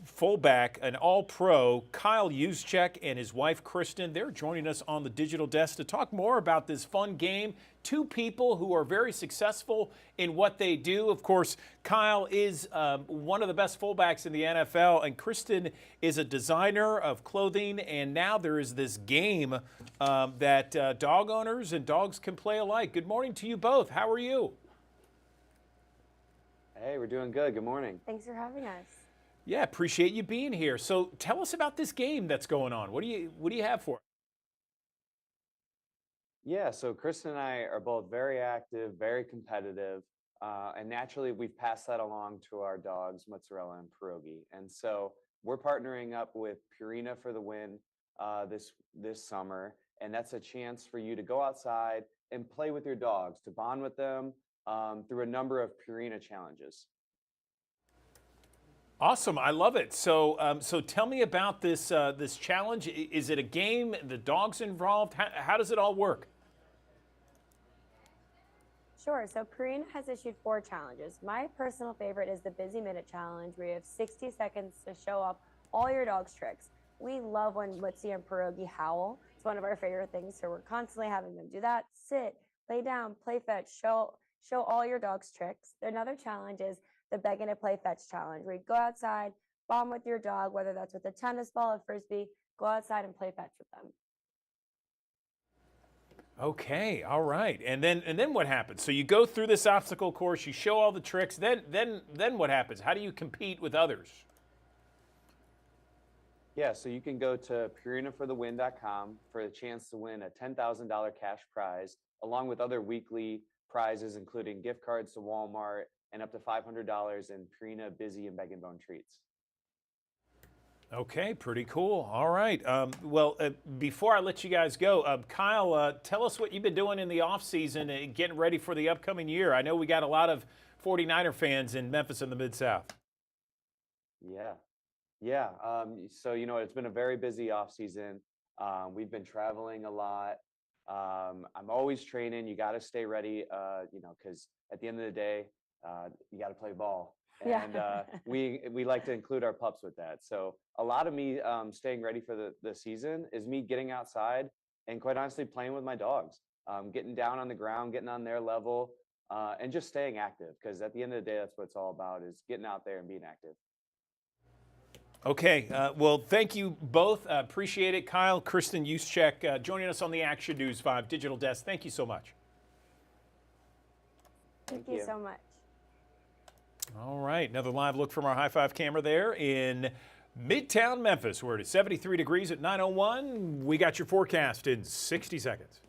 fullback, an all-pro, Kyle Juszczyk, and his wife, Kristen. They're joining us on the Digital Desk to talk more about this fun game. Two people who are very successful in what they do. Of course, Kyle is one of the best fullbacks in the NFL, and Kristen is a designer of clothing. And now there is this game that dog owners and dogs can play alike. Good morning to you both. How are you? Hey, we're doing good. Good morning. Thanks for having us. Yeah, appreciate you being here. So tell us about this game that's going on. What do you have for us? Yeah, so Kristen and I are both very active, very competitive, and naturally we've passed that along to our dogs, Mozzarella and Pierogi. And so we're partnering up with Purina for the Win this summer, and that's a chance for you to go outside and play with your dogs, to bond with them through a number of Purina challenges. Awesome, I love it. So, so tell me about this this challenge. Is it a game? The dogs involved? How does it all work? Sure. So Purina has issued 4 challenges. My personal favorite is the Busy Minute Challenge, where you have 60 seconds to show off all your dog's tricks. We love when Mutzi and Pierogi howl. It's one of our favorite things, so we're constantly having them do that. Sit, lay down, play fetch, show all your dog's tricks. Another challenge is the Begging to Play Fetch Challenge, where you go outside, bond with your dog, whether that's with a tennis ball or frisbee, go outside and play fetch with them. Okay, all right. And then what happens? So you go through this obstacle course, you show all the tricks, then what happens? How do you compete with others? Yeah, so you can go to PurinaForTheWin.com for a chance to win a $10,000 cash prize, along with other weekly prizes, including gift cards to Walmart and up to $500 in Purina, Busy, and Bag and Bone treats. Okay, pretty cool. All right. Well, before I let you guys go, Kyle, tell us what you've been doing in the offseason and getting ready for the upcoming year. I know we got a lot of 49er fans in Memphis and the Mid-South. Yeah. So, it's been a very busy offseason. We've been traveling a lot. I'm always training. You got to stay ready, because at the end of the day, you got to play ball. And we like to include our pups with that. So a lot of me staying ready for the season is me getting outside and, quite honestly, playing with my dogs, getting down on the ground, getting on their level, and just staying active. Because at the end of the day, that's what it's all about, is getting out there and being active. Okay. Well, thank you both. Appreciate it. Kyle, Kristen Juszczyk joining us on the Action News 5 Digital Desk. Thank you so much. Thank you so much. All right, another live look from our High Five camera there in Midtown Memphis. We're at 73 degrees at 9:01. We got your forecast in 60 seconds.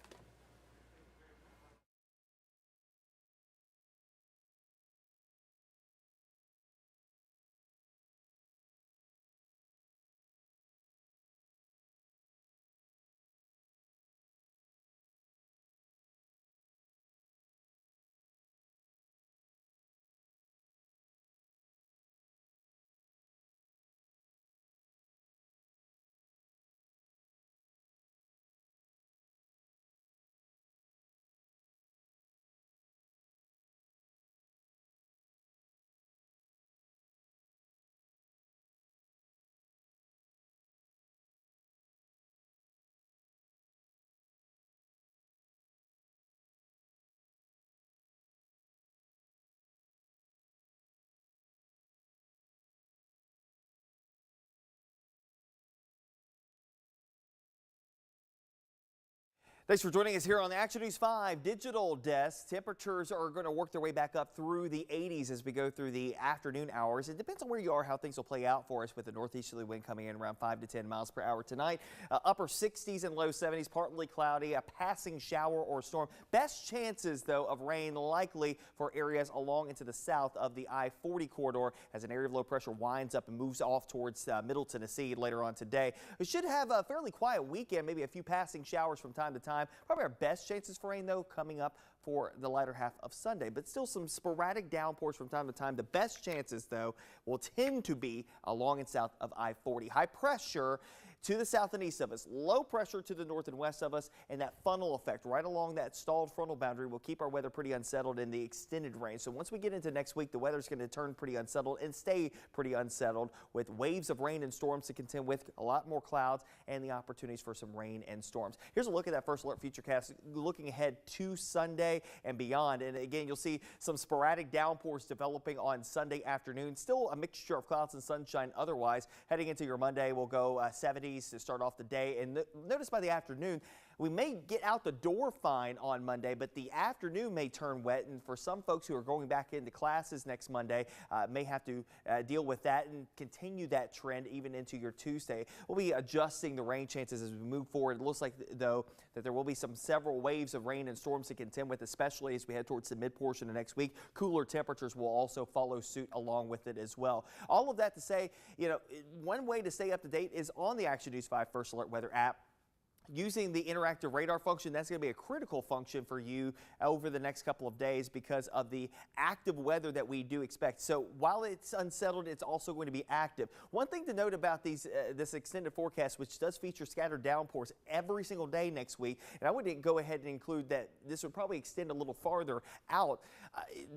Thanks for joining us here on the Action News 5 Digital Desk. Temperatures are going to work their way back up through the 80s as we go through the afternoon hours. It depends on where you are, how things will play out for us with the northeasterly wind coming in around 5 to 10 miles per hour tonight. Upper 60s and low 70s, partly cloudy, a passing shower or storm. Best chances, though, of rain likely for areas along into the south of the I-40 corridor as an area of low pressure winds up and moves off towards Middle Tennessee later on today. We should have a fairly quiet weekend, maybe a few passing showers from time to time. time. Probably our best chances for rain, though, coming up for the latter half of Sunday, but still some sporadic downpours from time to time. The best chances, though, will tend to be along and south of I-40. High pressure to the south and east of us, low pressure to the north and west of us, and that funnel effect right along that stalled frontal boundary will keep our weather pretty unsettled in the extended range. So once we get into next week, the weather's going to turn pretty unsettled and stay pretty unsettled with waves of rain and storms to contend with, a lot more clouds, and the opportunities for some rain and storms. Here's a look at that first alert futurecast looking ahead to Sunday and beyond. And again, you'll see some sporadic downpours developing on Sunday afternoon. Still a mixture of clouds and sunshine otherwise. Heading into your Monday, we'll go 70s to start off the day. And notice by the afternoon, we may get out the door fine on Monday, but the afternoon may turn wet. And for some folks who are going back into classes next Monday, may have to deal with that and continue that trend even into your Tuesday. We'll be adjusting the rain chances as we move forward. It looks like, though, that there will be several waves of rain and storms to contend with, especially as we head towards the mid portion of next week. Cooler temperatures will also follow suit along with it as well. All of that to say, one way to stay up to date is on the Action News 5 First Alert Weather app. Using the interactive radar function, that's going to be a critical function for you over the next couple of days because of the active weather that we do expect. So while it's unsettled, it's also going to be active. One thing to note about this extended forecast, which does feature scattered downpours every single day next week, and I would go ahead and include that this would probably extend a little farther out.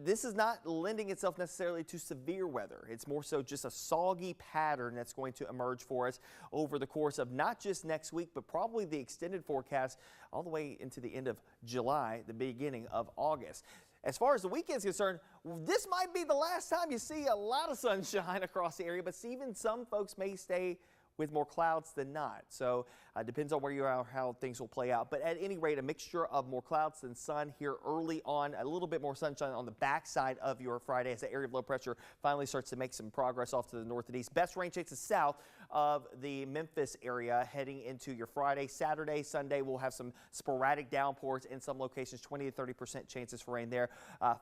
This is not lending itself necessarily to severe weather. It's more so just a soggy pattern that's going to emerge for us over the course of not just next week, but probably the extended forecast all the way into the end of July, the beginning of August. As far as the weekend's concerned, this might be the last time you see a lot of sunshine across the area, but even some folks may stay with more clouds than not. So depends on where you are, how things will play out. But at any rate, a mixture of more clouds than sun here early on, a little bit more sunshine on the backside of your Friday as the area of low pressure finally starts to make some progress off to the north and east. Best rain chances south of the Memphis area heading into your Friday. Saturday, Sunday, we'll have some sporadic downpours in some locations, 20 to 30% chances for rain there,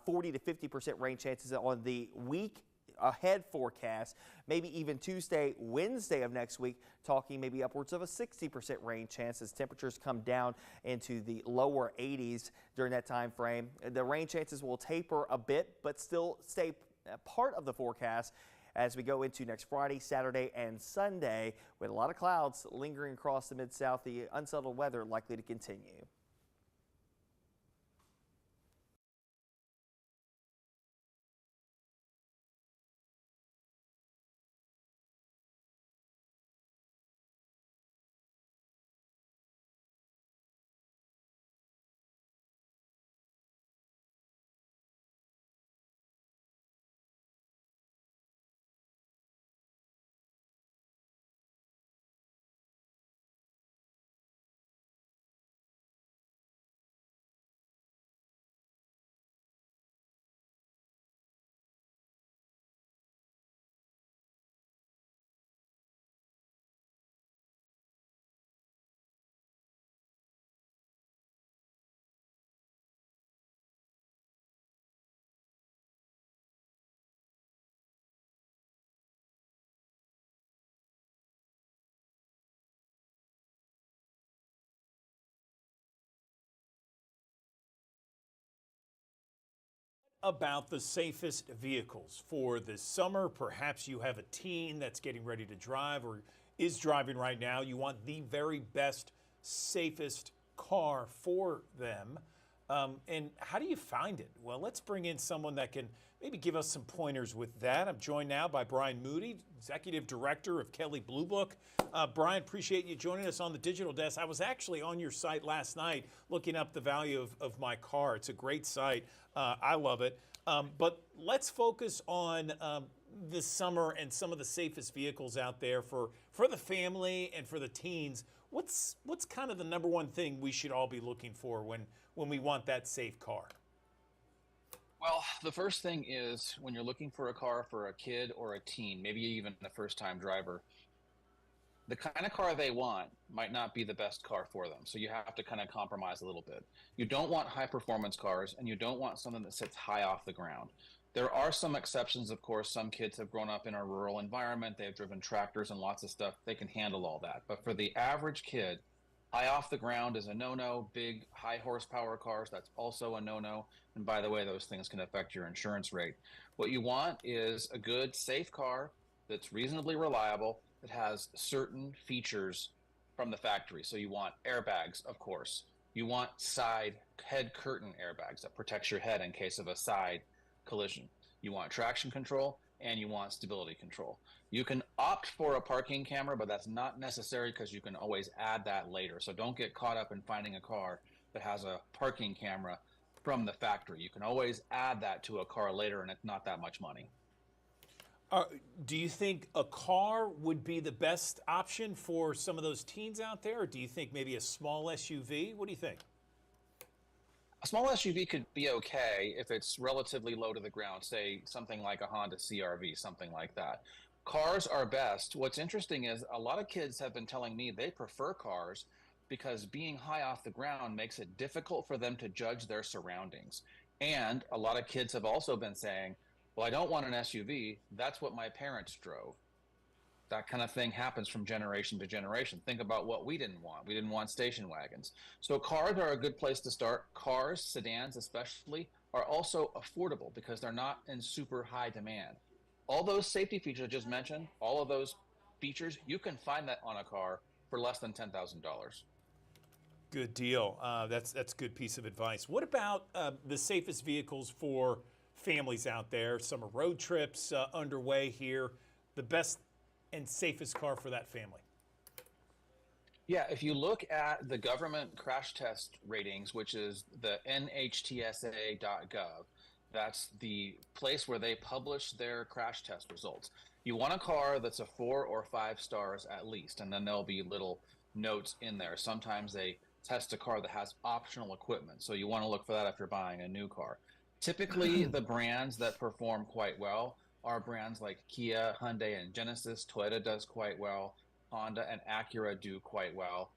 40 to 50% rain chances on the week ahead forecast, maybe even Tuesday, Wednesday of next week, talking maybe upwards of a 60% rain chance as temperatures come down into the lower 80s during that time frame. The rain chances will taper a bit, but still stay part of the forecast as we go into next Friday, Saturday, and Sunday with a lot of clouds lingering across the Mid-South. The unsettled weather likely to continue. About the safest vehicles for this summer. Perhaps you have a teen that's getting ready to drive or is driving right now. You want the very best, safest car for them. And how do you find it? Well, let's bring in someone that can maybe give us some pointers with that. I'm joined now by Brian Moody, Executive Director of Kelley Blue Book. Brian, appreciate you joining us on the digital desk. I was actually on your site last night looking up the value of my car. It's a great site. I love it. But let's focus on this summer and some of the safest vehicles out there for the family and for the teens. What's kind of the number one thing we should all be looking for when we want that safe car? Well, the first thing is when you're looking for a car for a kid or a teen, maybe even a first-time driver, the kind of car they want might not be the best car for them. So you have to kind of compromise a little bit. You don't want high-performance cars, and you don't want something that sits high off the ground. There are some exceptions, of course. Some kids have grown up in a rural environment. They've driven tractors and lots of stuff. They can handle all that. But for the average kid, High off the ground is a no-no. Big, high horsepower cars, that's also a no-no. And by the way, those things can affect your insurance rate. What you want is a good, safe car that's reasonably reliable, that has certain features from the factory. So you want airbags, of course. You want side head curtain airbags that protects your head in case of a side collision. You want traction control, and you want stability control. You can opt for a parking camera, but that's not necessary because you can always add that later. So don't get caught up in finding a car that has a parking camera from the factory. You can always add that to a car later, and it's not that much money. Do you think a car would be the best option for some of those teens out there, or do you think maybe a small SUV? What do you think? A small SUV could be okay if it's relatively low to the ground, say something like a Honda CR-V, something like that. Cars are best. What's interesting is a lot of kids have been telling me they prefer cars because being high off the ground makes it difficult for them to judge their surroundings. And a lot of kids have also been saying, well, I don't want an SUV. That's what my parents drove. That kind of thing happens from generation to generation. Think about what we didn't want. We didn't want station wagons. So cars are a good place to start. Cars, sedans especially, are also affordable because they're not in super high demand. All those safety features I just mentioned, all of those features, you can find that on a car for less than $10,000. Good deal. That's a good piece of advice. What about the safest vehicles for families out there? Summer road trips underway here. The best and safest car for that family? Yeah, if you look at the government crash test ratings, which is the NHTSA.gov, that's the place where they publish their crash test results. You want a car that's a 4 or 5 stars at least, and then there'll be little notes in there. Sometimes they test a car that has optional equipment, so you want to look for that if you're buying a new car. Typically, the brands that perform quite well are brands like Kia, Hyundai, and Genesis. Toyota does quite well. Honda and Acura do quite well.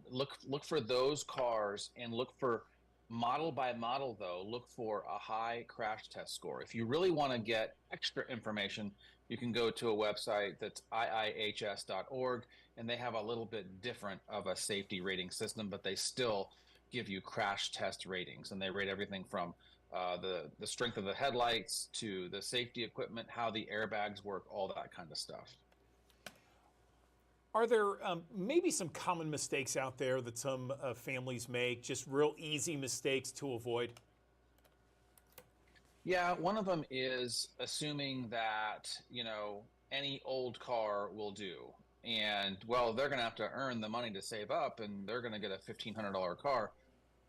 Look for those cars, and look for model by model, though. Look for a high crash test score. If you really want to get extra information, you can go to a website that's iihs.org, and they have a little bit different of a safety rating system, but they still give you crash test ratings, and they rate everything from the strength of the headlights to the safety equipment, how the airbags work, all that kind of stuff. Are there maybe some common mistakes out there that some families make, just real easy mistakes to avoid? Yeah, one of them is assuming that, any old car will do. And, well, they're going to have to earn the money to save up, and they're going to get a $1,500 car.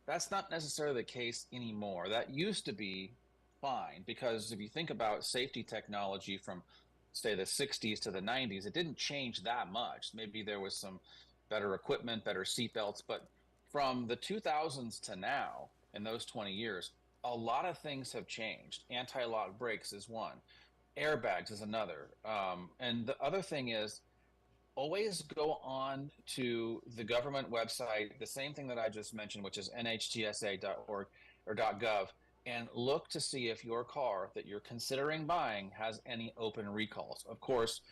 That's not necessarily the case anymore. That used to be fine, because if you think about safety technology from, say, the 60s to the 90s, it didn't change that much. Maybe there was some better equipment, better seatbelts, but from the 2000s to now, in those 20 years, a lot of things have changed. Anti-lock brakes is one. Airbags is another. And the other thing is, always go on to the government website, the same thing that I just mentioned, which is nhtsa.org or .gov, and look to see if your car that you're considering buying has any open recalls. Of course,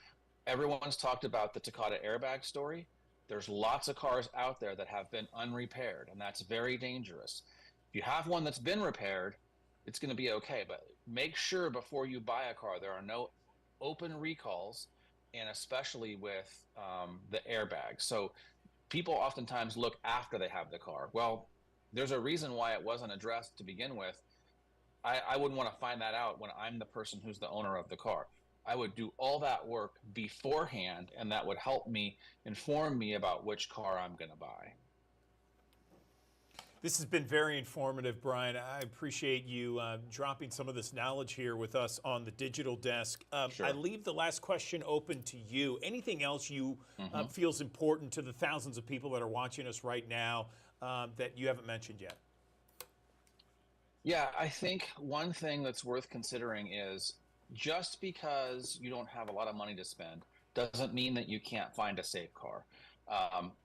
everyone's talked about the Takata airbag story. There's lots of cars out there that have been unrepaired, and that's very dangerous. If you have one that's been repaired, it's going to be okay, but make sure before you buy a car there are no open recalls, and especially with the airbags. So people oftentimes look after they have the car. Well, there's a reason why it wasn't addressed to begin with. I wouldn't want to find that out when I'm the person who's the owner of the car. I would do all that work beforehand, and that would help me inform me about which car I'm going to buy. This has been very informative, Brian. I appreciate you dropping some of this knowledge here with us on the Digital Desk. Sure. I leave the last question open to you. Anything else you feels important to the thousands of people that are watching us right now that you haven't mentioned yet? Yeah, I think one thing that's worth considering is just because you don't have a lot of money to spend doesn't mean that you can't find a safe car.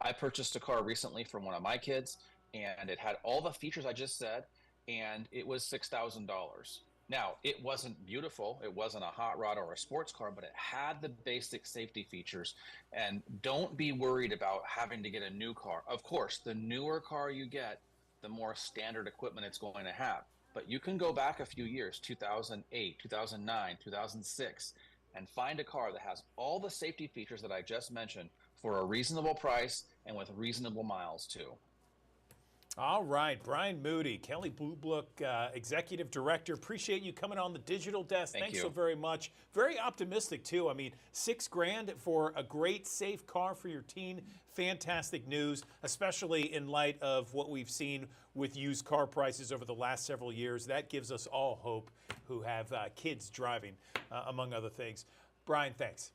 I purchased a car recently from one of my kids, and it had all the features I just said, and it was $6,000. Now, it wasn't beautiful. It wasn't a hot rod or a sports car, but it had the basic safety features. And don't be worried about having to get a new car. Of course, the newer car you get, the more standard equipment it's going to have. But you can go back a few years, 2008, 2009, 2006, and find a car that has all the safety features that I just mentioned for a reasonable price and with reasonable miles too. All right, Brian Moody, Kelley Blue Book Executive Director. Appreciate you coming on the digital desk. Thank Thanks you. so very much. Very optimistic too. I mean, $6,000 for a great, safe car for your teen. Fantastic news, especially in light of what we've seen with used car prices over the last several years. That gives us all hope who have kids driving, among other things. Brian, thanks.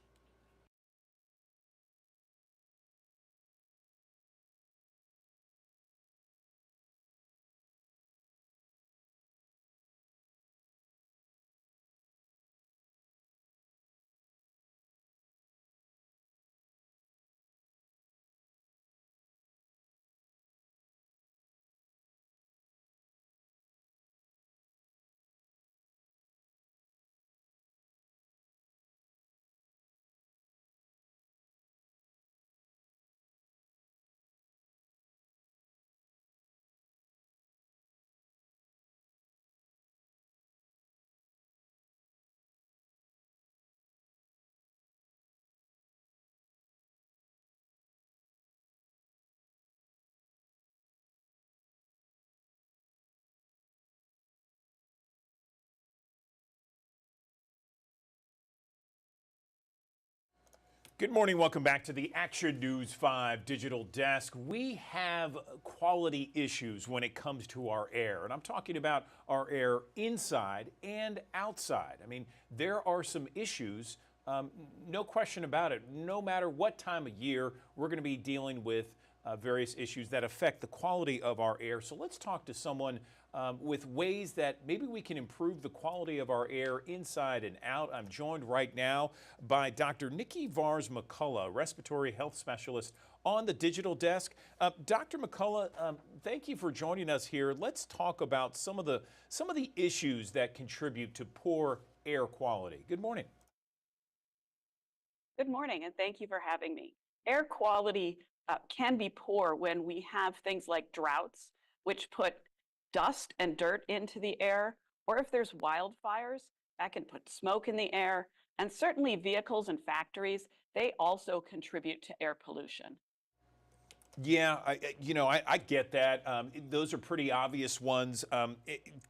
Good morning. Welcome back to the Action News 5 Digital Desk. We have quality issues when it comes to our air, and I'm talking about our air inside and outside. I mean, there are some issues, no question about it. No matter what time of year, we're going to be dealing with various issues that affect the quality of our air. So let's talk to someone with ways that maybe we can improve the quality of our air inside and out. I'm joined right now by Dr. Nikki Vars McCullough, respiratory health specialist on the digital desk. Dr. McCullough, thank you for joining us here. Let's talk about some of the issues that contribute to poor air quality. Good morning. Good morning, and thank you for having me. Air quality can be poor when we have things like droughts, which put dust and dirt into the air, or if there's wildfires, that can put smoke in the air, and certainly vehicles and factories, they also contribute to air pollution. Yeah, I get that. Those are pretty obvious ones.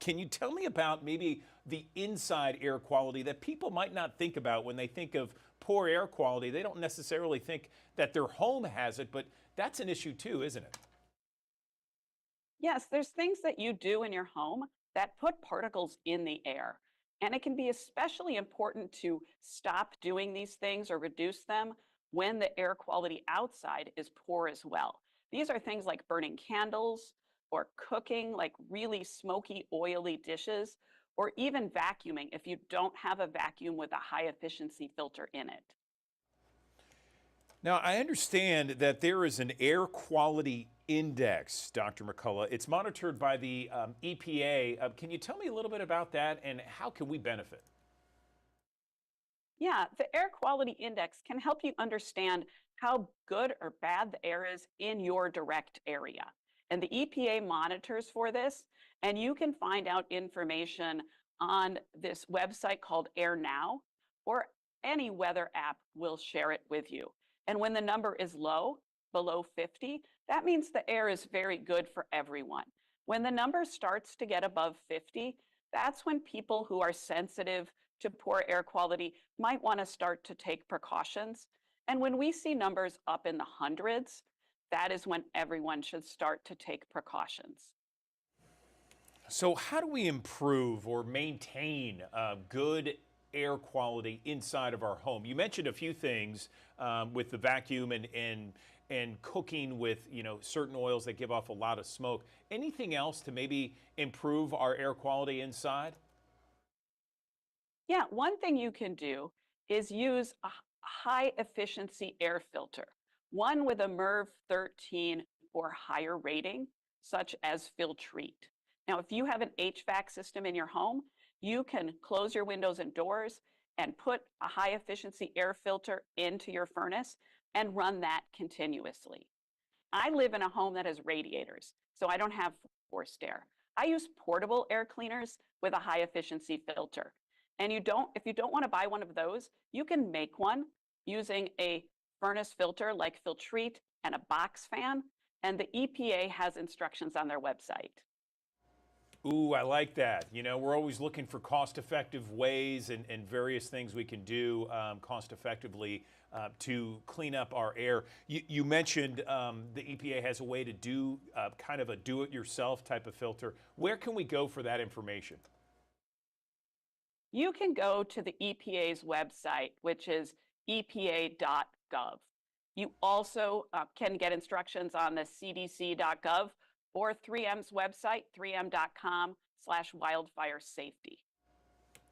Can you tell me about maybe the inside air quality that people might not think about when they think of poor air quality? They don't necessarily think that their home has it, but that's an issue too, isn't it? Yes, there's things that you do in your home that put particles in the air. And it can be especially important to stop doing these things or reduce them when the air quality outside is poor as well. These are things like burning candles or cooking like really smoky, oily dishes, or even vacuuming if you don't have a vacuum with a high efficiency filter in it. Now, I understand that there is an air quality index, Dr. McCullough. It's monitored by the EPA. Can you tell me a little bit about that and how can we benefit? Yeah, the air quality index can help you understand how good or bad the air is in your direct area. And the EPA monitors for this, and you can find out information on this website called AirNow, or any weather app will share it with you. And when the number is low, below 50, that means the air is very good for everyone. When the number starts to get above 50, that's when people who are sensitive to poor air quality might want to start to take precautions. And when we see numbers up in the hundreds, that is when everyone should start to take precautions. So how do we improve or maintain good air quality inside of our home? You mentioned a few things with the vacuum and cooking with certain oils that give off a lot of smoke. Anything else to maybe improve our air quality inside? Yeah, one thing you can do is use a high efficiency air filter, one with a MERV 13 or higher rating, such as Filtrete. Now, if you have an HVAC system in your home, You can close your windows and doors and put a high efficiency air filter into your furnace and run that continuously. I live in a home that has radiators, so I don't have forced air. I use portable air cleaners with a high efficiency filter. And if you don't want to buy one of those, you can make one using a furnace filter like Filtrete and a box fan. And the EPA has instructions on their website. Ooh, I like that. You know, we're always looking for cost-effective ways and various things we can do cost-effectively to clean up our air. You mentioned the EPA has a way to do kind of a do-it-yourself type of filter. Where can we go for that information? You can go to the EPA's website, which is epa.gov. You also can get instructions on the cdc.gov or 3M's website, 3m.com/wildfire safety.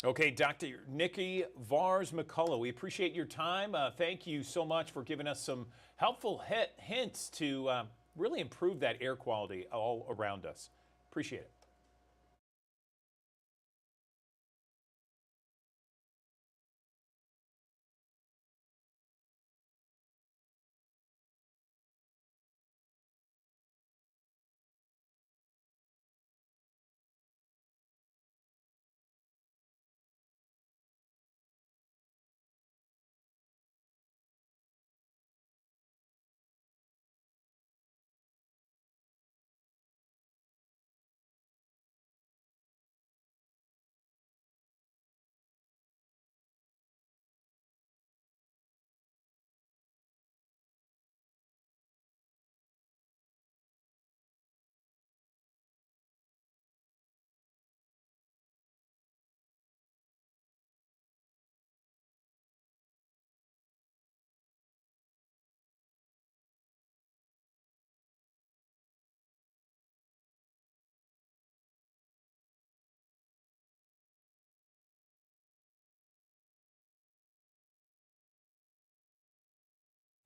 Okay, Dr. Nikki Vars McCullough, we appreciate your time. Thank you so much for giving us some helpful hints to really improve that air quality all around us. Appreciate it.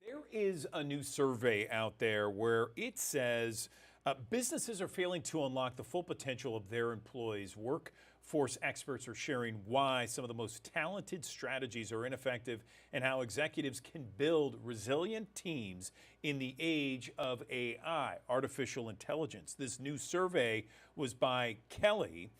There is a new survey out there where it says businesses are failing to unlock the full potential of their employees. Workforce experts are sharing why some of the most talented strategies are ineffective and how executives can build resilient teams in the age of AI, artificial intelligence. This new survey was by Kelly.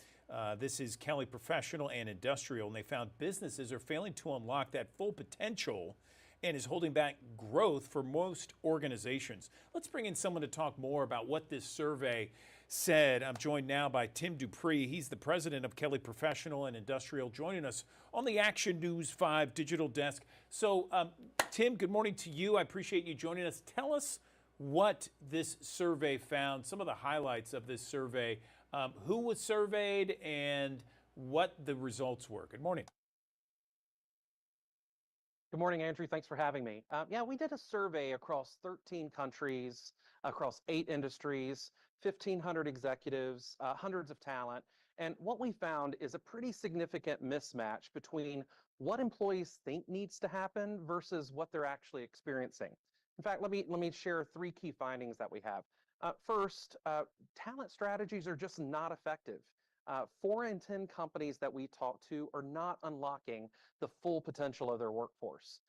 This is Kelly Professional and Industrial, and they found businesses are failing to unlock that full potential and is holding back growth for most organizations. Let's bring in someone to talk more about what this survey said. I'm joined now by Tim Dupree. He's the president of Kelly Professional and Industrial, joining us on the Action News 5 digital desk. So, Tim, good morning to you. I appreciate you joining us. Tell us what this survey found, some of the highlights of this survey, who was surveyed, and what the results were. Good morning. Good morning, Andrew. Thanks for having me. Yeah, we did a survey across 13 countries, across 8 industries, 1,500 executives, hundreds of talent. And what we found is a pretty significant mismatch between what employees think needs to happen versus what they're actually experiencing. In fact, let me share 3 key findings that we have. First, talent strategies are just not effective. 4 in 10 companies that we talk to are not unlocking the full potential of their workforce.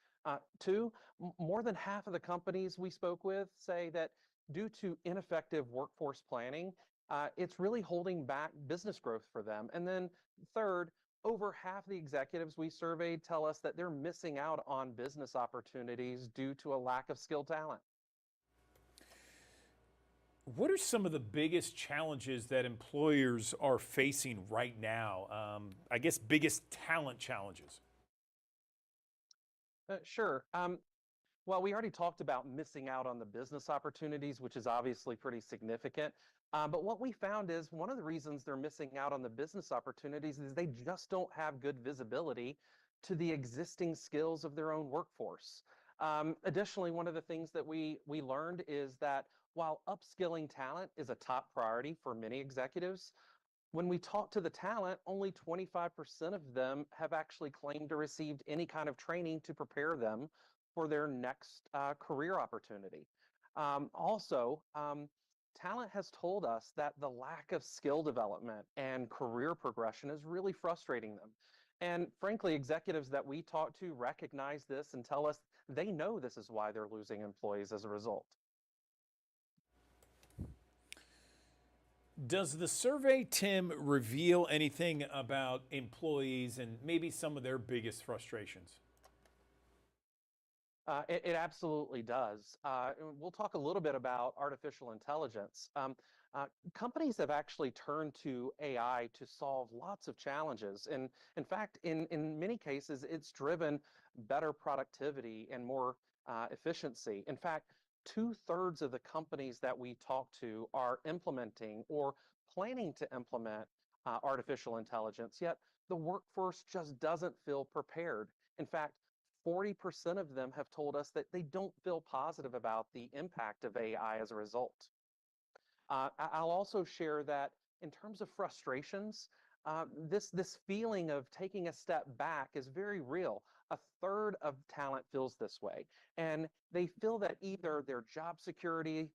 2, more than half of the companies we spoke with say that due to ineffective workforce planning, it's really holding back business growth for them. And then 3rd, over half the executives we surveyed tell us that they're missing out on business opportunities due to a lack of skilled talent. What are some of the biggest challenges that employers are facing right now? I guess biggest talent challenges. Sure. Well, we already talked about missing out on the business opportunities, which is obviously pretty significant. But what we found is one of the reasons they're missing out on the business opportunities is they just don't have good visibility to the existing skills of their own workforce. Additionally, one of the things that we learned is that while upskilling talent is a top priority for many executives, when we talk to the talent, only 25% of them have actually claimed to received any kind of training to prepare them for their next career opportunity. Also, talent has told us that the lack of skill development and career progression is really frustrating them. And frankly, executives that we talk to recognize this and tell us they know this is why they're losing employees as a result. Does the survey, Tim, reveal anything about employees and maybe some of their biggest frustrations? It absolutely does. And we'll talk a little bit about artificial intelligence. Companies have actually turned to AI to solve lots of challenges. And in fact, in many cases, it's driven better productivity and more efficiency. In fact, 2/3 of the companies that we talk to are implementing or planning to implement artificial intelligence, yet the workforce just doesn't feel prepared. In fact, 40% of them have told us that they don't feel positive about the impact of AI as a result. I'll also share that in terms of frustrations, this feeling of taking a step back is very real. 1/3 of talent feels this way, and they feel that either their job security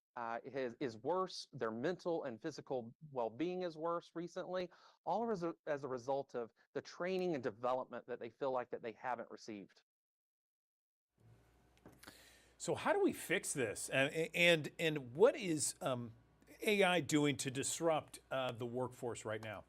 is worse, their mental and physical well-being is worse recently, all as a result of the training and development that they feel like that they haven't received. So how do we fix this? And what is AI doing to disrupt the workforce right now?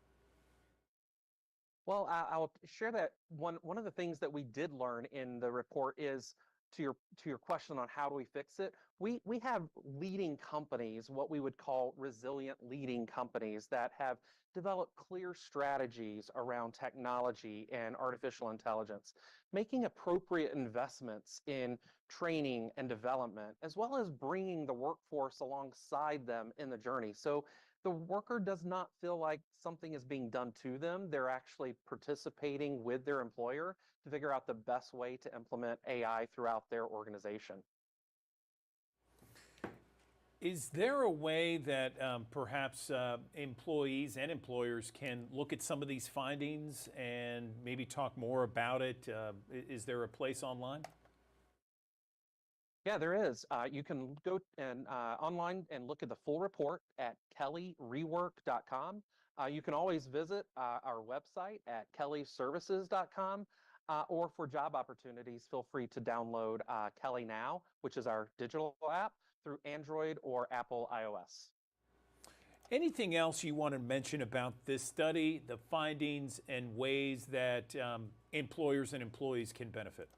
Well, I'll share that one of the things that we did learn in the report is to your question on how do we fix it. We have leading companies, what we would call resilient leading companies that have developed clear strategies around technology and artificial intelligence, making appropriate investments in training and development, as well as bringing the workforce alongside them in the journey. So the worker does not feel like something is being done to them. They're actually participating with their employer to figure out the best way to implement AI throughout their organization. Is there a way that perhaps employees and employers can look at some of these findings and maybe talk more about it? Is there a place online? Yeah, there is. You can go and online and look at the full report at kellyrework.com. You can always visit our website at kellyservices.com, or for job opportunities, feel free to download Kelly Now, which is our digital app, through Android or Apple iOS. Anything else you want to mention about this study, the findings, and ways that employers and employees can benefit?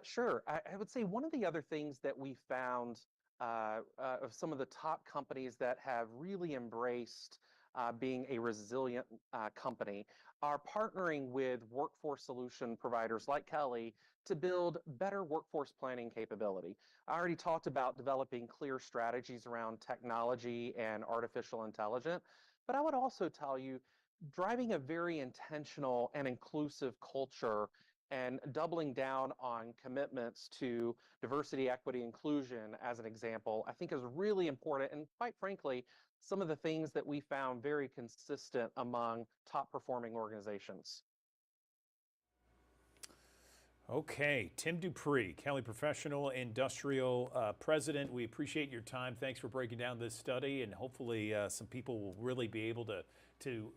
Sure. I would say one of the other things that we found of some of the top companies that have really embraced being a resilient company are partnering with workforce solution providers like Kelly to build better workforce planning capability. I already talked about developing clear strategies around technology and artificial intelligence, but I would also tell you driving a very intentional and inclusive culture and doubling down on commitments to diversity, equity, inclusion, as an example, I think is really important. And quite frankly, some of the things that we found very consistent among top performing organizations. Okay, Tim Dupree, Kelly Professional Industrial President. We appreciate your time. Thanks for breaking down this study, and hopefully some people will really be able to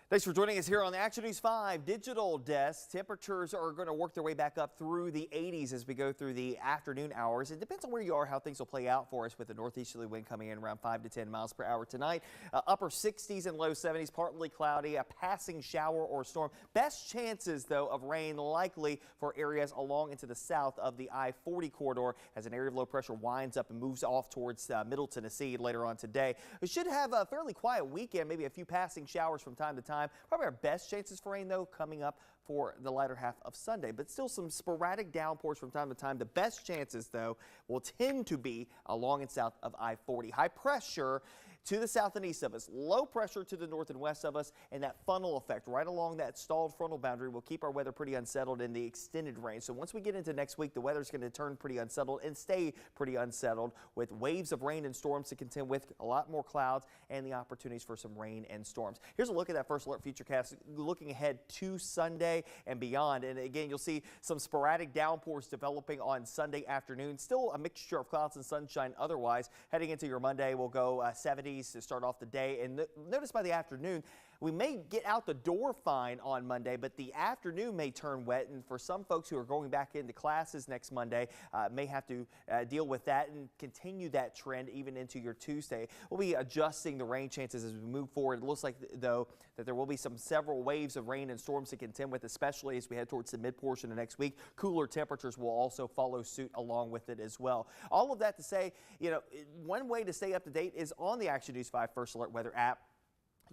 Thanks for joining us here on the Action News 5 digital desk. Temperatures are going to work their way back up through the 80s as we go through the afternoon hours. It depends on where you are, how things will play out for us with the northeasterly wind coming in around 5 to 10 miles per hour tonight. Upper 60s and low 70s, partly cloudy, a passing shower or storm. Best chances, though, of rain likely for areas along into the south of the I-40 corridor as an area of low pressure winds up and moves off towards Middle Tennessee later on today. We should have a fairly quiet weekend, maybe a few passing showers from time to time. Probably our best chances for rain, though, coming up for the latter half of Sunday, but still some sporadic downpours from time to time. The best chances, though, will tend to be along and south of I-40. High pressure to the south and east of us, low pressure to the north and west of us, and that funnel effect right along that stalled frontal boundary will keep our weather pretty unsettled in the extended range. So once we get into next week, the weather's going to turn pretty unsettled and stay pretty unsettled with waves of rain and storms to contend with, a lot more clouds, and the opportunities for some rain and storms. Here's a look at that first alert futurecast looking ahead to Sunday and beyond. And again, you'll see some sporadic downpours developing on Sunday afternoon. Still a mixture of clouds and sunshine otherwise. Heading into your Monday, we'll go 70s to start off the day. And notice by the afternoon, we may get out the door fine on Monday, but the afternoon may turn wet. And for some folks who are going back into classes next Monday, may have to deal with that and continue that trend even into your Tuesday. We'll be adjusting the rain chances as we move forward. It looks like, though, that there will be several waves of rain and storms to contend with, especially as we head towards the mid portion of next week. Cooler temperatures will also follow suit along with it as well. All of that to say, you know, one way to stay up to date is on the Action News 5 First Alert Weather app.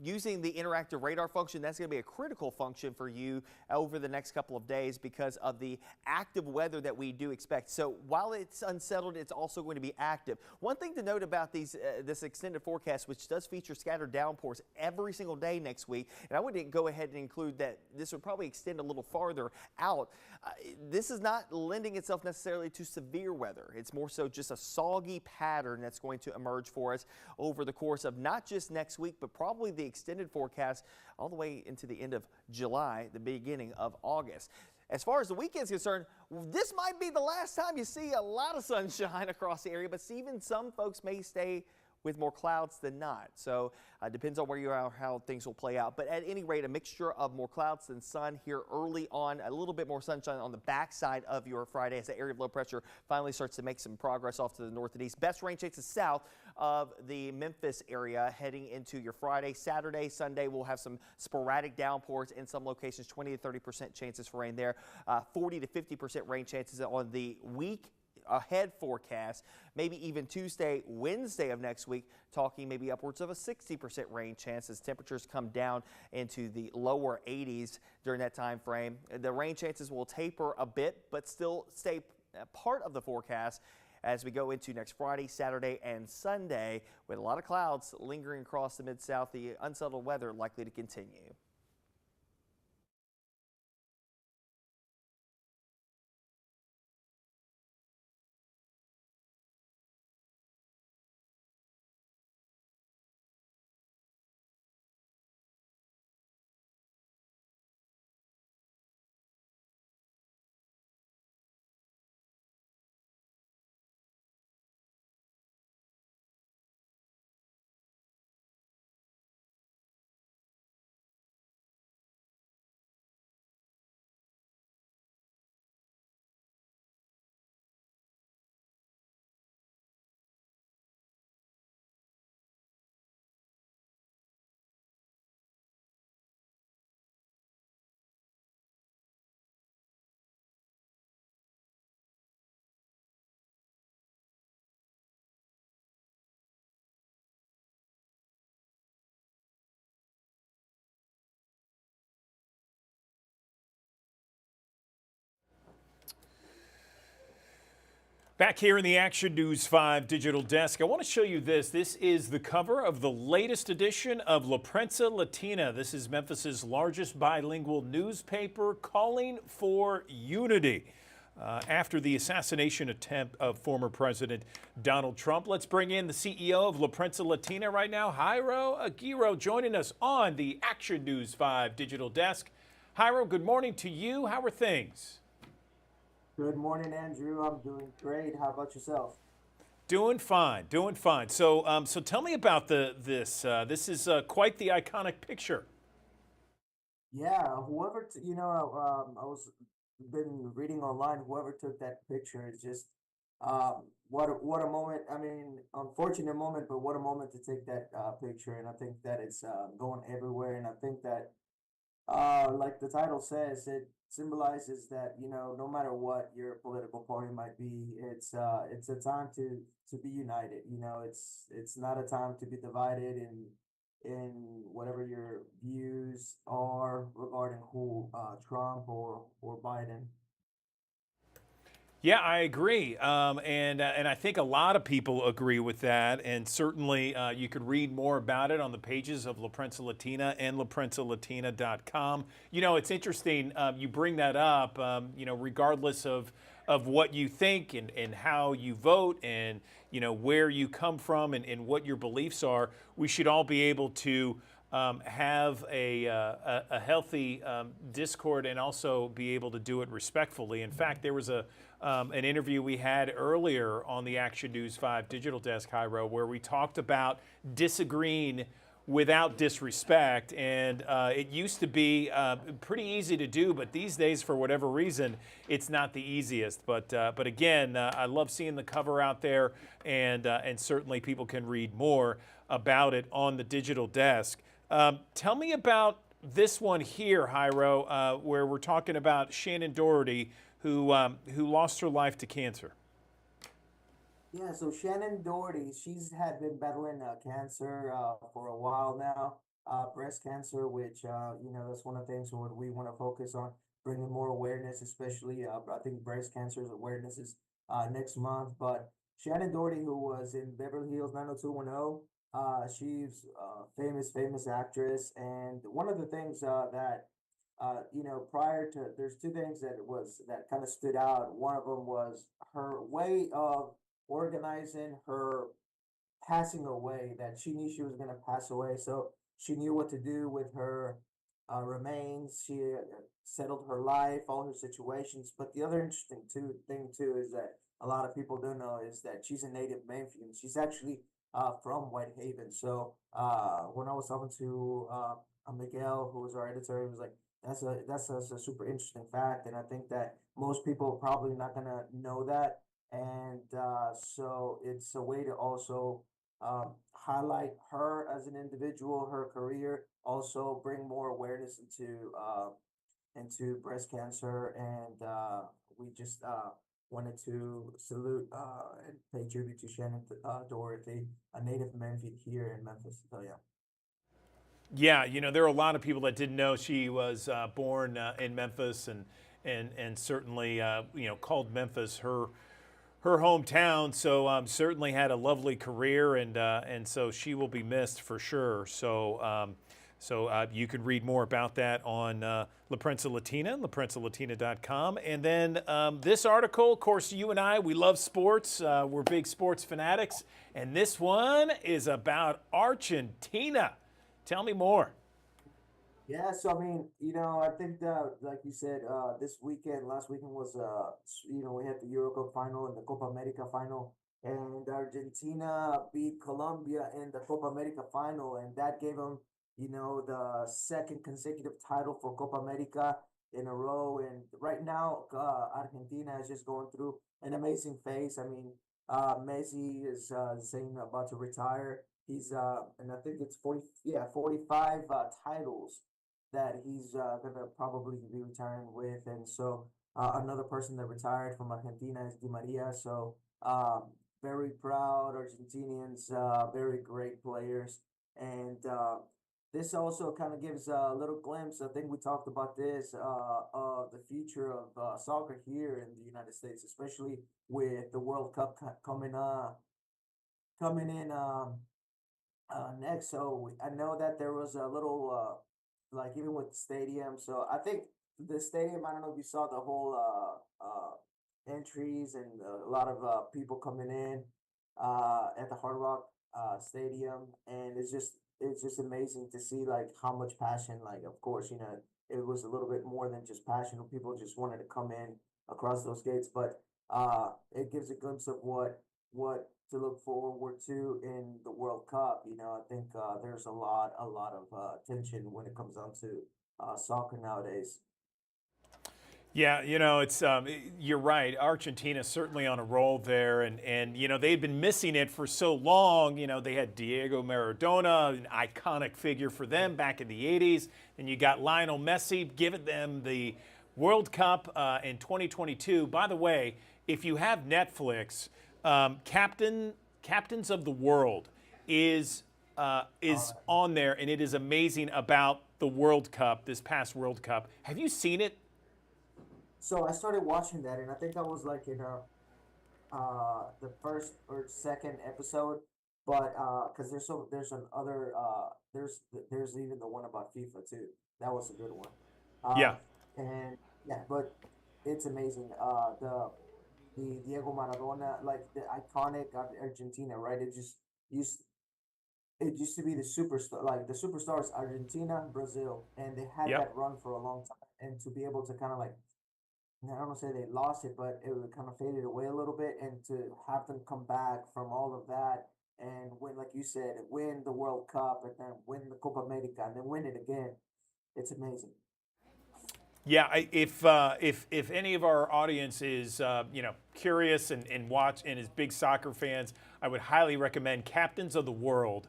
Using the interactive radar function, that's going to be a critical function for you over the next couple of days because of the active weather that we do expect. So while it's unsettled, it's also going to be active. One thing to note about this extended forecast, which does feature scattered downpours every single day next week, and I would go ahead and include that this would probably extend a little farther out. This is not lending itself necessarily to severe weather. It's more so just a soggy pattern that's going to emerge for us over the course of not just next week, but probably the extended forecast all the way into the end of July, the beginning of August. As far as the weekend's concerned, this might be the last time you see a lot of sunshine across the area, but even some folks may stay with more clouds than not. So depends on where you are, how things will play out. But at any rate, a mixture of more clouds than sun here early on, a little bit more sunshine on the backside of your Friday as the area of low pressure finally starts to make some progress off to the north and east. Best rain chances south of the Memphis area heading into your Friday. Saturday, Sunday, we'll have some sporadic downpours in some locations, 20 to 30% chances for rain there, 40 to 50% rain chances on the week ahead forecast, maybe even Tuesday, Wednesday of next week, talking maybe upwards of a 60% rain chance as temperatures come down into the lower 80s during that time frame. The rain chances will taper a bit, but still stay part of the forecast as we go into next Friday, Saturday, and Sunday with a lot of clouds lingering across the Mid-South. The unsettled weather likely to continue. Back here in the Action News 5 digital desk, I want to show you this. This is the cover of the latest edition of La Prensa Latina. This is Memphis's largest bilingual newspaper calling for unity. After the assassination attempt of former President Donald Trump. Let's bring in the CEO of La Prensa Latina right now, Jairo Aguirre, joining us on the Action News 5 digital desk. Jairo, good morning to you. How are things? Good morning, Andrew. I'm doing great. How about yourself? Doing fine, doing fine. So, so tell me about this. This is quite the iconic picture. Yeah, whoever I was been reading online. Whoever took that picture is just what a moment. I mean, unfortunate moment, but what a moment to take that picture. And I think that it's going everywhere. And I think that like the title says, it symbolizes that no matter what your political party might be, it's a time to be united. It's not a time to be divided in whatever your views are regarding who Trump or Biden. Yeah, I agree, and I think a lot of people agree with that. And certainly, you could read more about it on the pages of La Prensa Latina and LaPrensaLatina.com. It's interesting you bring that up. Regardless of what you think and how you vote and where you come from and what your beliefs are, we should all be able to have a healthy discord and also be able to do it respectfully. In fact, there was an interview we had earlier on the Action News 5 digital desk, Jairo, where we talked about disagreeing without disrespect. And it used to be pretty easy to do, but these days, for whatever reason, it's not the easiest. But again, I love seeing the cover out there, and certainly people can read more about it on the digital desk. Tell me about this one here, Jairo, where we're talking about Shannen Doherty, who lost her life to cancer. Yeah, so Shannen Doherty, she's had been battling cancer for a while now, breast cancer, which that's one of the things what we want to focus on, bringing more awareness, especially I think breast cancer's awareness is next month. But Shannen Doherty, who was in Beverly Hills 90210, she's a famous actress, and one of the things that prior to there's two things that kind of stood out. One of them was her way of organizing her passing away, that she knew she was going to pass away. So she knew what to do with her remains. She settled her life, all her situations. But the other interesting thing too is that a lot of people don't know is that she's a native Memphian. She's actually from Whitehaven. So when I was talking to Miguel, who was our editor, he was like, that's a super interesting fact, and I think that most people are probably not gonna know that, and so it's a way to also highlight her as an individual, her career, also bring more awareness into breast cancer, and we just wanted to salute and pay tribute to Shannen Doherty, a native Memphian here in Memphis. So yeah. Yeah, there are a lot of people that didn't know she was born in Memphis, and certainly called Memphis her hometown. So certainly had a lovely career, and so she will be missed for sure. So you can read more about that on La Prensa Latina, LaPrensaLatina.com. And then this article, of course, you and I, we love sports. We're big sports fanatics, and this one is about Argentina. Tell me more. Yeah, so I mean, I think that, like you said, last weekend was, we had the Euro Cup final and the Copa America final, and Argentina beat Colombia in the Copa America final, and that gave them, the second consecutive title for Copa America in a row. And right now, Argentina is just going through an amazing phase. I mean, Messi is saying about to retire. He's and I think it's 45 titles that he's gonna probably be retiring with. And so another person that retired from Argentina is Di Maria. So very proud Argentinians, very great players. And this also kind of gives a little glimpse. I think we talked about this of the future of soccer here in the United States, especially with the World Cup coming in next. So I know that there was a little like even with the stadium. So I think the stadium. I don't know if you saw the whole entries and a lot of people coming in at the Hard Rock Stadium, and it's just amazing to see like how much passion. Like of course it was a little bit more than just passion. People just wanted to come in across those gates, but it gives a glimpse of what to look forward to in the World Cup. I think there's a lot of tension when it comes down to soccer nowadays. Yeah, it's you're right. Argentina's certainly on a roll there, and they've been missing it for so long. They had Diego Maradona, an iconic figure for them back in the '80s, and you got Lionel Messi giving them the World Cup in 2022. By the way, if you have Netflix, Captains of the World is on there, and it is amazing about the World Cup, this past World Cup. Have you seen it? So I started watching that, and I think I was like in the first or second episode, but because there's another there's even the one about FIFA too. That was a good one. Yeah. And yeah, but it's amazing. The Diego Maradona, like the iconic Argentina, right? It used to be the superstar, like the superstars Argentina, Brazil, and they had Yep. that run for a long time, and to be able to kind of like, I don't want to say they lost it, but it kind of faded away a little bit, and to have them come back from all of that and win, like you said, win the World Cup and then win the Copa America and then win it again, it's amazing. Yeah, if any of our audience is curious and watch and is big soccer fans, I would highly recommend Captains of the World,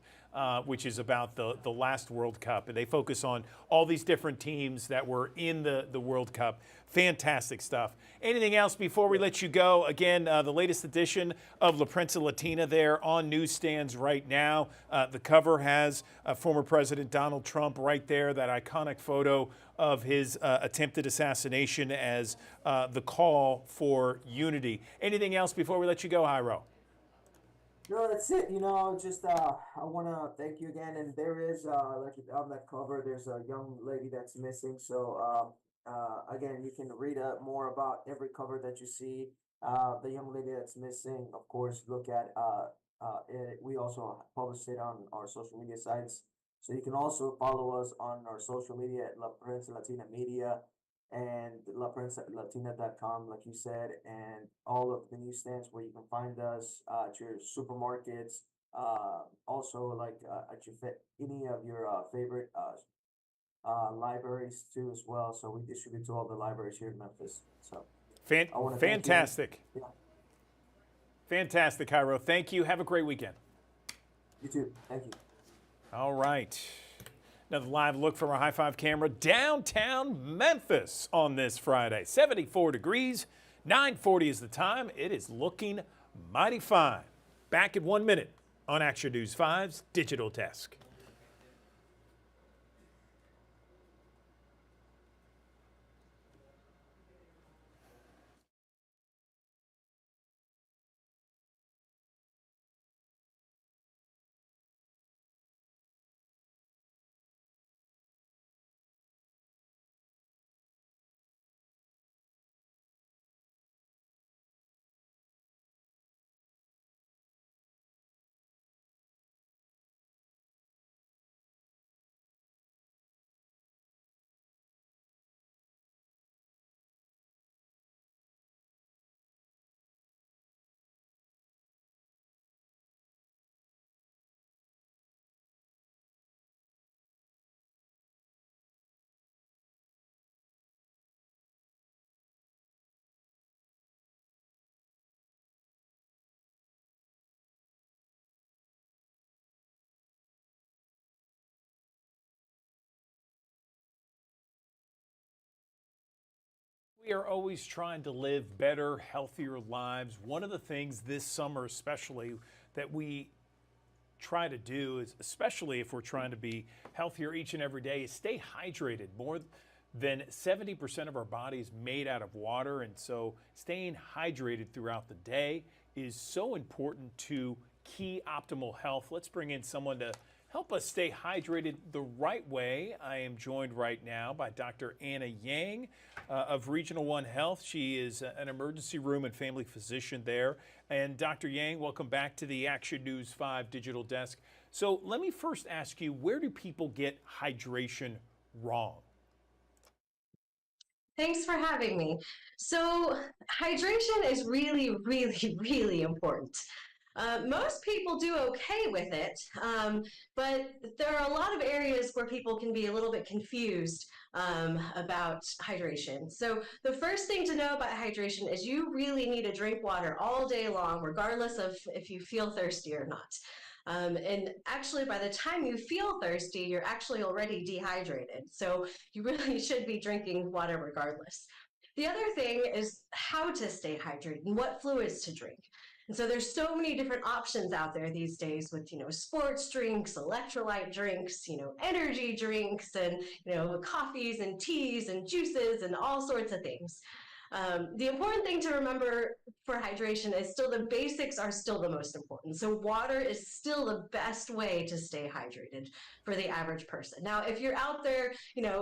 which is about the last World Cup, and they focus on all these different teams that were in the World Cup. Fantastic stuff. Anything else before we let you go? Again, the latest edition of La Prensa Latina there on newsstands right now. The cover has former President Donald Trump right there, that iconic photo of his attempted assassination as the call for unity. Anything else before we let you go, Jairo? No, that's it. Just I want to thank you again. And there is like on that cover, there's a young lady that's missing. So again, you can read more about every cover that you see. The young lady that's missing, of course, look at it. We also publish it on our social media sites. So you can also follow us on our social media at La Prensa Latina Media and LaPrensaLatina.com, like you said, and all of the newsstands where you can find us at your supermarkets, also like at any of your favorite libraries too as well. So we distribute to all the libraries here in Memphis. So I wanna thank you. Fantastic. Yeah, Fantastic, Jairo. Thank you. Have a great weekend. you too. Thank you. All right. Another live look from our High Five camera downtown Memphis on this Friday. 74 degrees, 9:40 is the time. It is looking mighty fine. Back in 1 minute on Action News 5's Digital Desk. We are always trying to live better, healthier lives. One of the things this summer, especially, that we try to do is, especially if we're trying to be healthier each and every day, is stay hydrated. More than 70% of our body is made out of water, and so staying hydrated throughout the day is so important to key optimal health. Let's bring in someone to help us stay hydrated the right way. I am joined right now by Dr. Anna Yang of Regional One Health. She is an emergency room and family physician there. And Dr. Yang, welcome back to the Action News 5 Digital Desk. So let me first ask you, where do people get hydration wrong? Thanks for having me. So hydration is really, really, really important. Most people do okay with it, but there are a lot of areas where people can be a little bit confused about hydration. So the first thing to know about hydration is you really need to drink water all day long, regardless of if you feel thirsty or not. And actually, by the time you feel thirsty, you're actually already dehydrated. So you really should be drinking water regardless. The other thing is how to stay hydrated and what fluids to drink. And so there's so many different options out there these days with, sports drinks, electrolyte drinks, energy drinks, and, coffees and teas and juices and all sorts of things. The important thing to remember for hydration is still the basics are still the most important. So water is still the best way to stay hydrated for the average person. Now, if you're out there,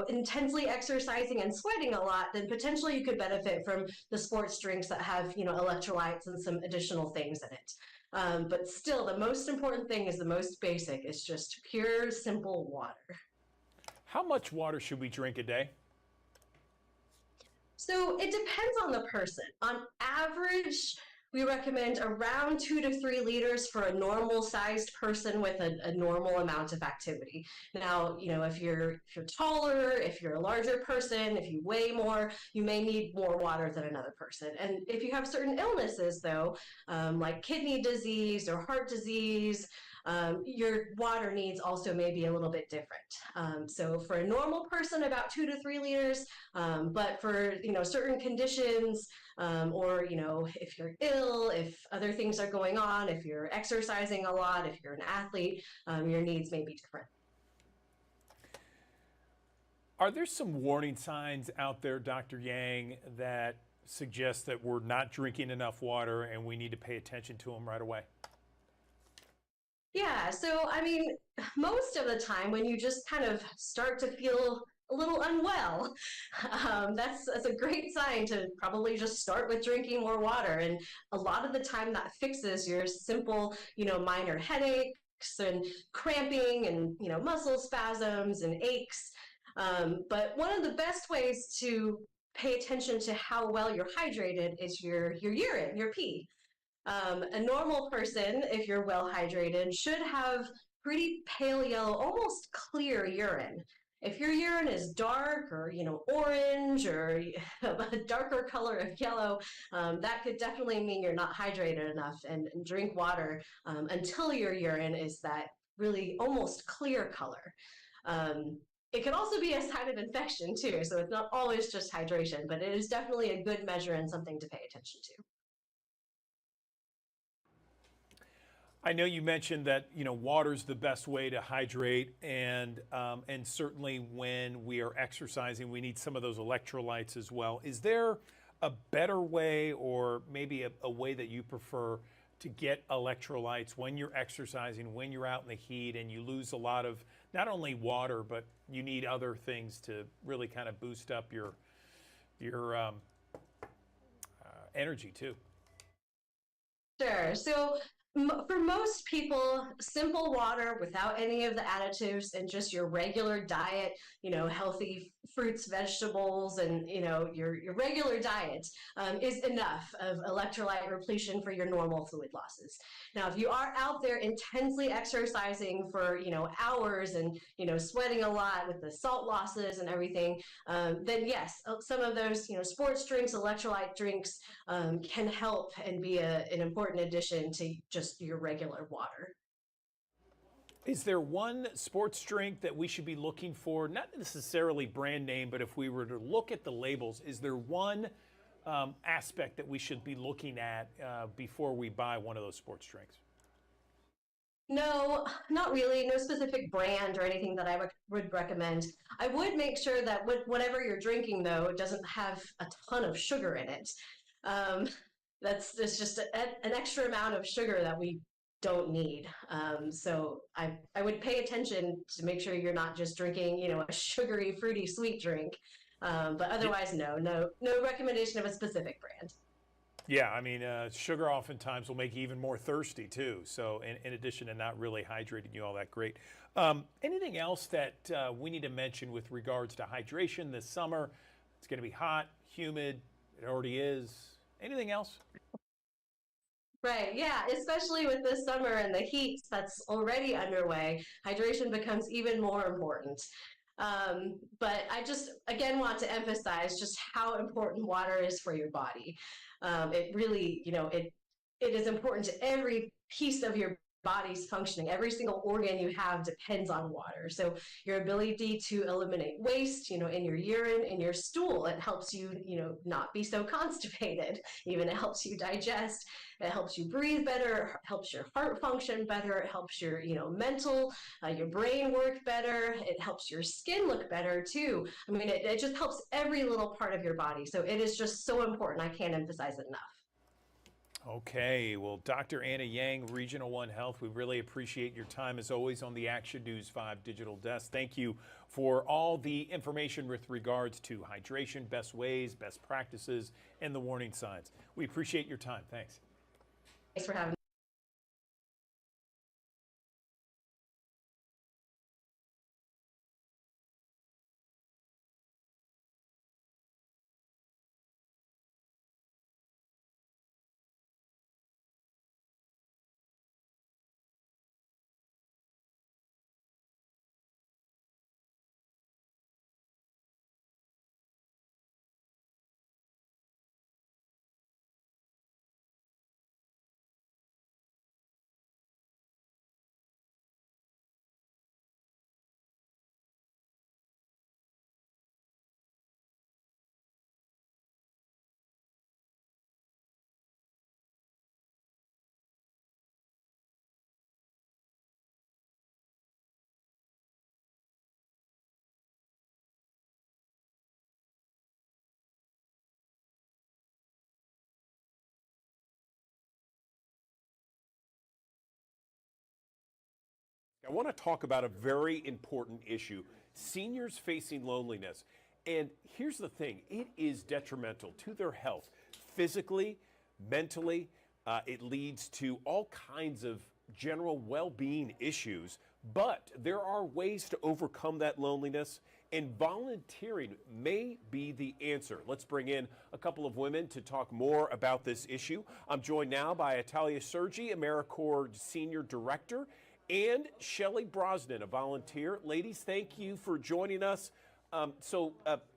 intensely exercising and sweating a lot, then potentially you could benefit from the sports drinks that have, electrolytes and some additional things in it. But still, the most important thing is the most basic. It's just pure, simple water. How much water should we drink a day? So it depends on the person. On average, we recommend around 2 to 3 liters for a normal sized person with a normal amount of activity. Now, if you're taller, if you're a larger person, if you weigh more, you may need more water than another person. And if you have certain illnesses though, like kidney disease or heart disease, your water needs also may be a little bit different. So for a normal person, about 2 to 3 liters, but for, certain conditions, or, if you're ill, if other things are going on, if you're exercising a lot, if you're an athlete, your needs may be different. Are there some warning signs out there, Dr. Yang, that suggest that we're not drinking enough water and we need to pay attention to them right away? Yeah, so most of the time when you just kind of start to feel a little unwell, that's a great sign to probably just start with drinking more water. And a lot of the time that fixes your simple, minor headaches and cramping and, muscle spasms and aches. But one of the best ways to pay attention to how well you're hydrated is your urine, your pee. A normal person, if you're well hydrated, should have pretty pale yellow, almost clear urine. If your urine is dark or, orange or a darker color of yellow, that could definitely mean you're not hydrated enough, and drink water until your urine is that really almost clear color. It could also be a sign of infection too, so it's not always just hydration, but it is definitely a good measure and something to pay attention to. I know you mentioned that water's the best way to hydrate, and certainly when we are exercising, we need some of those electrolytes as well. Is there a better way, or maybe a way that you prefer to get electrolytes when you're exercising, when you're out in the heat, and you lose a lot of not only water, but you need other things to really kind of boost up your energy too? Sure. So for most people, simple water without any of the additives and just your regular diet, healthy fruits, vegetables, and, your regular diet is enough of electrolyte repletion for your normal fluid losses. Now, if you are out there intensely exercising for, hours and, sweating a lot with the salt losses and everything, then yes, some of those, sports drinks, electrolyte drinks can help and be an important addition to just your regular water. Is there one sports drink that we should be looking for, not necessarily brand name, but if we were to look at the labels, is there one aspect that we should be looking at before we buy one of those sports drinks? No, not really. No specific brand or anything that I would recommend. I would make sure that whatever you're drinking, though, doesn't have a ton of sugar in it. That's just an extra amount of sugar that we don't need. So I would pay attention to make sure you're not just drinking, a sugary, fruity, sweet drink. But otherwise, no recommendation of a specific brand. Yeah, sugar oftentimes will make you even more thirsty too. So in addition to not really hydrating you all that great. Anything else that we need to mention with regards to hydration this summer? It's going to be hot, humid. It already is. Anything else? Right, yeah, especially with this summer and the heat that's already underway, hydration becomes even more important. But I just, again, want to emphasize just how important water is for your body. It really, it is important to every piece of your body's functioning. Every single organ you have depends on water. So your ability to eliminate waste, in your urine, in your stool, it helps you, not be so constipated. Even it helps you digest. It helps you breathe better, helps your heart function better, it helps your, mental, your brain work better, it helps your skin look better too. I mean, it just helps every little part of your body. So it is just so important. I can't emphasize it enough. Okay, well, Dr. Anna Yang, Regional One Health, we really appreciate your time as always on the Action News 5 digital desk. Thank you for all the information with regards to hydration, best ways, best practices, and the warning signs. We appreciate your time. Thanks. Thanks for having me. I want to talk about a very important issue, seniors facing loneliness. And here's the thing, it is detrimental to their health, physically, mentally. It leads to all kinds of general well-being issues, but there are ways to overcome that loneliness, and volunteering may be the answer. Let's bring in a couple of women to talk more about this issue. I'm joined now by Atalia Sergi, AmeriCorps Senior Director, and Shelly Brosnan, a volunteer. Ladies, thank you for joining us.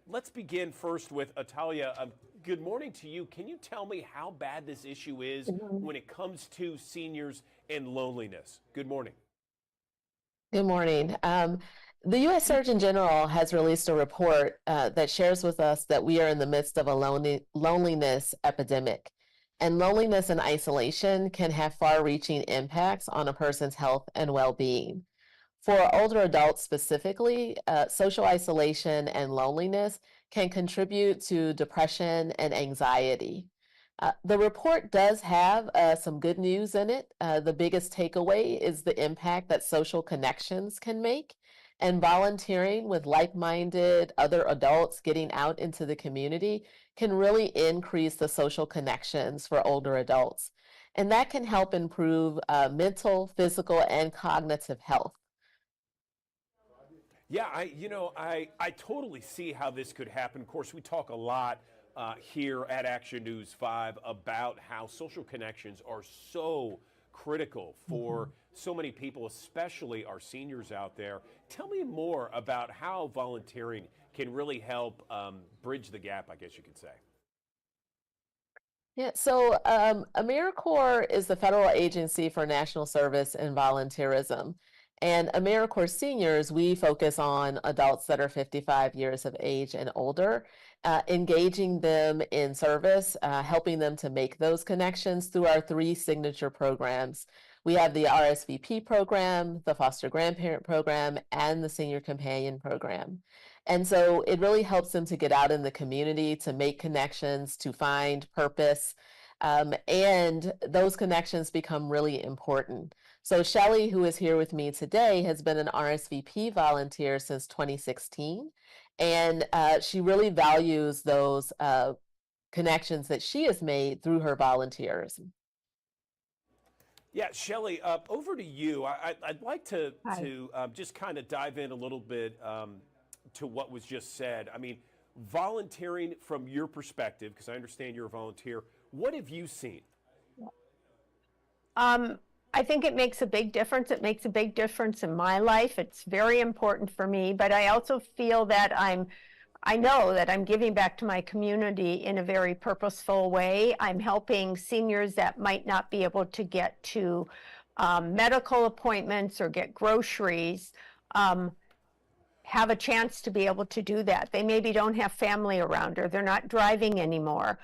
Let's begin first with Atalia. Good morning to you. Can you tell me how bad this issue is when it comes to seniors and loneliness? Good morning. Good morning. The U.S. Surgeon General has released a report that shares with us that we are in the midst of a loneliness epidemic. And loneliness and isolation can have far-reaching impacts on a person's health and well-being. For older adults specifically, social isolation and loneliness can contribute to depression and anxiety. The report does have some good news in it. The biggest takeaway is the impact that social connections can make, and volunteering with like-minded other adults getting out into the community can really increase the social connections for older adults. And that can help improve mental, physical, and cognitive health. Yeah, I totally see how this could happen. Of course, we talk a lot here at Action News 5 about how social connections are so critical for so many people, especially our seniors out there. Tell me more about how volunteering can really help bridge the gap, I guess you could say. Yeah, so AmeriCorps is the federal agency for national service and volunteerism. And AmeriCorps seniors, we focus on adults that are 55 years of age and older, engaging them in service, helping them to make those connections through our 3 signature programs. We have the RSVP program, the Foster Grandparent program, and the Senior Companion program. And so it really helps them to get out in the community, to make connections, to find purpose, and those connections become really important. So Shelly, who is here with me today, has been an RSVP volunteer since 2016, and she really values those connections that she has made through her volunteerism. Yeah, Shelly, over to you. I'd like to just kind of dive in a little bit to what was just said. I mean, volunteering from your perspective, because I understand you're a volunteer, what have you seen? I think it makes a big difference. It makes a big difference in my life. It's very important for me, but I also feel that I know that I'm giving back to my community in a very purposeful way. I'm helping seniors that might not be able to get to medical appointments or get groceries, have a chance to be able to do that. They maybe don't have family around, or they're not driving anymore.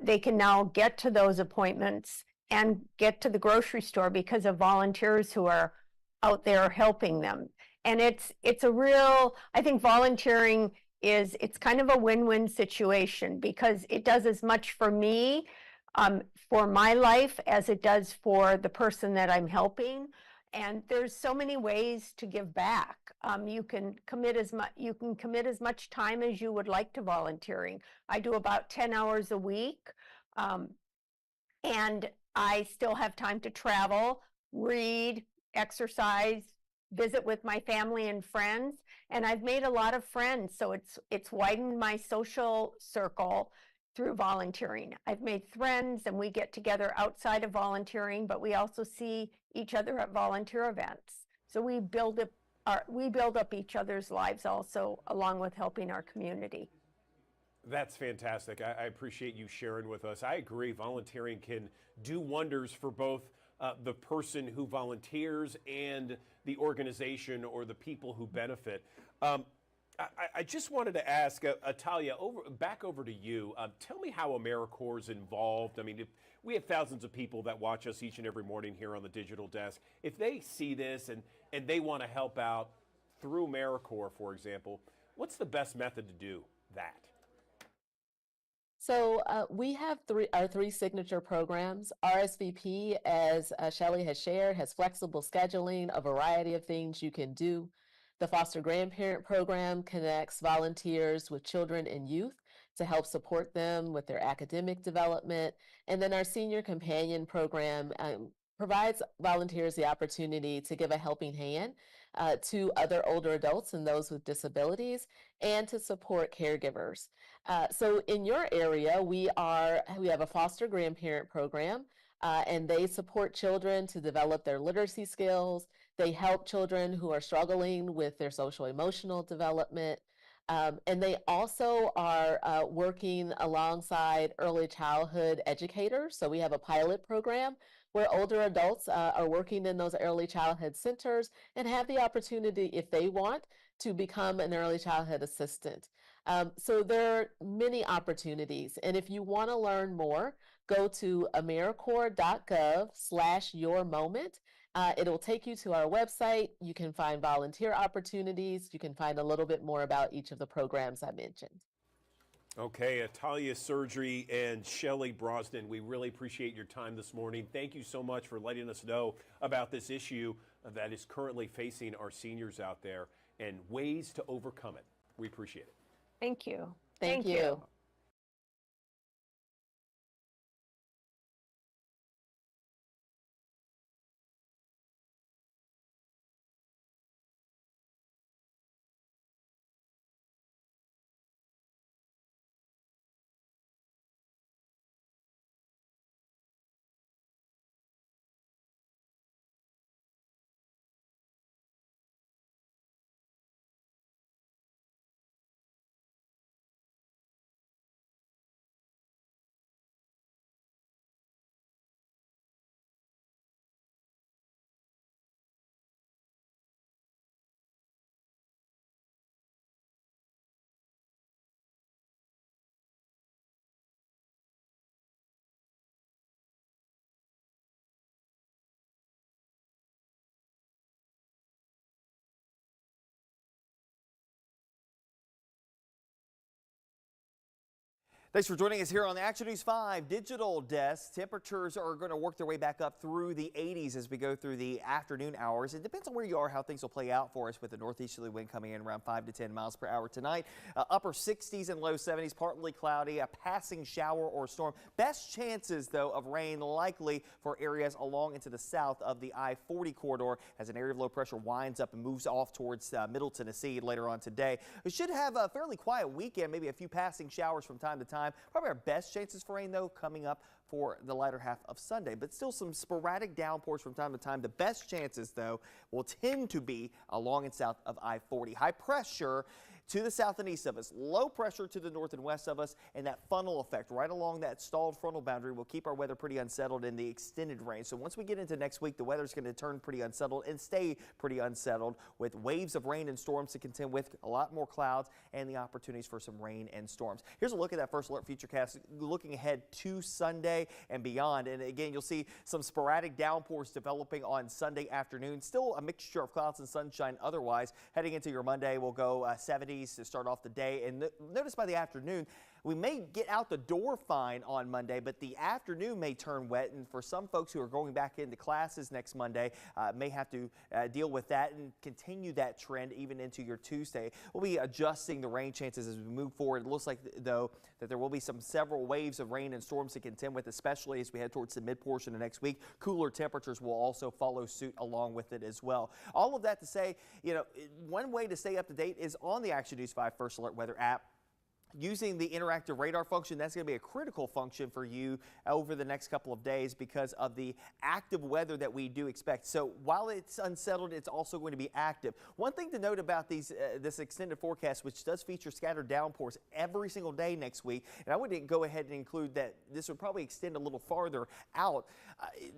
They can now get to those appointments and get to the grocery store because of volunteers who are out there helping them. And it's a real, I think volunteering it's kind of a win-win situation, because it does as much for me, for my life, as it does for the person that I'm helping. And there's so many ways to give back. You can commit as much time as you would like to volunteering. I do about 10 hours a week, and I still have time to travel, read, exercise, visit with my family and friends, and I've made a lot of friends. So it's widened my social circle through volunteering. I've made friends, and we get together outside of volunteering, but we also see each other at volunteer events. So we build up each other's lives also, along with helping our community. That's fantastic. I appreciate you sharing with us. I agree. Volunteering can do wonders for both the person who volunteers and the organization or the people who benefit. I just wanted to ask, Atalia, back over to you. Tell me how AmeriCorps is involved. I mean, we have thousands of people that watch us each and every morning here on the Digital Desk. If they see this and they want to help out through AmeriCorps, for example, what's the best method to do that? So we have our three signature programs. RSVP, as Shelley has shared, has flexible scheduling, a variety of things you can do. The Foster Grandparent Program connects volunteers with children and youth to help support them with their academic development. And then our Senior Companion Program provides volunteers the opportunity to give a helping hand to other older adults and those with disabilities, and to support caregivers. So in your area, we have a Foster Grandparent Program, and they support children to develop their literacy skills. They help children who are struggling with their social emotional development. And they also are working alongside early childhood educators. So we have a pilot program where older adults are working in those early childhood centers and have the opportunity, if they want, to become an early childhood assistant. So there are many opportunities. And if you want to learn more, go to AmeriCorps.gov/yourmoment. It'll take you to our website. You can find volunteer opportunities. You can find a little bit more about each of the programs I mentioned. Okay, Atalia Surgery and Shelley Brosnan, we really appreciate your time this morning. Thank you so much for letting us know about this issue that is currently facing our seniors out there and ways to overcome it. We appreciate it. Thank you. Thank you. Thanks for joining us here on the Action News 5 Digital Desk. Temperatures are going to work their way back up through the 80s as we go through the afternoon hours. It depends on where you are, how things will play out for us with the northeasterly wind coming in around 5 to 10 miles per hour tonight. Upper 60s and low 70s, partly cloudy, a passing shower or storm. Best chances, though, of rain likely for areas along into the south of the I-40 corridor as an area of low pressure winds up and moves off towards Middle Tennessee later on today. We should have a fairly quiet weekend, maybe a few passing showers from time to time. time. Probably our best chances for rain, though, coming up for the latter half of Sunday, but still some sporadic downpours from time to time. The best chances, though, will tend to be along and south of I-40. High pressure to the south and east of us, low pressure to the north and west of us, and that funnel effect right along that stalled frontal boundary will keep our weather pretty unsettled in the extended range. So once we get into next week, the weather's going to turn pretty unsettled and stay pretty unsettled with waves of rain and storms to contend with, a lot more clouds, and the opportunities for some rain and storms. Here's a look at that first alert futurecast looking ahead to Sunday and beyond. And again, you'll see some sporadic downpours developing on Sunday afternoon. Still a mixture of clouds and sunshine otherwise. Heading into your Monday, we'll go 70s to start off the day. And notice by the afternoon, we may get out the door fine on Monday, but the afternoon may turn wet. And for some folks who are going back into classes next Monday, may have to deal with that and continue that trend even into your Tuesday. We'll be adjusting the rain chances as we move forward. It looks like, though, that there will be several waves of rain and storms to contend with, especially as we head towards the mid portion of next week. Cooler temperatures will also follow suit along with it as well. All of that to say, one way to stay up to date is on the Action News 5 First Alert Weather app. Using the interactive radar function, that's going to be a critical function for you over the next couple of days because of the active weather that we do expect. So while it's unsettled, it's also going to be active. One thing to note about this extended forecast, which does feature scattered downpours every single day next week, and I would go ahead and include that this would probably extend a little farther out.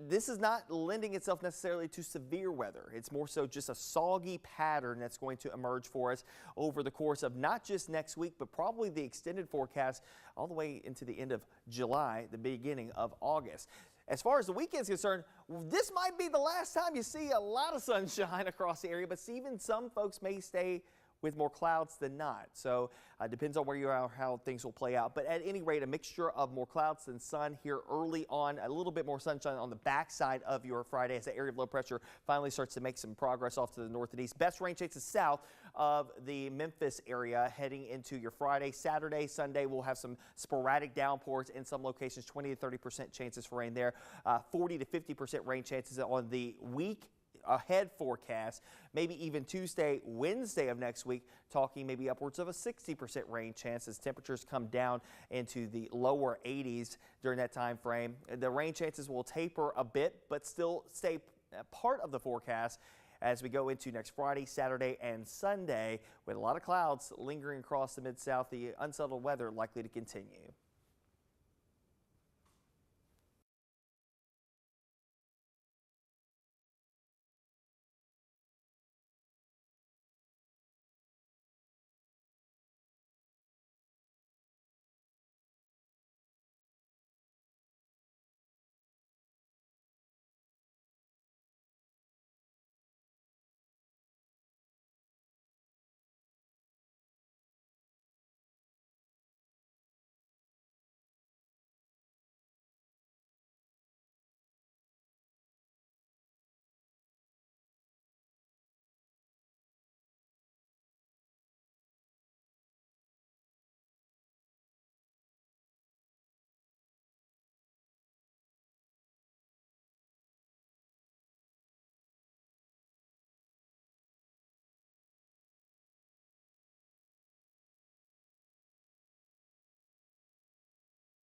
This is not lending itself necessarily to severe weather. It's more so just a soggy pattern that's going to emerge for us over the course of not just next week, but probably the extended forecast all the way into the end of July, the beginning of August. As far as the weekend's concerned, this might be the last time you see a lot of sunshine across the area, but even some folks may stay with more clouds than not. So depends on where you are, how things will play out. But at any rate, a mixture of more clouds than sun here early on, a little bit more sunshine on the backside of your Friday as the area of low pressure finally starts to make some progress off to the north and east. Best rain chances south of the Memphis area heading into your Friday. Saturday, Sunday, we'll have some sporadic downpours in some locations, 20 to 30% chances for rain there, 40 to 50% rain chances on the week ahead forecast, maybe even Tuesday, Wednesday of next week, talking maybe upwards of a 60% rain chance as temperatures come down into the lower 80s during that time frame. The rain chances will taper a bit, but still stay part of the forecast as we go into next Friday, Saturday, and Sunday with a lot of clouds lingering across the Mid-South. The unsettled weather likely to continue.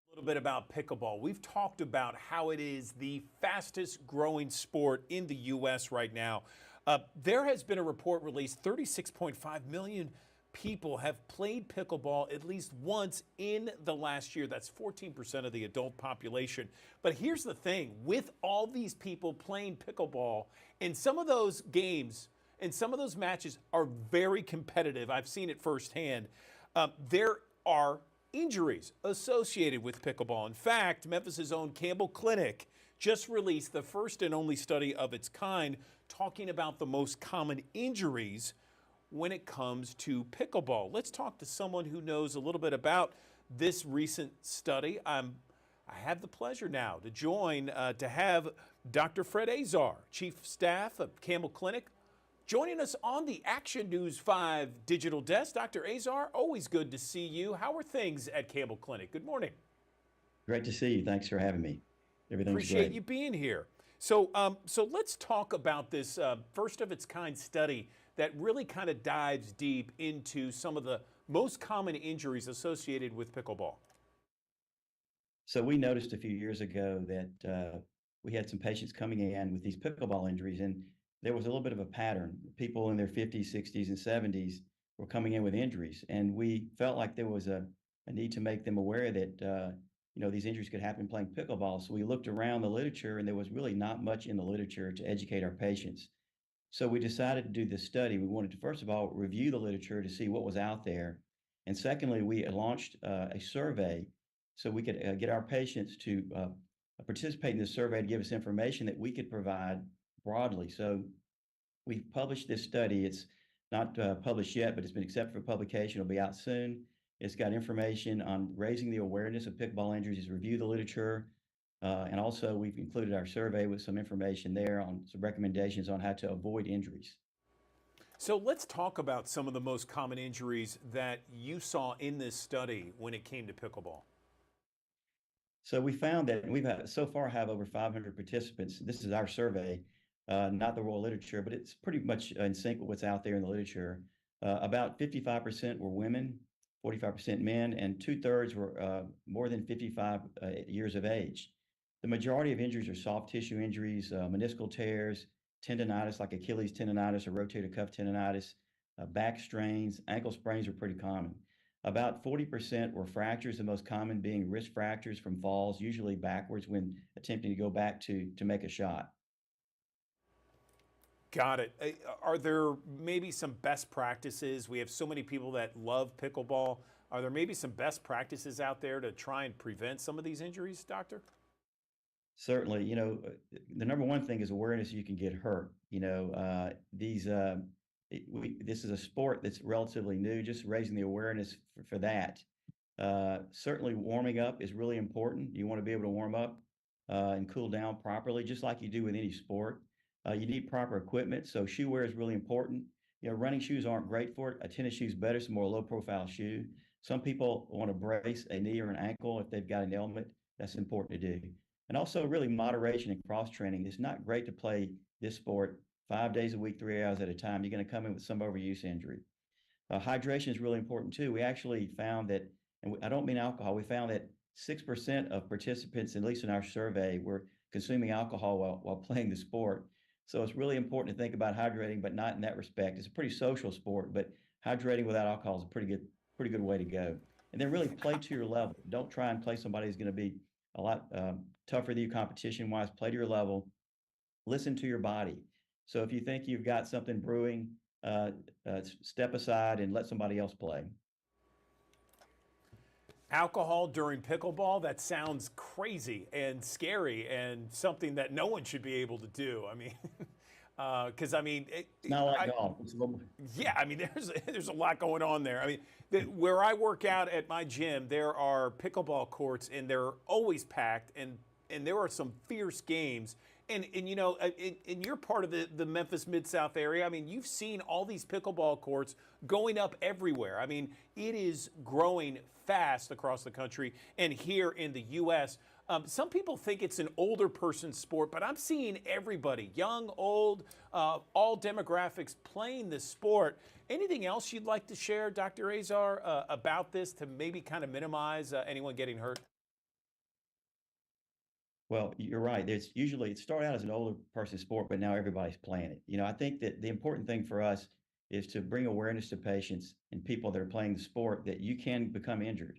A little bit about pickleball. We've talked about how it is the fastest growing sport in the U.S. right now. There has been a report released, 36.5 million people have played pickleball at least once in the last year. That's 14% of the adult population. But here's the thing, with all these people playing pickleball, and some of those games and some of those matches are very competitive. I've seen it firsthand. There are injuries associated with pickleball. In fact, Memphis' own Campbell Clinic just released the first and only study of its kind talking about the most common injuries when it comes to pickleball. Let's talk to someone who knows a little bit about this recent study. I have the pleasure now to join, to have Dr. Fred Azar, Chief of Staff of Campbell Clinic, joining us on the Action News 5 digital desk. Dr. Azar, always good to see you. How are things at Campbell Clinic? Good morning. Great to see you. Thanks for having me. Everything's Appreciate great. you being here. So let's talk about this first of its kind study that really kind of dives deep into some of the most common injuries associated with pickleball. So we noticed a few years ago that we had some patients coming in with these pickleball injuries, and there was a little bit of a pattern. People in their 50s, 60s, and 70s were coming in with injuries, and we felt like there was a need to make them aware that these injuries could happen playing pickleball. So we looked around the literature, and there was really not much in the literature to educate our patients. So we decided to do this study. We wanted to, first of all, review the literature to see what was out there. And secondly, we launched a survey so we could get our patients to participate in this survey to give us information that we could provide broadly. So we published this study. It's not published yet, but it's been accepted for publication. It'll be out soon. It's got information on raising the awareness of pickleball injuries, review the literature, and also we've included our survey with some information there on some recommendations on how to avoid injuries. So let's talk about some of the most common injuries that you saw in this study when it came to pickleball. So we found that we've so far have over 500 participants. This is our survey, not the raw literature, but it's pretty much in sync with what's out there in the literature. About 55% were women, 45% men, and 2/3 were more than 55 years of age. The majority of injuries are soft tissue injuries, meniscal tears, tendonitis like Achilles tendonitis or rotator cuff tendonitis, back strains, ankle sprains are pretty common. About 40% were fractures, the most common being wrist fractures from falls, usually backwards when attempting to go back to make a shot. Got it. Are there maybe some best practices? We have so many people that love pickleball. Are there maybe some best practices out there to try and prevent some of these injuries, doctor? Certainly, the number one thing is awareness you can get hurt. This is a sport that's relatively new, just raising the awareness for that. Certainly warming up is really important. You want to be able to warm up and cool down properly, just like you do with any sport. You need proper equipment, so shoe wear is really important. Running shoes aren't great for it. A tennis shoe is better, it's a more low-profile shoe. Some people want to brace a knee or an ankle if they've got an ailment. That's important to do. And also really moderation and cross-training. It's not great to play this sport 5 days a week, 3 hours at a time. You're going to come in with some overuse injury. Hydration is really important too. We actually found that, and I don't mean alcohol, we found that 6% of participants, at least in our survey, were consuming alcohol while playing the sport. So it's really important to think about hydrating, but not in that respect. It's a pretty social sport, but hydrating without alcohol is a pretty good way to go. And then really play to your level. Don't try and play somebody who's going to be a lot tougher than you competition-wise. Play to your level. Listen to your body. So if you think you've got something brewing, step aside and let somebody else play. Alcohol during pickleball, that sounds crazy and scary and something that no one should be able to do. I mean, because it's not like golf. Yeah, I mean, there's a lot going on there. I mean, where I work out at my gym, there are pickleball courts, and they're always packed, and there are some fierce games. And you're part of the Memphis Mid-South area. I mean, you've seen all these pickleball courts going up everywhere. I mean, it is growing fast across the country and here in the U.S. Some people think it's an older person's sport, but I'm seeing everybody, young, old, all demographics playing this sport. Anything else you'd like to share, Dr. Azar, about this to maybe kind of minimize anyone getting hurt? Well, you're right. It started out as an older person's sport, but now everybody's playing it. I think that the important thing for us is to bring awareness to patients and people that are playing the sport that you can become injured.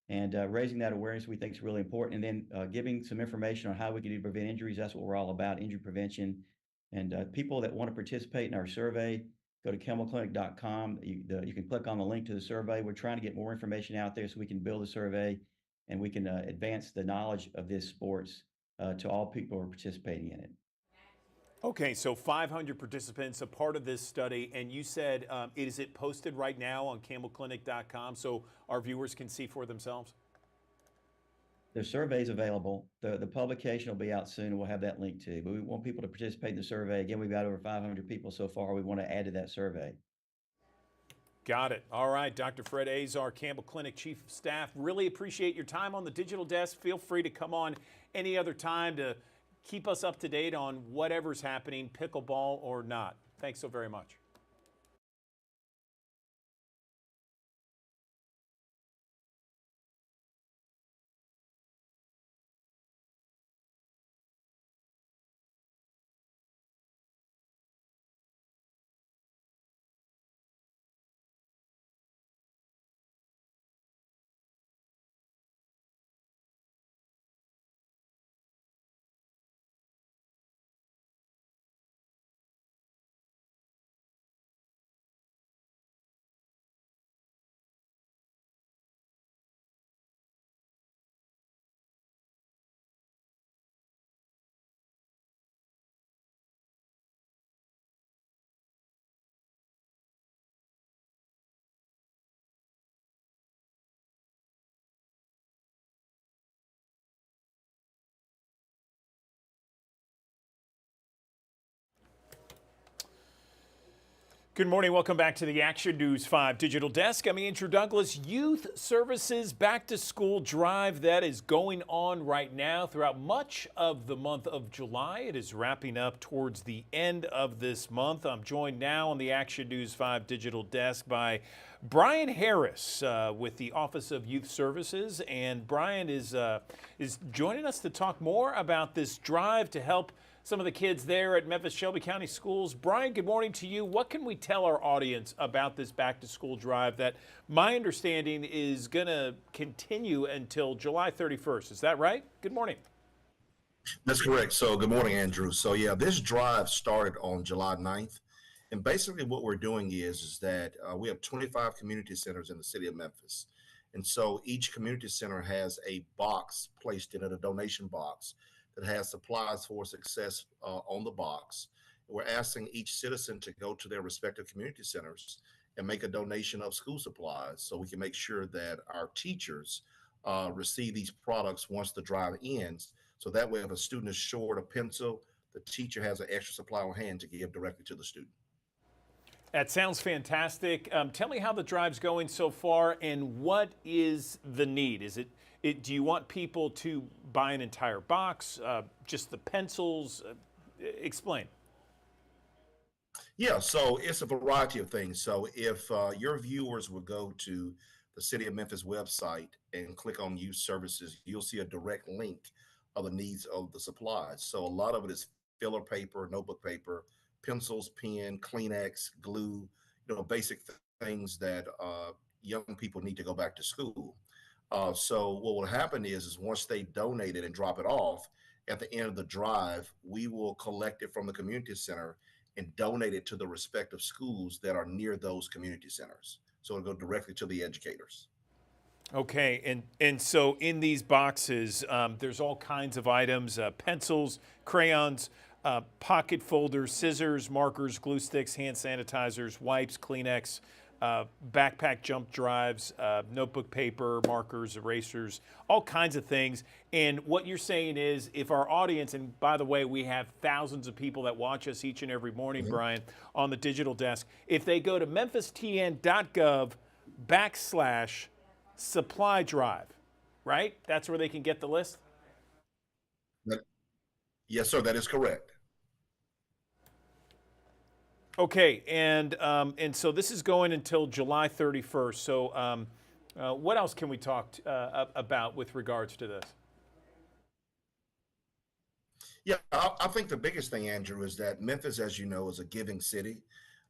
And raising that awareness we think is really important. And then giving some information on how we can do to prevent injuries. That's what we're all about, injury prevention. And people that want to participate in our survey, go to camelclinic.com. You can click on the link to the survey. We're trying to get more information out there so we can build a survey and we can advance the knowledge of this sports to all people who are participating in it. Okay, so 500 participants, a part of this study, and you said, is it posted right now on camelclinic.com so our viewers can see for themselves? The survey's available. The publication will be out soon, and we'll have that link too. But we want people to participate in the survey. Again, we've got over 500 people so far. We want to add to that survey. Got it. All right, Dr. Fred Azar, Campbell Clinic Chief of Staff. Really appreciate your time on the digital desk. Feel free to come on any other time to keep us up to date on whatever's happening, pickleball or not. Thanks so very much. Good morning. Welcome back to the Action News 5 Digital Desk. I'm Andrew Douglas. Youth Services Back to School Drive that is going on right now throughout much of the month of July. It is wrapping up towards the end of this month. I'm joined now on the Action News 5 Digital Desk by Brian Harris with the Office of Youth Services. And Brian is joining us to talk more about this drive to help some of the kids there at Memphis Shelby County Schools. Brian, good morning to you. What can we tell our audience about this back to school drive that my understanding is going to continue until July 31st? Is that right? Good morning. That's correct. So good morning, Andrew. So yeah, this drive started on July 9th. And basically what we're doing is that we have 25 community centers in the city of Memphis. And so each community center has a box placed in it, a donation box, that has supplies for success on the box. We're asking each citizen to go to their respective community centers and make a donation of school supplies so we can make sure that our teachers receive these products once the drive ends. So that way, if a student is short a pencil, the teacher has an extra supply on hand to give directly to the student. That sounds fantastic. Tell me how the drive's going so far and what is the need? Do you want people to buy an entire box, just the pencils? Explain. Yeah, so it's a variety of things. So if your viewers would go to the City of Memphis website and click on Youth Services, you'll see a direct link of the needs of the supplies. So a lot of it is filler paper, notebook paper, pencils, pen, Kleenex, glue, basic things that young people need to go back to school. So what will happen is once they donate it and drop it off, at the end of the drive, we will collect it from the community center and donate it to the respective schools that are near those community centers. So it'll go directly to the educators. Okay, and so in these boxes, there's all kinds of items, pencils, crayons, pocket folders, scissors, markers, glue sticks, hand sanitizers, wipes, Kleenex, backpack jump drives, notebook paper, markers, erasers, all kinds of things. And what you're saying is if our audience, and by the way, we have thousands of people that watch us each and every morning, Brian, on the digital desk, if they go to memphistn.gov/supply drive, right? That's where they can get the list? Yes, sir, that is correct. Okay, and so this is going until July 31st. So what else can we talk about with regards to this? Yeah, I think the biggest thing, Andrew, is that Memphis, as you know, is a giving city,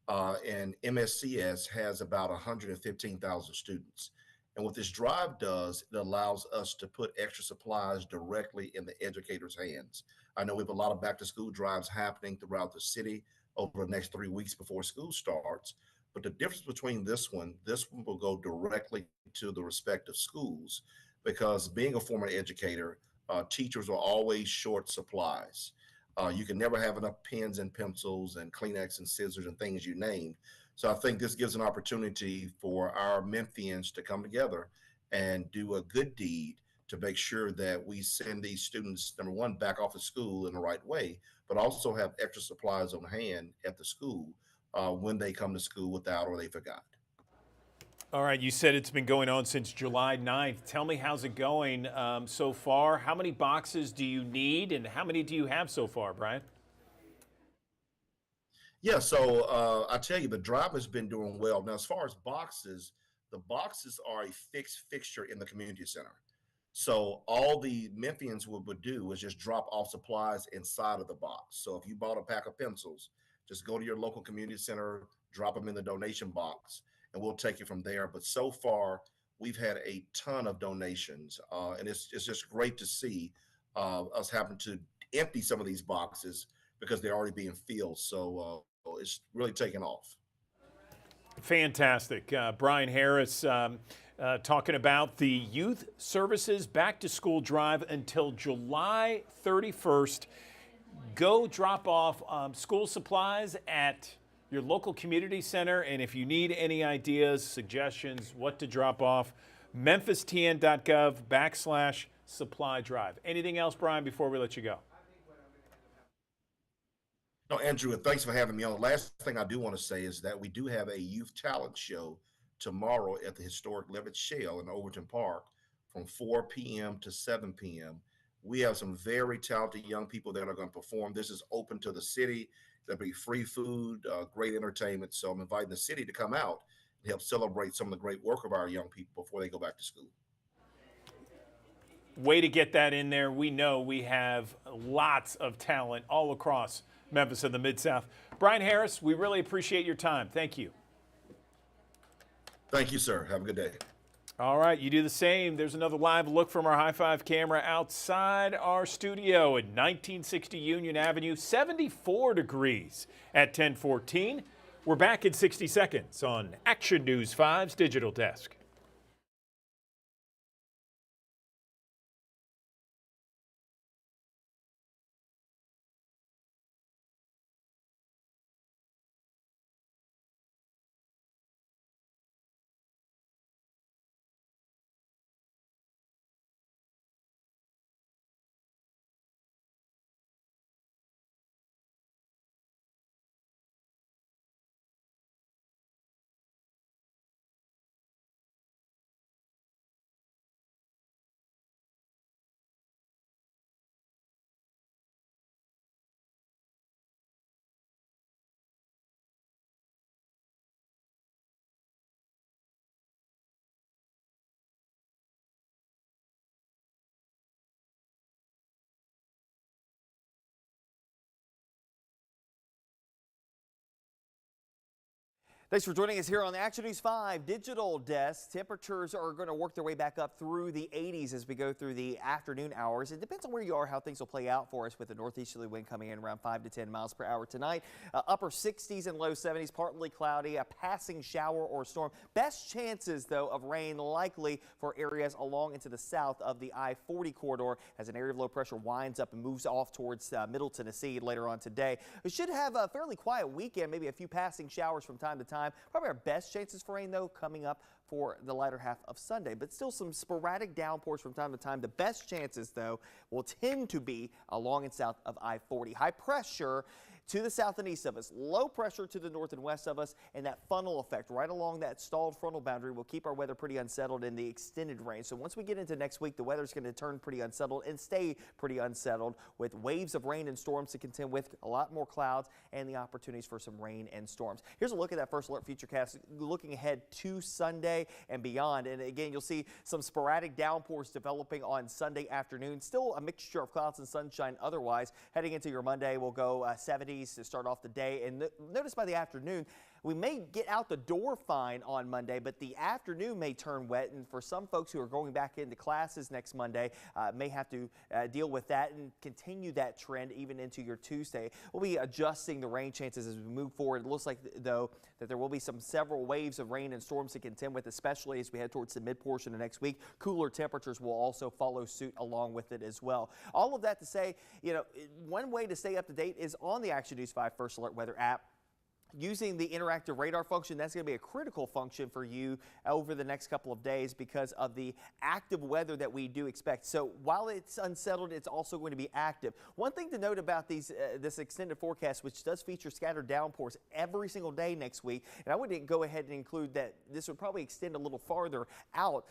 and MSCS has about 115,000 students. And what this drive does, it allows us to put extra supplies directly in the educators' hands. I know we have a lot of back to school drives happening throughout the city over the next 3 weeks before school starts. But the difference between this one will go directly to the respective schools because being a former educator, teachers are always short supplies. You can never have enough pens and pencils and Kleenex and scissors and things you named. So I think this gives an opportunity for our Memphians to come together and do a good deed to make sure that we send these students, number one, back off to school in the right way, but also have extra supplies on hand at the school when they come to school without or they forgot. All right, you said it's been going on since July 9th. Tell me, how's it going so far? How many boxes do you need and how many do you have so far, Brian? Yeah, so I tell you, the drive has been doing well. Now, as far as boxes, the boxes are a fixed fixture in the community center. So all the Memphians would do is just drop off supplies inside of the box. So if you bought a pack of pencils, just go to your local community center, drop them in the donation box, and we'll take it from there. But so far, we've had a ton of donations, and it's just great to see us having to empty some of these boxes because they're already being filled. So it's really taken off. Fantastic. Brian Harris talking about the Youth Services Back to School Drive until July 31st. Go drop off school supplies at your local community center. And if you need any ideas, suggestions, what to drop off, memphistn.gov/supply drive. Anything else, Brian, before we let you go? No, Andrew, thanks for having me on. Last thing I do want to say is that we do have a youth talent show tomorrow at the historic Levitt Shale in Overton Park from 4 p.m. to 7 p.m. We have some very talented young people that are going to perform. This is open to the city. There'll be free food, great entertainment. So I'm inviting the city to come out and help celebrate some of the great work of our young people before they go back to school. Way to get that in there. We know we have lots of talent all across Memphis and the Mid-South. Brian Harris, we really appreciate your time. Thank you. Thank you, sir. Have a good day. All right, you do the same. There's another live look from our High Five camera outside our studio at 1960 Union Avenue, 74 degrees at 10:14. We're back in 60 seconds on Action News 5's Digital Desk. Thanks for joining us here on the Action News 5 Digital Desk. Temperatures are going to work their way back up through the 80s as we go through the afternoon hours. It depends on where you are, how things will play out for us with the northeasterly wind coming in around 5 to 10 miles per hour tonight. Upper 60s and low 70s, partly cloudy, a passing shower or storm. Best chances, though, of rain likely for areas along into the south of the I-40 corridor as an area of low pressure winds up and moves off towards Middle Tennessee later on today. We should have a fairly quiet weekend, maybe a few passing showers from time to time. Probably our best chances for rain, though, coming up for the latter half of Sunday, but still some sporadic downpours from time to time. The best chances, though, will tend to be along and south of I-40. High pressure to the south and east of us, low pressure to the north and west of us, and that funnel effect right along that stalled frontal boundary will keep our weather pretty unsettled in the extended range. So once we get into next week, the weather's going to turn pretty unsettled and stay pretty unsettled with waves of rain and storms to contend with, a lot more clouds, and the opportunities for some rain and storms. Here's a look at that first alert futurecast looking ahead to Sunday and beyond. And again, you'll see some sporadic downpours developing on Sunday afternoon. Still a mixture of clouds and sunshine otherwise. Heading into your Monday, we'll go 70s to start off the day. And notice by the afternoon, we may get out the door fine on Monday, but the afternoon may turn wet. And for some folks who are going back into classes next Monday, may have to deal with that and continue that trend even into your Tuesday. We'll be adjusting the rain chances as we move forward. It looks like, though, that there will be several waves of rain and storms to contend with, especially as we head towards the mid portion of next week. Cooler temperatures will also follow suit along with it as well. All of that to say, one way to stay up to date is on the Action News 5 First Alert Weather app. Using the interactive radar function, that's going to be a critical function for you over the next couple of days because of the active weather that we do expect. So while it's unsettled, it's also going to be active. One thing to note about this extended forecast, which does feature scattered downpours every single day next week, and I would go ahead and include that this would probably extend a little farther out.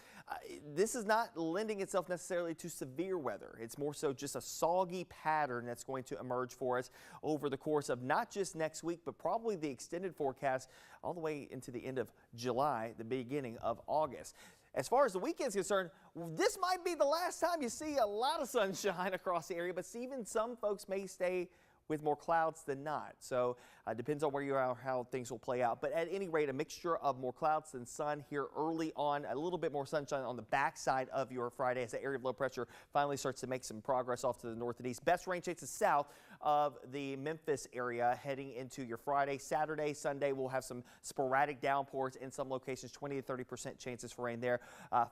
This is not lending itself necessarily to severe weather. It's more so just a soggy pattern that's going to emerge for us over the course of not just next week, but probably the extended forecast all the way into the end of July, the beginning of August. As far as the weekend's concerned, this might be the last time you see a lot of sunshine across the area, but even some folks may stay with more clouds than not. So depends on where you are, how things will play out. But at any rate, a mixture of more clouds than sun here early on, a little bit more sunshine on the backside of your Friday as the area of low pressure finally starts to make some progress off to the north and east. Best rain chances south of the Memphis area heading into your Friday. Saturday, Sunday, we'll have some sporadic downpours in some locations, 20 to 30% chances for rain there,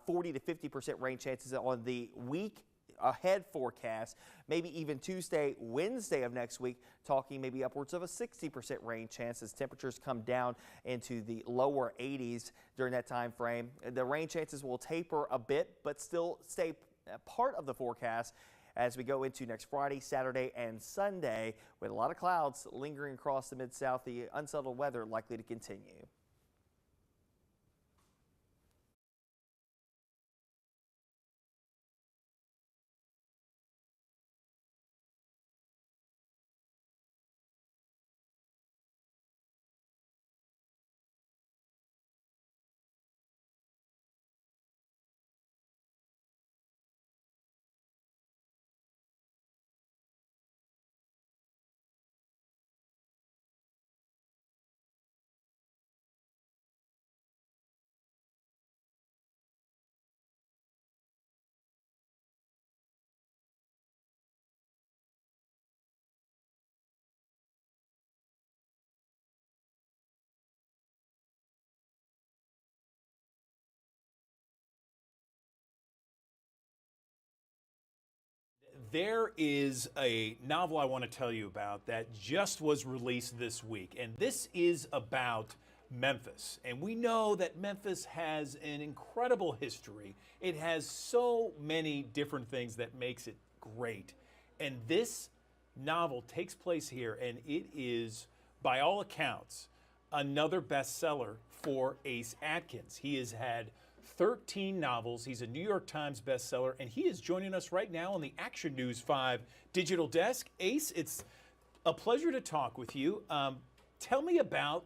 40 to 50% rain chances on the week ahead forecast, maybe even Tuesday, Wednesday of next week, talking maybe upwards of a 60% rain chance as temperatures come down into the lower 80s during that time frame. The rain chances will taper a bit, but still stay part of the forecast as we go into next Friday, Saturday, and Sunday, with a lot of clouds lingering across the Mid-South. The unsettled weather likely to continue. There is a novel I want to tell you about that just was released this week, and this is about Memphis. And we know that Memphis has an incredible history. It has so many different things that makes it great. And this novel takes place here, and it is, by all accounts, another bestseller for Ace Atkins. He has had 13 novels. He's a New York Times bestseller, and he is joining us right now on the Action News 5 digital desk. Ace, it's a pleasure to talk with you. Tell me about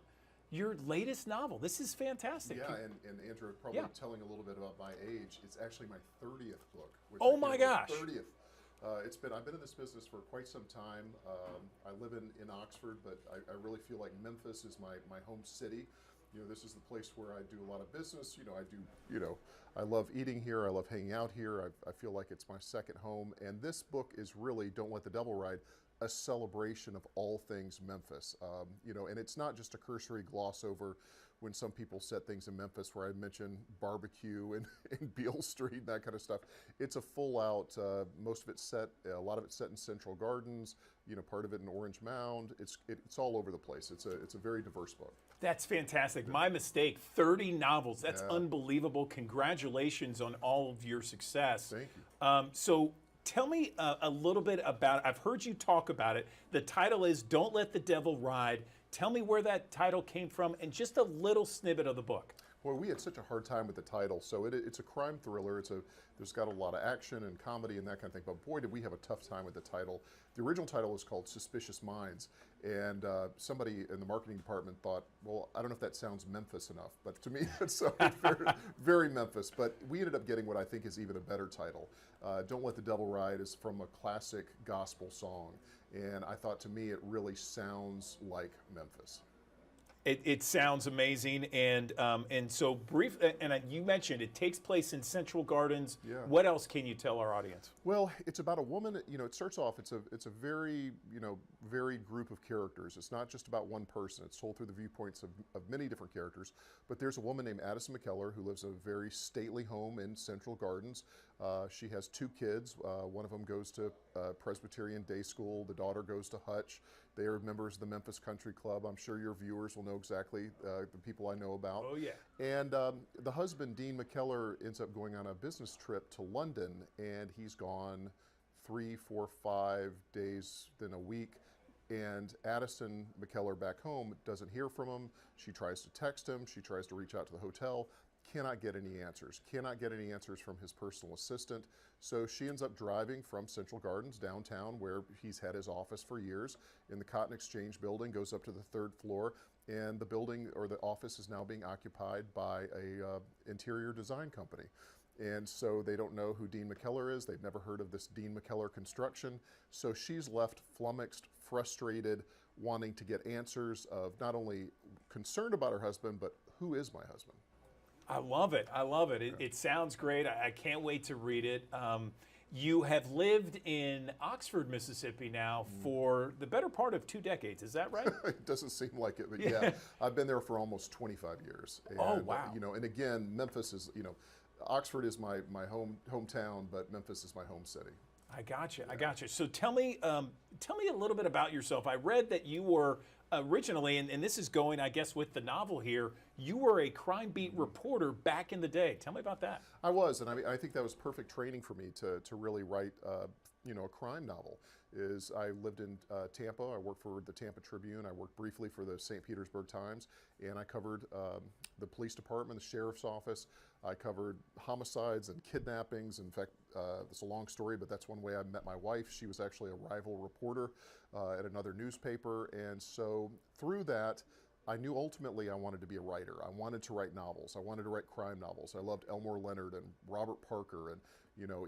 your latest novel. This is fantastic. Yeah, and Andrew, probably Yeah. telling a little bit about my age. It's actually my 30th book. which Oh I my can't believe. gosh. 30th. I've been in this business for quite some time. I live in Oxford, but I really feel like Memphis is my home city. You know, this is the place where I do a lot of business. I love eating here. I love hanging out here. I feel like it's my second home. And this book is really, Don't Let the Devil Ride, a celebration of all things Memphis. And it's not just a cursory gloss over when some people set things in Memphis where I mention barbecue and Beale Street, that kind of stuff. It's a full out, most of it's set, a lot of it's set in Central Gardens, part of it in Orange Mound. It's all over the place. It's a very diverse book. That's fantastic. My mistake. 30 novels. That's Yeah. unbelievable. Congratulations on all of your success. Thank you. So tell me a little bit about, I've heard you talk about it. The title is Don't Let the Devil Ride. Tell me where that title came from and just a little snippet of the book. Well, we had such a hard time with the title. So it's a crime thriller. There's got a lot of action and comedy and that kind of thing. But boy, did we have a tough time with the title. The original title was called Suspicious Minds. And somebody in the marketing department thought, well, I don't know if that sounds Memphis enough. But to me, it sounded very, very Memphis. But we ended up getting what I think is even a better title. Don't Let the Devil Ride is from a classic gospel song. And I thought, to me, it really sounds like Memphis. It sounds amazing, and so brief. And you mentioned it takes place in Central Gardens. Yeah. What else can you tell our audience? Well, it's about a woman. It starts off. It's a very varied group of characters. It's not just about one person. It's told through the viewpoints of many different characters. But there's a woman named Addison McKellar who lives a very stately home in Central Gardens. She has 2 kids. One of them goes to Presbyterian Day School. The daughter goes to Hutch. They are members of the Memphis Country Club. I'm sure your viewers will know exactly the people I know about. Oh, yeah. And the husband, Dean McKellar, ends up going on a business trip to London, and he's gone 3, 4, 5 days, then a week. And Addison McKellar back home doesn't hear from him. She tries to text him. She tries to reach out to the hotel. Cannot get any answers. Cannot get any answers from his personal assistant. So she ends up driving from Central Gardens downtown, where he's had his office for years, in the Cotton Exchange building, goes up to the 3rd floor, and the building or the office is now being occupied by a interior design company. And so they don't know who Dean McKellar is. They've never heard of this Dean McKellar construction. So she's left flummoxed, frustrated, wanting to get answers of not only concerned about her husband, but who is my husband? I love it. I love it. It sounds great. I can't wait to read it. You have lived in Oxford, Mississippi now for the better part of 2 decades. Is that right? It doesn't seem like it, but yeah, I've been there for almost 25 years. And, Oh, wow. And again, Memphis is, Oxford is my hometown, but Memphis is my home city. I got you. I got you. So tell me a little bit about yourself. I read that you were originally, and this is going, I guess, with the novel here. You were a crime beat reporter back in the day. Tell me about that. I was, and I think that was perfect training for me to really write, a crime novel. I lived in Tampa. I worked for the Tampa Tribune. I worked briefly for the St. Petersburg Times, and I covered the police department, the sheriff's office. I covered homicides and kidnappings. In fact, it's a long story, but that's one way I met my wife. She was actually a rival reporter at another newspaper, and so through that, I knew ultimately I wanted to be a writer. I wanted to write novels. I wanted to write crime novels. I loved Elmore Leonard and Robert Parker, and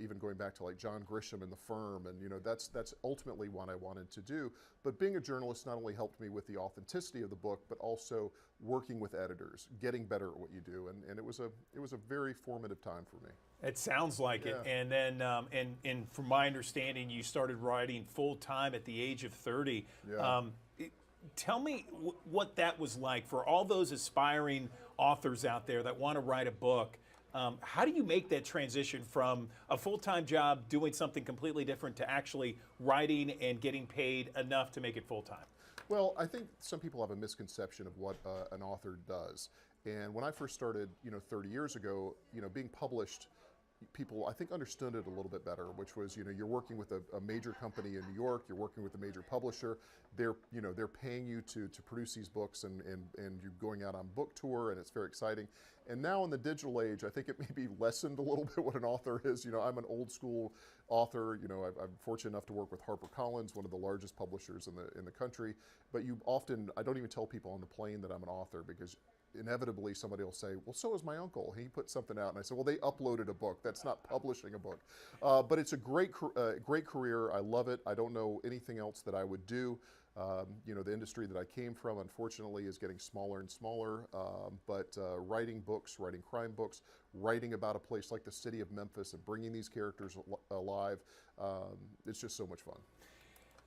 even going back to like John Grisham and The Firm, and that's ultimately what I wanted to do. But being a journalist not only helped me with the authenticity of the book, but also working with editors, getting better at what you do, and it was a very formative time for me. It sounds like it. And then, and from my understanding, you started writing full time at the age of 30. Yeah. Tell me what that was like for all those aspiring authors out there that want to write a book. How do you make that transition from a full-time job doing something completely different to actually writing and getting paid enough to make it full-time? Well, I think some people have a misconception of what an author does. And when I first started, 30 years ago, being published, people, I think, understood it a little bit better, which was, you're working with a major company in New York, you're working with a major publisher, they're paying you to produce these books, and you're going out on book tour, and it's very exciting. And now in the digital age, I think it may be lessened a little bit what an author is. I'm an old school author. I'm fortunate enough to work with HarperCollins, one of the largest publishers in the country. But I don't even tell people on the plane that I'm an author, because inevitably somebody will say, well, so is my uncle. He put something out. And I said, well, they uploaded a book. That's not publishing a book. But it's a great career. I love it. I don't know anything else that I would do. The industry that I came from, unfortunately, is getting smaller and smaller. But writing books, writing crime books, writing about a place like the city of Memphis and bringing these characters alive, it's just so much fun.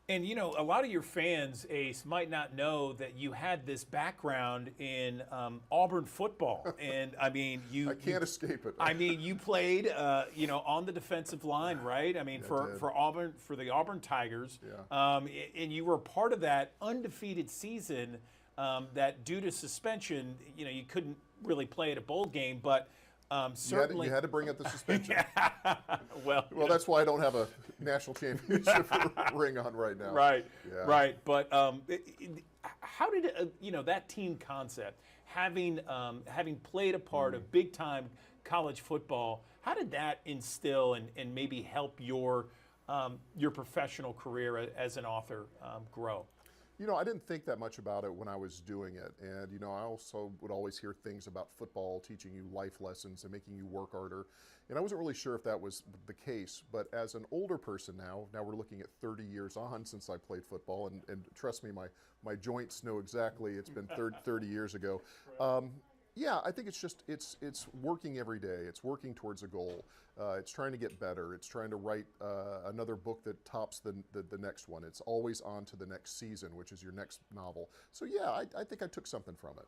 And a lot of your fans, Ace, might not know that you had this background in Auburn football, and I mean, I can't escape it. I mean, you played, on the defensive line, right? I mean, for Auburn, for the Auburn Tigers, and you were part of that undefeated season that, due to suspension, you couldn't really play at a bowl game, but. Certainly, you had to bring up the suspension. well, that's why I don't have a national championship ring on right now. Right, right. But how did that team concept, having played a part of big time college football, how did that instill and maybe help your professional career as an author grow? I didn't think that much about it when I was doing it. And, I also would always hear things about football teaching you life lessons and making you work harder. And I wasn't really sure if that was the case. But as an older person now we're looking at 30 years on since I played football. And trust me, my joints know exactly it's been 30 years ago. Yeah, I think it's working every day. It's working towards a goal. It's trying to get better. It's trying to write another book that tops the next one. It's always on to the next season, which is your next novel. So yeah, I think I took something from it.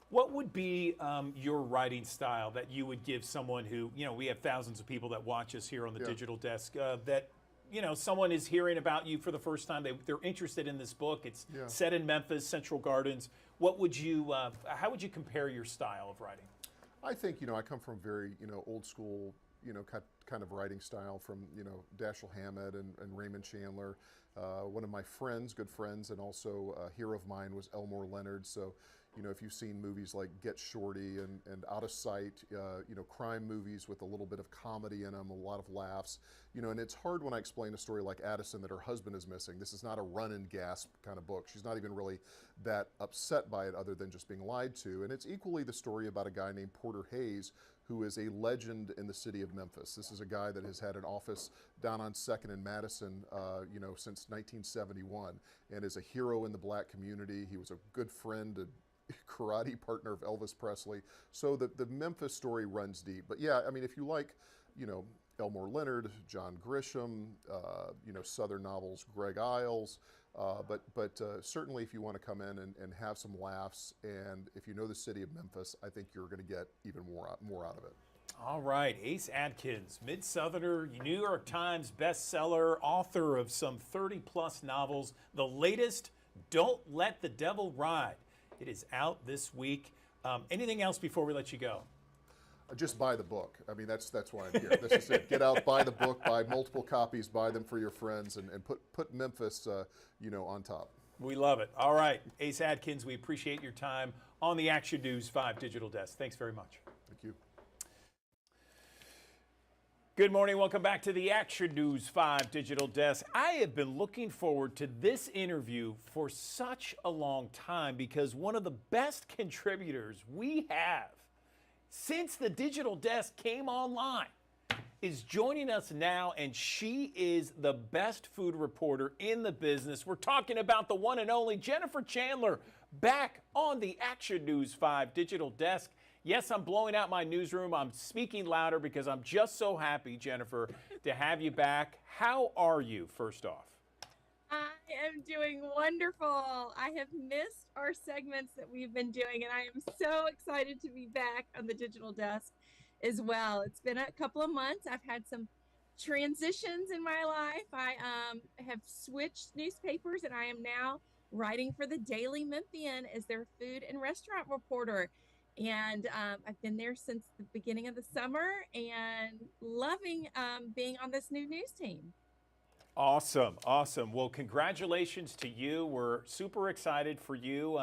What would be your writing style that you would give someone who, we have thousands of people that watch us here on the Digital Desk, that someone is hearing about you for the first time. They're interested in this book. It's set in Memphis, Central Gardens. What would you, how would you compare your style of writing? I think, I come from very, old school, kind of writing style from, Dashiell Hammett and Raymond Chandler. One of my friends, good friends, and also a hero of mine was Elmore Leonard. So, if you've seen movies like Get Shorty and Out of Sight, crime movies with a little bit of comedy in them, a lot of laughs, and it's hard when I explain a story like Addison that her husband is missing. This is not a run and gasp kind of book. She's not even really that upset by it other than just being lied to. And it's equally the story about a guy named Porter Hayes, who is a legend in the city of Memphis. This is a guy that has had an office down on 2nd and Madison, since 1971, and is a hero in the black community. He was a good friend, a karate partner of Elvis Presley. So the Memphis story runs deep. But yeah, I mean, if you like, Elmore Leonard, John Grisham, Southern novels, Greg Iles, but certainly if you want to come in and have some laughs, and if you know the city of Memphis, I think you're going to get even more out of it. All right, Ace Atkins, Mid-Southerner, New York Times bestseller, author of some 30-plus novels. The latest, Don't Let the Devil Ride. It is out this week. Anything else before we let you go? Just buy the book. I mean, that's why I'm here. This is it. Get out, buy the book, buy multiple copies, buy them for your friends, and put Memphis, on top. We love it. All right, Ace Atkins, we appreciate your time on the Action News 5 Digital Desk. Thanks very much. Thank you. Good morning. Welcome back to the Action News 5 Digital Desk. I have been looking forward to this interview for such a long time because one of the best contributors we have since the Digital Desk came online is joining us now, and she is the best food reporter in the business. We're talking about the one and only Jennifer Chandler, back on the Action News 5 Digital Desk. Yes, I'm blowing out my newsroom. I'm speaking louder because I'm just so happy, Jennifer, to have you back. How are you, first off? I am doing wonderful. I have missed our segments that we've been doing, and I am so excited to be back on the Digital Desk as well. It's been a couple of months. I've had some transitions in my life. I have switched newspapers, and I am now writing for the Daily Memphian as their food and restaurant reporter. And I've been there since the beginning of the summer and loving being on this new news team. Awesome, awesome. Well, congratulations to you. We're super excited for you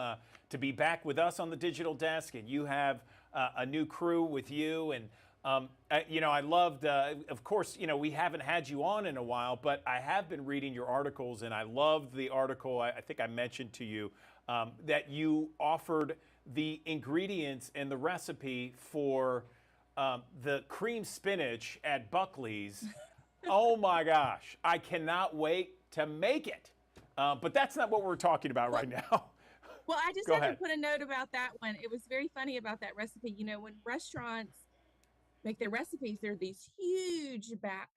to be back with us on the Digital Desk, and you have a new crew with you. And, I loved, of course, we haven't had you on in a while, but I have been reading your articles, and I loved the article. I think I mentioned to you that you offered the ingredients and the recipe for the cream spinach at Buckley's. Oh my gosh, I cannot wait to make it. But that's not what we're talking about right now. Well, I just Go have ahead. to put a note about that one. It was very funny about that recipe. When restaurants make their recipes, they're these huge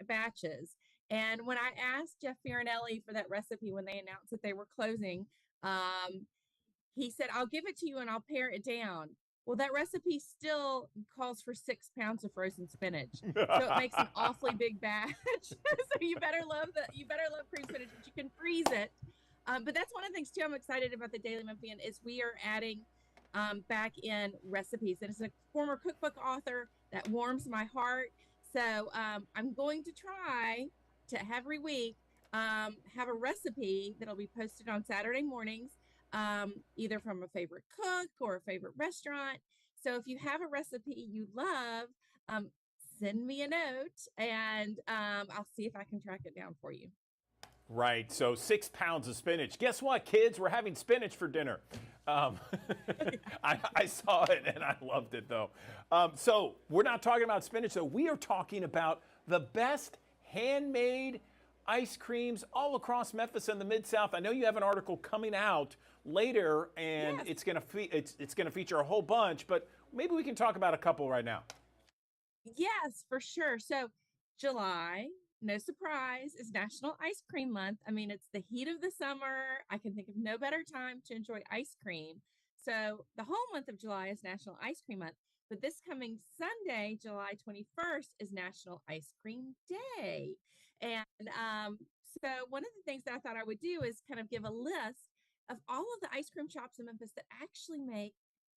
batches. And when I asked Jeff Fiornelli for that recipe when they announced that they were closing, he said, I'll give it to you and I'll pare it down. Well, that recipe still calls for 6 pounds of frozen spinach, so it makes an awfully big batch. So you better love cream spinach, but you can freeze it. But that's one of the things too. I'm excited about the Daily Memphian is we are adding back in recipes, and as a former cookbook author, that warms my heart. So I'm going to try to every week have a recipe that'll be posted on Saturday mornings. Either from a favorite cook or a favorite restaurant. So if you have a recipe you love, send me a note and I'll see if I can track it down for you. Right, so 6 pounds of spinach. Guess what, kids? We're having spinach for dinner. I saw it and I loved it, though. So we're not talking about spinach, though. We are talking about the best handmade ice creams all across Memphis and the Mid-South. I know you have an article coming out later, and Yes. it's going to feature a whole bunch, but maybe we can talk about a couple right now. Yes, for sure. So July, no surprise, is National Ice Cream Month. I mean, it's the heat of the summer. I can think of no better time to enjoy ice cream. So the whole month of July is National Ice Cream Month. But this coming Sunday, July 21st, is National Ice Cream Day. And so one of the things that I thought I would do is kind of give a list of all of the ice cream shops in Memphis that actually make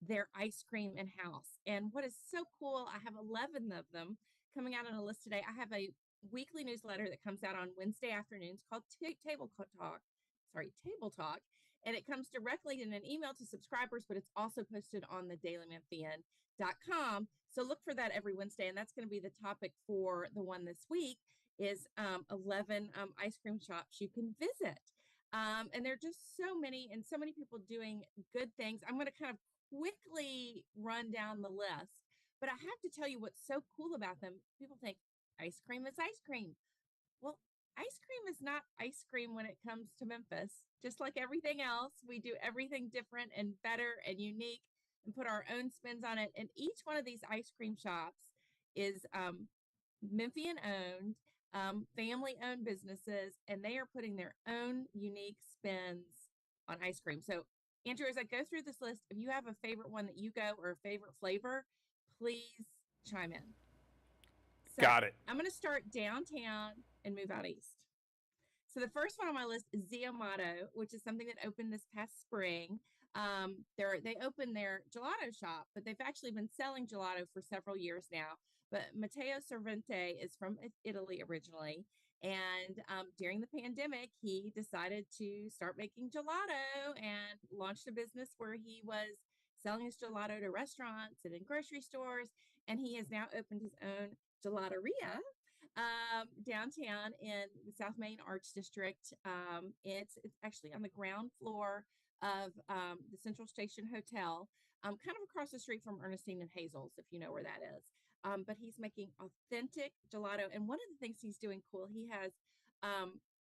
their ice cream in-house. And what is so cool, I have 11 of them coming out on a list today. I have a weekly newsletter that comes out on Wednesday afternoons called Table Talk. And it comes directly in an email to subscribers, but it's also posted on the dailymemphian.com. So look for that every Wednesday. And that's going to be the topic for the one this week is 11 ice cream shops you can visit. And there are just so many and so many people doing good things. I'm going to kind of quickly run down the list, but I have to tell you what's so cool about them. People think ice cream is ice cream. Well, ice cream is not ice cream when it comes to Memphis. Just like everything else, we do everything different and better and unique and put our own spins on it. And each one of these ice cream shops is Memphian owned, family owned businesses, and they are putting their own unique spins on ice cream. So, Andrew, as I go through this list, if you have a favorite one that you go or a favorite flavor, please chime in. So Got it. I'm going to start downtown and move out east. So the first one on my list is Zia Amato, which is something that opened this past spring. They opened their gelato shop, but they've actually been selling gelato for several years now. But Matteo Cervente is from Italy originally. And during the pandemic, he decided to start making gelato and launched a business where he was selling his gelato to restaurants and in grocery stores. And he has now opened his own gelateria downtown in the South Main Arts District. It's actually on the ground floor of the Central Station Hotel, kind of across the street from Ernestine and Hazel's, if you know where that is. But he's making authentic gelato. And one of the things he's doing cool, he has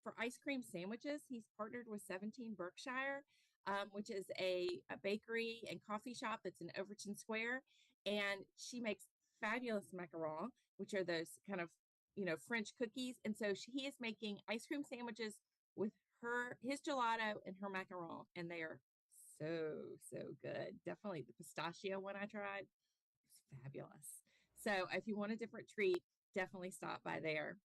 for ice cream sandwiches, he's partnered with 17 Berkshire, which is a bakery and coffee shop that's in Overton Square. And she makes fabulous macarons, which are those kind of, French cookies. And so he is making ice cream sandwiches with his gelato and her macaron. And they are so, so good. Definitely the pistachio one I tried was fabulous. So if you want a different treat, definitely stop by there.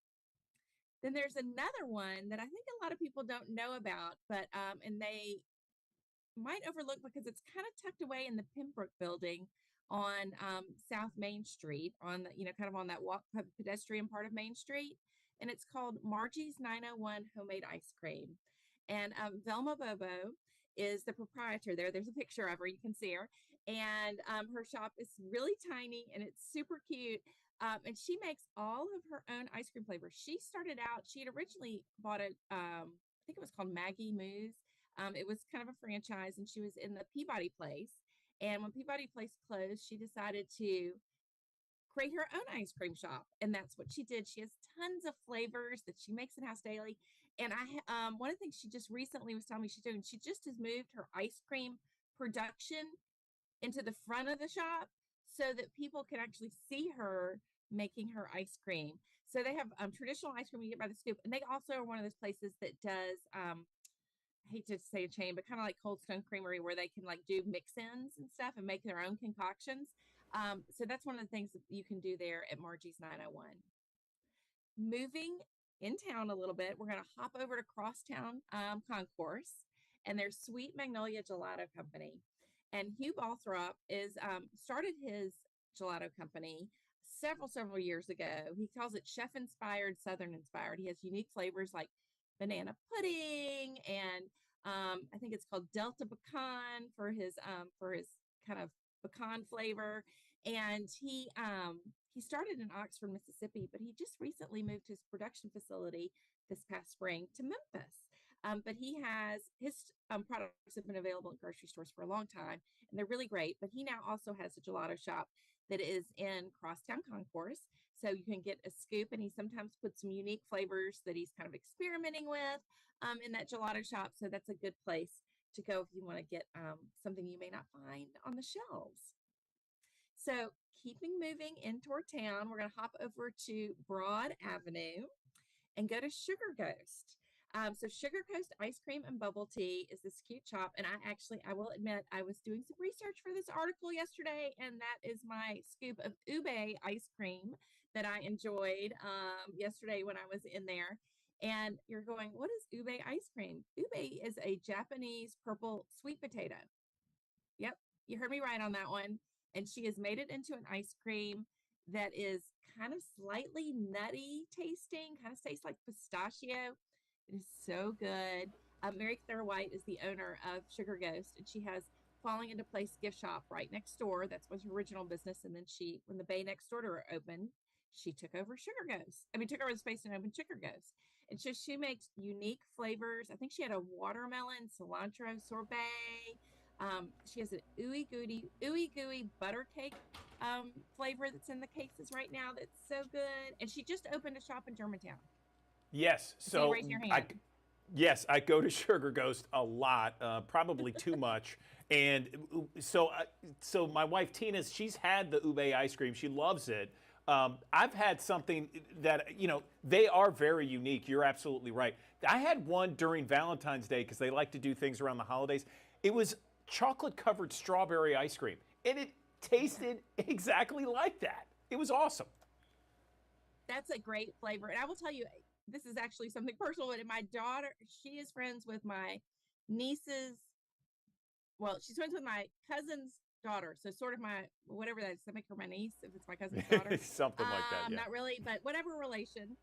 Then there's another one that I think a lot of people don't know about, but and they might overlook because it's kind of tucked away in the Pembroke building on South Main Street, on the, kind of on that walk pedestrian part of Main Street. And it's called Margie's 901 Homemade Ice Cream. And Velma Bobo is the proprietor there. There's a picture of her, you can see her. And her shop is really tiny and it's super cute. And she makes all of her own ice cream flavors. She started out, she had originally bought I think it was called Maggie Moo's. It was kind of a franchise, and she was in the Peabody Place. And when Peabody Place closed, she decided to create her own ice cream shop. And that's what she did. She has tons of flavors that she makes in-house daily. And one of the things she just recently was telling me she's doing, she just has moved her ice cream production into the front of the shop so that people can actually see her making her ice cream. So they have traditional ice cream you get by the scoop. And they also are one of those places that does, I hate to say a chain, but kind of like Cold Stone Creamery, where they can like do mix-ins and stuff and make their own concoctions. So that's one of the things that you can do there at Margie's 901. Moving in town a little bit, we're going to hop over to Crosstown Concourse, and there's Sweet Magnolia Gelato Company. And Hugh Balthrop started his gelato company several years ago. He calls it chef-inspired, Southern-inspired. He has unique flavors like banana pudding, and I think it's called Delta Pecan for his kind of pecan flavor. And he started in Oxford, Mississippi, but he just recently moved his production facility this past spring to Memphis. But he has his products have been available in grocery stores for a long time, and they're really great. But he now also has a gelato shop that is in Crosstown Concourse. So you can get a scoop, and he sometimes puts some unique flavors that he's kind of experimenting with in that gelato shop. So that's a good place to go if you want to get something you may not find on the shelves. So keeping moving in toward town, we're going to hop over to Broad Avenue and go to Sugar Ghost. So Sugar Coast Ice Cream and Bubble Tea is this cute shop. And I will admit, I was doing some research for this article yesterday, and that is my scoop of ube ice cream that I enjoyed yesterday when I was in there. And you're going, what is ube ice cream? Ube is a Japanese purple sweet potato. Yep, you heard me right on that one. And she has made it into an ice cream that is kind of slightly nutty tasting, kind of tastes like pistachio. It is so good. Mary Claire White is the owner of Sugar Ghost, and she has Falling Into Place gift shop right next door. That was her original business. And then when the bay next door to her opened, she took over took over the space and opened Sugar Ghost. And so she makes unique flavors. I think she had a watermelon cilantro sorbet. She has an ooey gooey butter cake flavor that's in the cases right now that's so good. And she just opened a shop in Germantown. Yes. So raise your hand. Yes, I go to Sugar Ghost a lot, probably too much. And so my wife Tina, she's had the ube ice cream. She loves it. I've had something that, they are very unique. You're absolutely right. I had one during Valentine's Day because they like to do things around the holidays. It was chocolate-covered strawberry ice cream, and it tasted exactly like that. It was awesome. That's a great flavor. And I will tell you, this is actually something personal, but my daughter, she is friends with my niece's, well, she's friends with my cousin's daughter. So sort of my, whatever that is, I make her my niece if it's my cousin's daughter. Something like that, yeah. Not really, but whatever relation.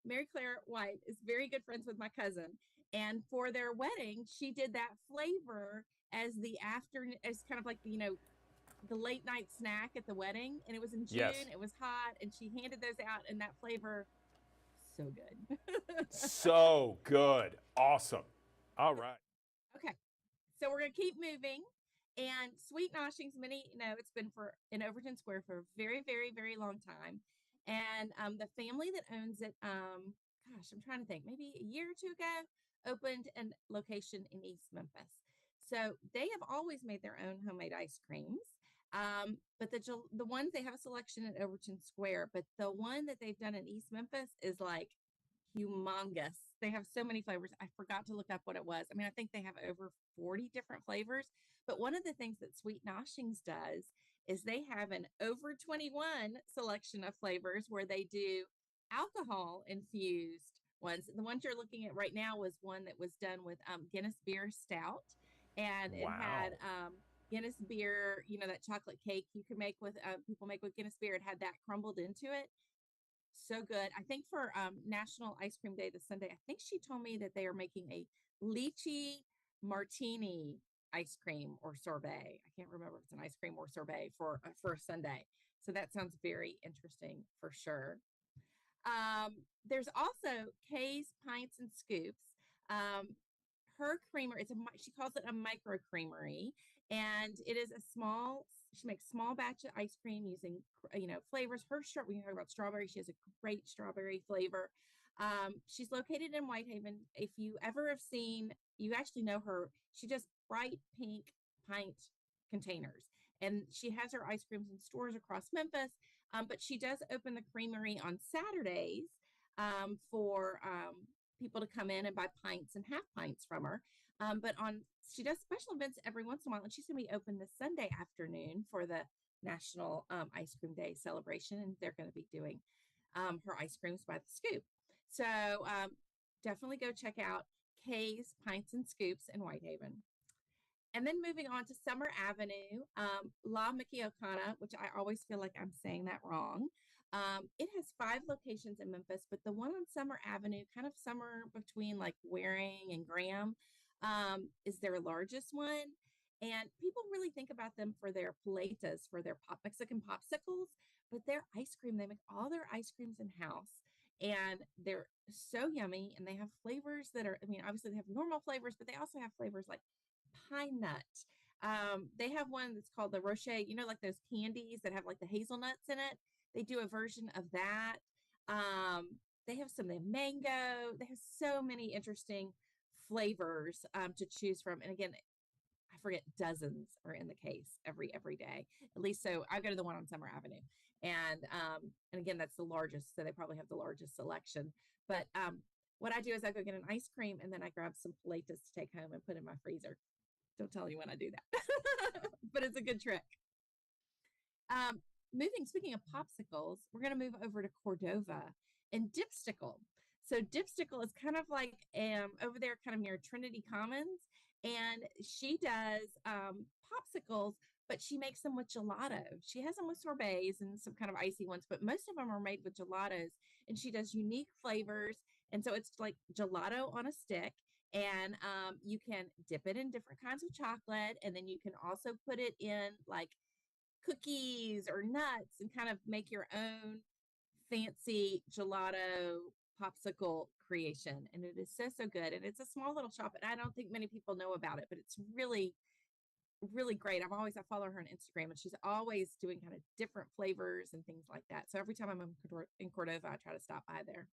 Mary Claire White is very good friends with my cousin. And for their wedding, she did that flavor as the afternoon, as kind of like, you know, the late night snack at the wedding. And it was in June, Yes. it was hot, and she handed those out, and that flavor, so good. So good. Awesome. All right. Okay, so we're gonna keep moving. And Sweet Noshings, many know it's been in Overton Square for a very, very, very long time. And the family that owns it, gosh, I'm trying to think, maybe a year or two ago, opened a location in East Memphis. So they have always made their own homemade ice creams. But the ones, they have a selection at Overton Square, but the one that they've done in East Memphis is like humongous. They have so many flavors. I forgot to look up what it was. I mean, I think they have over 40 different flavors. But one of the things that Sweet Noshings does is they have an over 21 selection of flavors where they do alcohol infused ones. The ones you're looking at right now was one that was done with Guinness Beer Stout. And it had Guinness beer, you know, that chocolate cake you can make with, people make with Guinness beer. It had that crumbled into it. So good. I think for National Ice Cream Day this Sunday, I think she told me that they are making a lychee martini ice cream or sorbet. I can't remember if it's an ice cream or sorbet for a Sunday. So that sounds very interesting for sure. There's also Kay's Pints and Scoops. Her creamer, she calls it a micro creamery, and it is she makes small batch of ice cream using, you know, flavors. We talk about strawberry. She has a great strawberry flavor. She's located in Whitehaven. If you ever have seen, you actually know her. She does bright pink pint containers, and she has her ice creams in stores across Memphis. But she does open the creamery on Saturdays for people to come in and buy pints and half pints from her. But she does special events every once in a while, and she's going to be open this Sunday afternoon for the National Ice Cream Day celebration, and they're going to be doing her ice creams by the scoop. So definitely go check out Kay's Pints and Scoops in Whitehaven. And then moving on to Summer Avenue, La Michoacana, which I always feel like I'm saying that wrong. It has 5 locations in Memphis, but the one on Summer Avenue, kind of somewhere between like Waring and Graham, is their largest one. And people really think about them for their paletas, for their Mexican popsicles, but their ice cream, they make all their ice creams in-house. And they're so yummy, and they have flavors that are, I mean, obviously they have normal flavors, but they also have flavors like pine nut. They have one that's called the Rocher, you know, like those candies that have like the hazelnuts in it. They do a version of that. They have some mango. They have so many interesting flavors to choose from. And again, I forget, dozens are in the case every day. At least so I go to the one on Summer Avenue. And again, that's the largest. So they probably have the largest selection. But what I do is I go get an ice cream, and then I grab some paletas to take home and put in my freezer. Don't tell you when I do that, but it's a good trick. Speaking of popsicles, we're going to move over to Cordova and Dipstickle. So Dipstickle is kind of like over there, kind of near Trinity Commons, and she does popsicles, but she makes them with gelato. She has them with sorbets and some kind of icy ones, but most of them are made with gelatos, and she does unique flavors. And so it's like gelato on a stick. And you can dip it in different kinds of chocolate, and then you can also put it in like cookies or nuts and kind of make your own fancy gelato popsicle creation. And it is so good. And it's a small little shop, and I don't think many people know about it, but it's really, really great. I follow her on Instagram, and she's always doing kind of different flavors and things like that. So every time I'm in Cordova, I try to stop by there.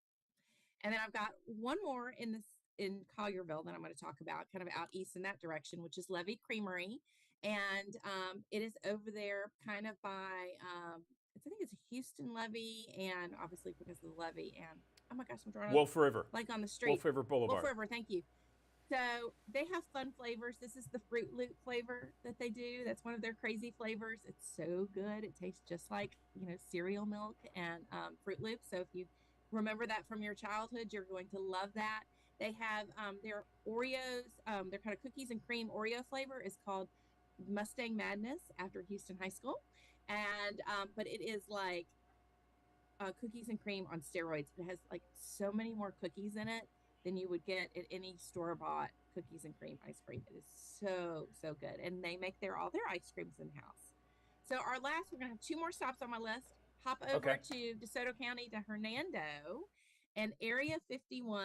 And then I've got one more in Collierville that I'm going to talk about, kind of out east in that direction, which is Levy Creamery. And it is over there kind of by, I think it's Houston Levy, and obviously because of the levee, and oh my gosh, I'm drawing Wolf River. like on the street. Wolf River Boulevard. Wolf River, thank you. So they have fun flavors. This is the Fruit Loop flavor that they do. That's one of their crazy flavors. It's so good. It tastes just like, cereal milk and Fruit Loops. So if you remember that from your childhood, you're going to love that. They have their Oreos, their kind of cookies and cream Oreo flavor is called Mustang Madness after Houston High School. And, but it is like cookies and cream on steroids. It has like so many more cookies in it than you would get at any store-bought cookies and cream ice cream. It is so, so good. And they make all their ice creams in-house. So we're going to have 2 more stops on my list. Hop over to DeSoto County to Hernando. And Area 51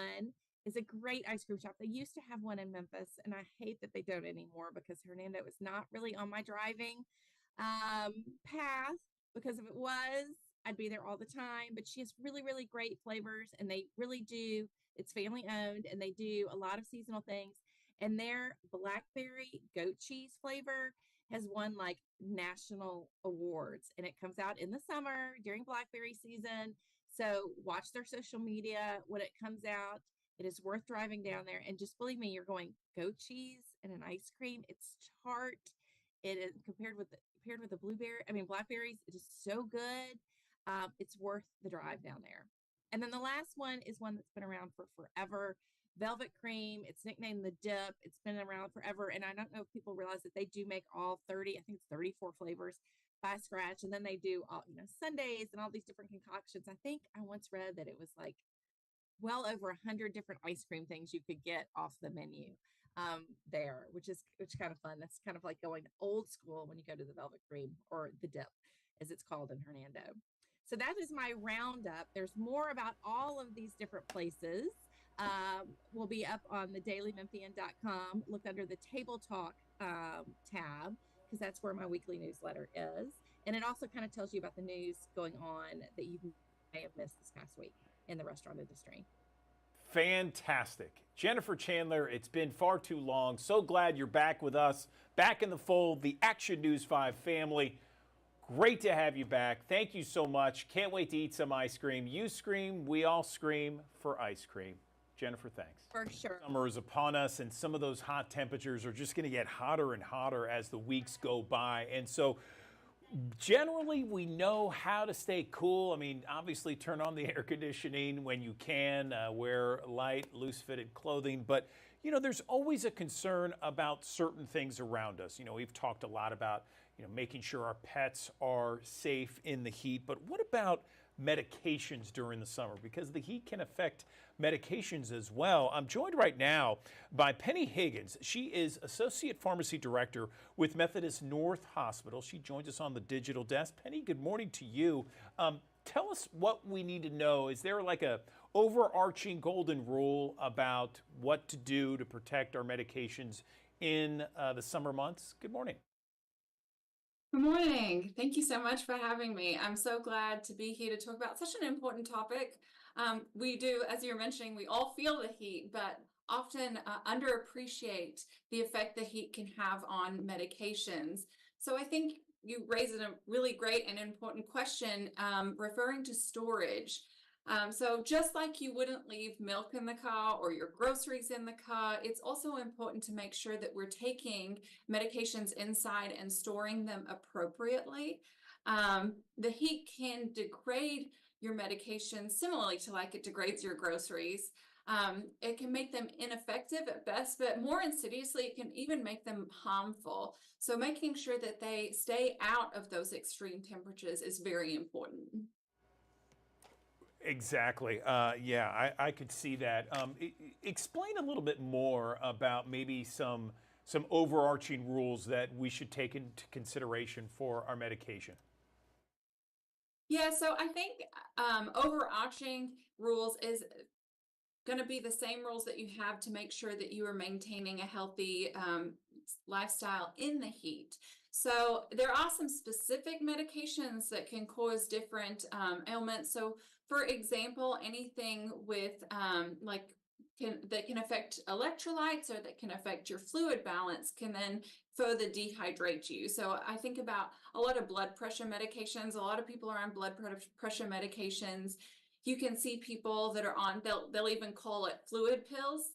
is a great ice cream shop. They used to have one in Memphis, and I hate that they don't anymore because Hernando is not really on my driving path, because if it was, I'd be there all the time. But she has really, really great flavors, and they really do. It's family owned, and they do a lot of seasonal things. And their blackberry goat cheese flavor has won like national awards, and it comes out in the summer during blackberry season. So watch their social media when it comes out. It is worth driving down there, and just believe me, you're going goat cheese and an ice cream. It's tart. It is compared with the blackberries. It is so good. It's worth the drive down there. And then the last one is one that's been around for forever. Velvet Cream. It's nicknamed the Dip. It's been around forever. And I don't know if people realize that they do make all 30, I think it's 34 flavors by scratch. And then they do all, sundaes and all these different concoctions. I think I once read that it was like well over 100 different ice cream things you could get off the menu there, which is kind of fun. That's kind of like going old school when you go to the Velvet Cream, or the Dip, as it's called in Hernando. So that is my roundup. There's more about all of these different places. Will be up on the dailymemphian.com. Look under the Table Talk tab, because that's where my weekly newsletter is. And it also kind of tells you about the news going on that you may have missed this past week in the restaurant industry. Fantastic. Jennifer Chandler, it's been far too long. So glad you're back with us, back in the fold, the Action News 5 family. Great to have you back. Thank you so much. Can't wait to eat some ice cream. You scream, we all scream for ice cream. Jennifer, thanks. For sure. Summer is upon us, and some of those hot temperatures are just going to get hotter and hotter as the weeks go by. And so generally, we know how to stay cool. I mean, obviously, turn on the air conditioning when you can, wear light, loose-fitted clothing. But, there's always a concern about certain things around us. We've talked a lot about, making sure our pets are safe in the heat. But what about medications during the summer? Because the heat can affect medications as well. I'm joined right now by Penny Higgins. She is Associate Pharmacy Director with Methodist North Hospital. She joins us on the digital desk. Penny, good morning to you. Tell us what we need to know. Is there like a overarching golden rule about what to do to protect our medications in the summer months? Good morning. Good morning. Thank you so much for having me. I'm so glad to be here to talk about such an important topic. We do, as you're mentioning, we all feel the heat, but often underappreciate the effect the heat can have on medications. So I think you raised a really great and important question referring to storage. So just like you wouldn't leave milk in the car or your groceries in the car, it's also important to make sure that we're taking medications inside and storing them appropriately. The heat can degrade your medication similarly to like it degrades your groceries. It can make them ineffective at best, but more insidiously, it can even make them harmful. So making sure that they stay out of those extreme temperatures is very important. Exactly. Yeah, I could see that. Explain a little bit more about maybe some overarching rules that we should take into consideration for our medication. Yeah, so I think overarching rules is going to be the same rules that you have to make sure that you are maintaining a healthy lifestyle in the heat. So there are some specific medications that can cause different ailments. So for example, anything with that can affect electrolytes or that can affect your fluid balance can then further dehydrate you. So I think about a lot of blood pressure medications. A lot of people are on blood pressure medications. You can see people that are on, they'll even call it fluid pills.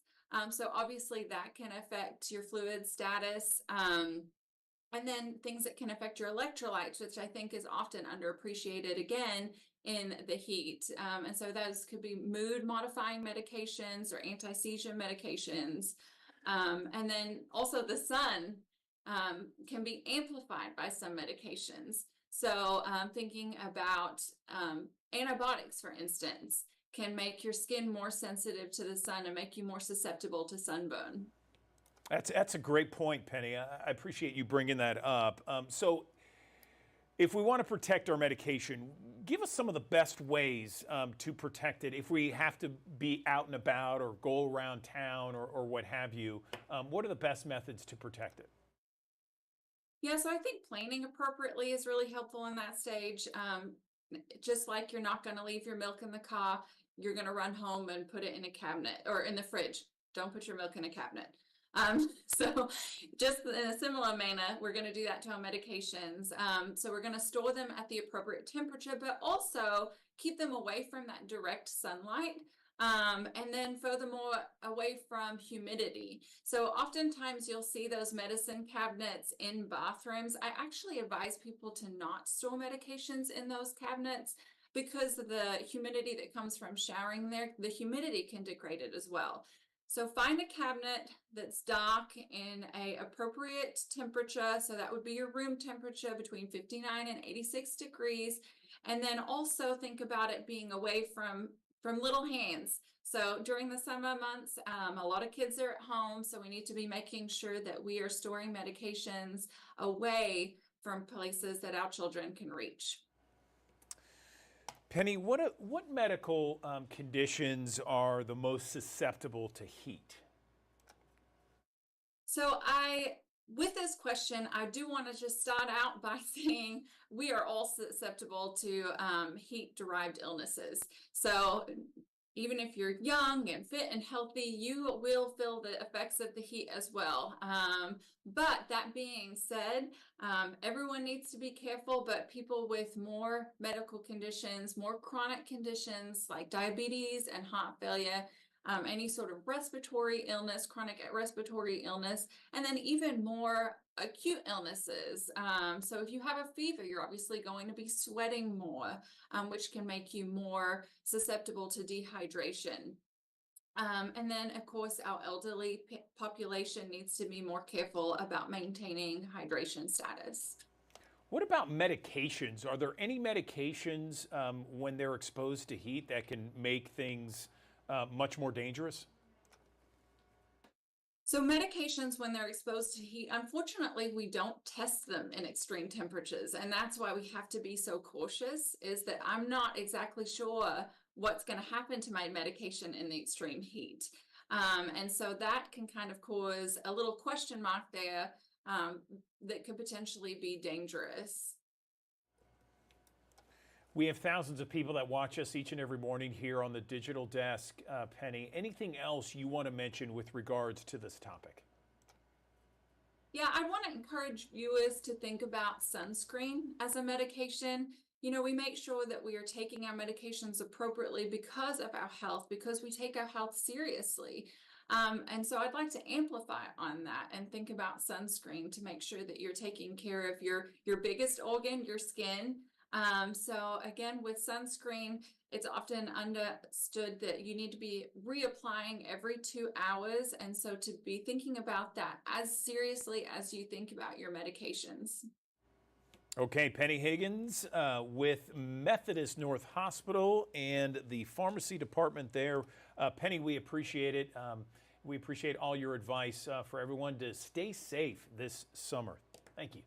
So obviously that can affect your fluid status. And then things that can affect your electrolytes, which I think is often underappreciated again in the heat. And so those could be mood modifying medications or anti-seizure medications. And then also the sun can be amplified by some medications. So thinking about antibiotics, for instance, can make your skin more sensitive to the sun and make you more susceptible to sunburn. That's a great point, Penny. I appreciate you bringing that up. So if we want to protect our medication, give us some of the best ways to protect it if we have to be out and about or go around town or what have you. What are the best methods to protect it? Yeah, so I think planning appropriately is really helpful in that stage. Just like you're not going to leave your milk in the car, you're going to run home and put it in a cabinet or in the fridge. Don't put your milk in a cabinet. So just in a similar manner, we're going to do that to our medications. So we're going to store them at the appropriate temperature, but also keep them away from that direct sunlight. And then furthermore, away from humidity. So oftentimes you'll see those medicine cabinets in bathrooms. I actually advise people to not store medications in those cabinets because of the humidity that comes from showering there. The humidity can degrade it as well. So find a cabinet that's dark in a appropriate temperature. So that would be your room temperature between 59 and 86 degrees. And then also think about it being away from little hands. So during the summer months, a lot of kids are at home. So we need to be making sure that we are storing medications away from places that our children can reach. Penny, what medical conditions are the most susceptible to heat? So with this question, I do want to just start out by saying we are all susceptible to heat-derived illnesses. So even if you're young and fit and healthy, you will feel the effects of the heat as well. But that being said, everyone needs to be careful, but people with more medical conditions, more chronic conditions like diabetes and heart failure, any sort of respiratory illness, chronic respiratory illness, and then even more acute illnesses. So if you have a fever, you're obviously going to be sweating more, which can make you more susceptible to dehydration. And then, of course, our elderly population needs to be more careful about maintaining hydration status. What about medications? Are there any medications when they're exposed to heat that can make things much more dangerous? So medications, when they're exposed to heat, unfortunately, we don't test them in extreme temperatures. And that's why we have to be so cautious, is that I'm not exactly sure what's going to happen to my medication in the extreme heat. And so that can kind of cause a little question mark there that could potentially be dangerous. We have thousands of people that watch us each and every morning here on the Digital Desk. Penny, anything else you want to mention with regards to this topic? Yeah, I want to encourage viewers to think about sunscreen as a medication. You know, we make sure that we are taking our medications appropriately because of our health, because we take our health seriously. And so I'd like to amplify on that and think about sunscreen to make sure that you're taking care of your biggest organ, your skin. So again, with sunscreen, it's often understood that you need to be reapplying every 2 hours. And so to be thinking about that as seriously as you think about your medications. Okay, Penny Higgins with Methodist North Hospital and the pharmacy department there. Penny, we appreciate it. We appreciate all your advice for everyone to stay safe this summer. Thank you.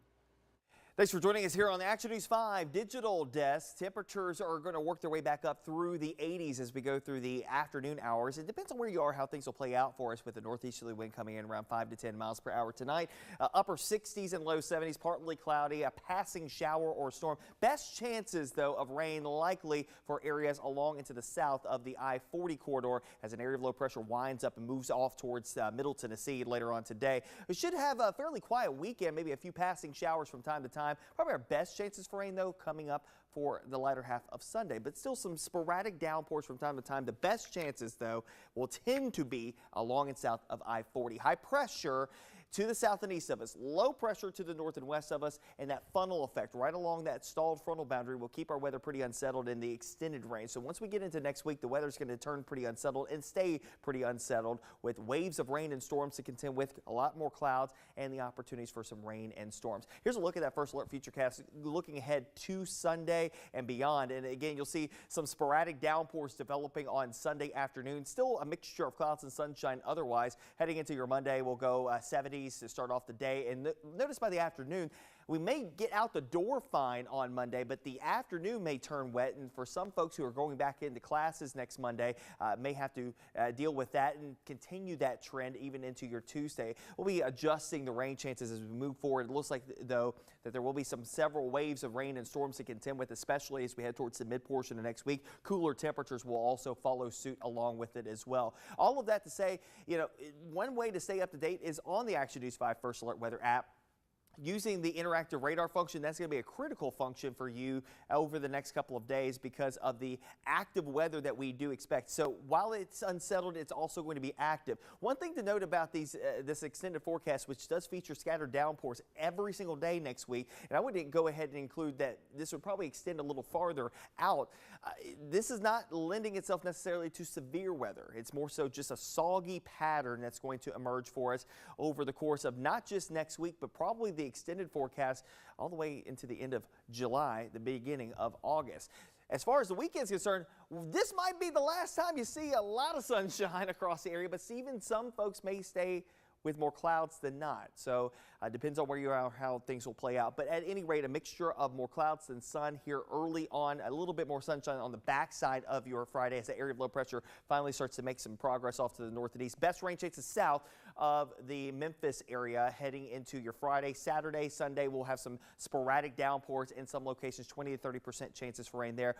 Thanks for joining us here on the Action News 5 Digital Desk. Temperatures are going to work their way back up through the 80s as we go through the afternoon hours. It depends on where you are, how things will play out for us with the northeasterly wind coming in around 5 to 10 miles per hour tonight. Upper 60s and low 70s, partly cloudy, a passing shower or storm. Best chances, though, of rain likely for areas along into the south of the I-40 corridor as an area of low pressure winds up and moves off towards Middle Tennessee later on today. We should have a fairly quiet weekend, maybe a few passing showers from time to time. time. Probably our best chances for rain, though, coming up for the latter half of Sunday, but still some sporadic downpours from time to time. The best chances, though, will tend to be along and south of I-40. High pressure to the south and east of us, low pressure to the north and west of us, and that funnel effect right along that stalled frontal boundary will keep our weather pretty unsettled in the extended range. So once we get into next week, the weather's going to turn pretty unsettled and stay pretty unsettled with waves of rain and storms to contend with, a lot more clouds, and the opportunities for some rain and storms. Here's a look at that First Alert Futurecast looking ahead to Sunday and beyond. And again, you'll see some sporadic downpours developing on Sunday afternoon. Still a mixture of clouds and sunshine otherwise. Heading into your Monday, we'll go 70s to start off the day. And notice by the afternoon, we may get out the door fine on Monday, but the afternoon may turn wet. And for some folks who are going back into classes next Monday, may have to deal with that and continue that trend even into your Tuesday. We'll be adjusting the rain chances as we move forward. It looks like, though, that there will be several waves of rain and storms to contend with, especially as we head towards the mid portion of next week. Cooler temperatures will also follow suit along with it as well. All of that to say, you know, one way to stay up to date is on the Action News 5 First Alert Weather app. Using the interactive radar function, that's going to be a critical function for you over the next couple of days because of the active weather that we do expect. So while it's unsettled, it's also going to be active. One thing to note about this extended forecast, which does feature scattered downpours every single day next week, and I would go ahead and include that this would probably extend a little farther out. This is not lending itself necessarily to severe weather. It's more so just a soggy pattern that's going to emerge for us over the course of not just next week, but probably the extended forecast all the way into the end of July, the beginning of August. As far as the weekend's concerned, this might be the last time you see a lot of sunshine across the area, but even some folks may stay with more clouds than not. So depends on where you are, how things will play out. But at any rate, a mixture of more clouds than sun here early on, a little bit more sunshine on the backside of your Friday as the area of low pressure finally starts to make some progress off to the north and east. Best rain chances south of the Memphis area heading into your Friday. Saturday, Sunday, we'll have some sporadic downpours in some locations, 20 to 30% chances for rain there,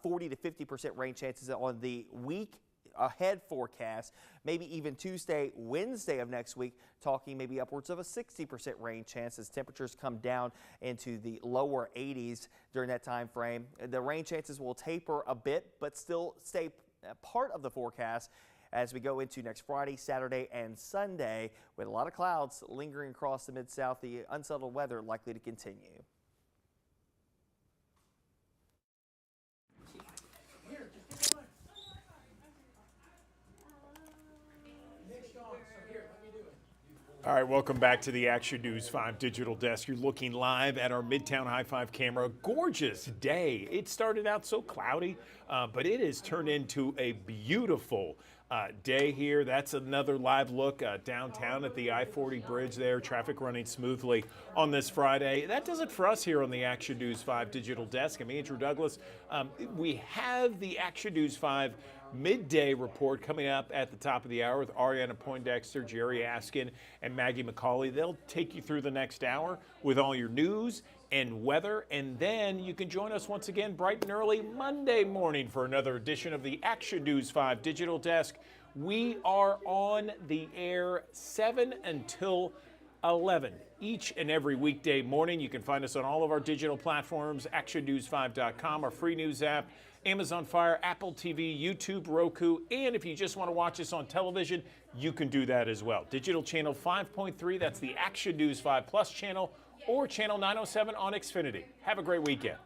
40 to 50% rain chances on the week ahead forecast, maybe even Tuesday, Wednesday of next week, talking maybe upwards of a 60% rain chance as temperatures come down into the lower 80s during that time frame. The rain chances will taper a bit, but still stay part of the forecast as we go into next Friday, Saturday, and Sunday with a lot of clouds lingering across the Mid-South. The unsettled weather likely to continue. All right, welcome back to the Action News 5 Digital Desk. You're looking live at our Midtown High 5 camera. Gorgeous day. It started out so cloudy, but it has turned into a beautiful day here. That's another live look downtown at the I-40 bridge there. Traffic running smoothly on this Friday. That does it for us here on the Action News 5 Digital Desk. I'm Andrew Douglas. We have the Action News 5 midday report coming up at the top of the hour with Ariana Poindexter, Jerry Askin, and Maggie McCauley. They'll take you through the next hour with all your news and weather, and then you can join us once again bright and early Monday morning for another edition of the Action News 5 Digital Desk. We are on the air 7 until 11 each and every weekday morning. You can find us on all of our digital platforms, actionnews5.com, our free news app, Amazon Fire, Apple TV, YouTube, Roku, and if you just want to watch us on television, you can do that as well. Digital channel 5.3, that's the Action News 5 Plus channel, or channel 907 on Xfinity. Have a great weekend.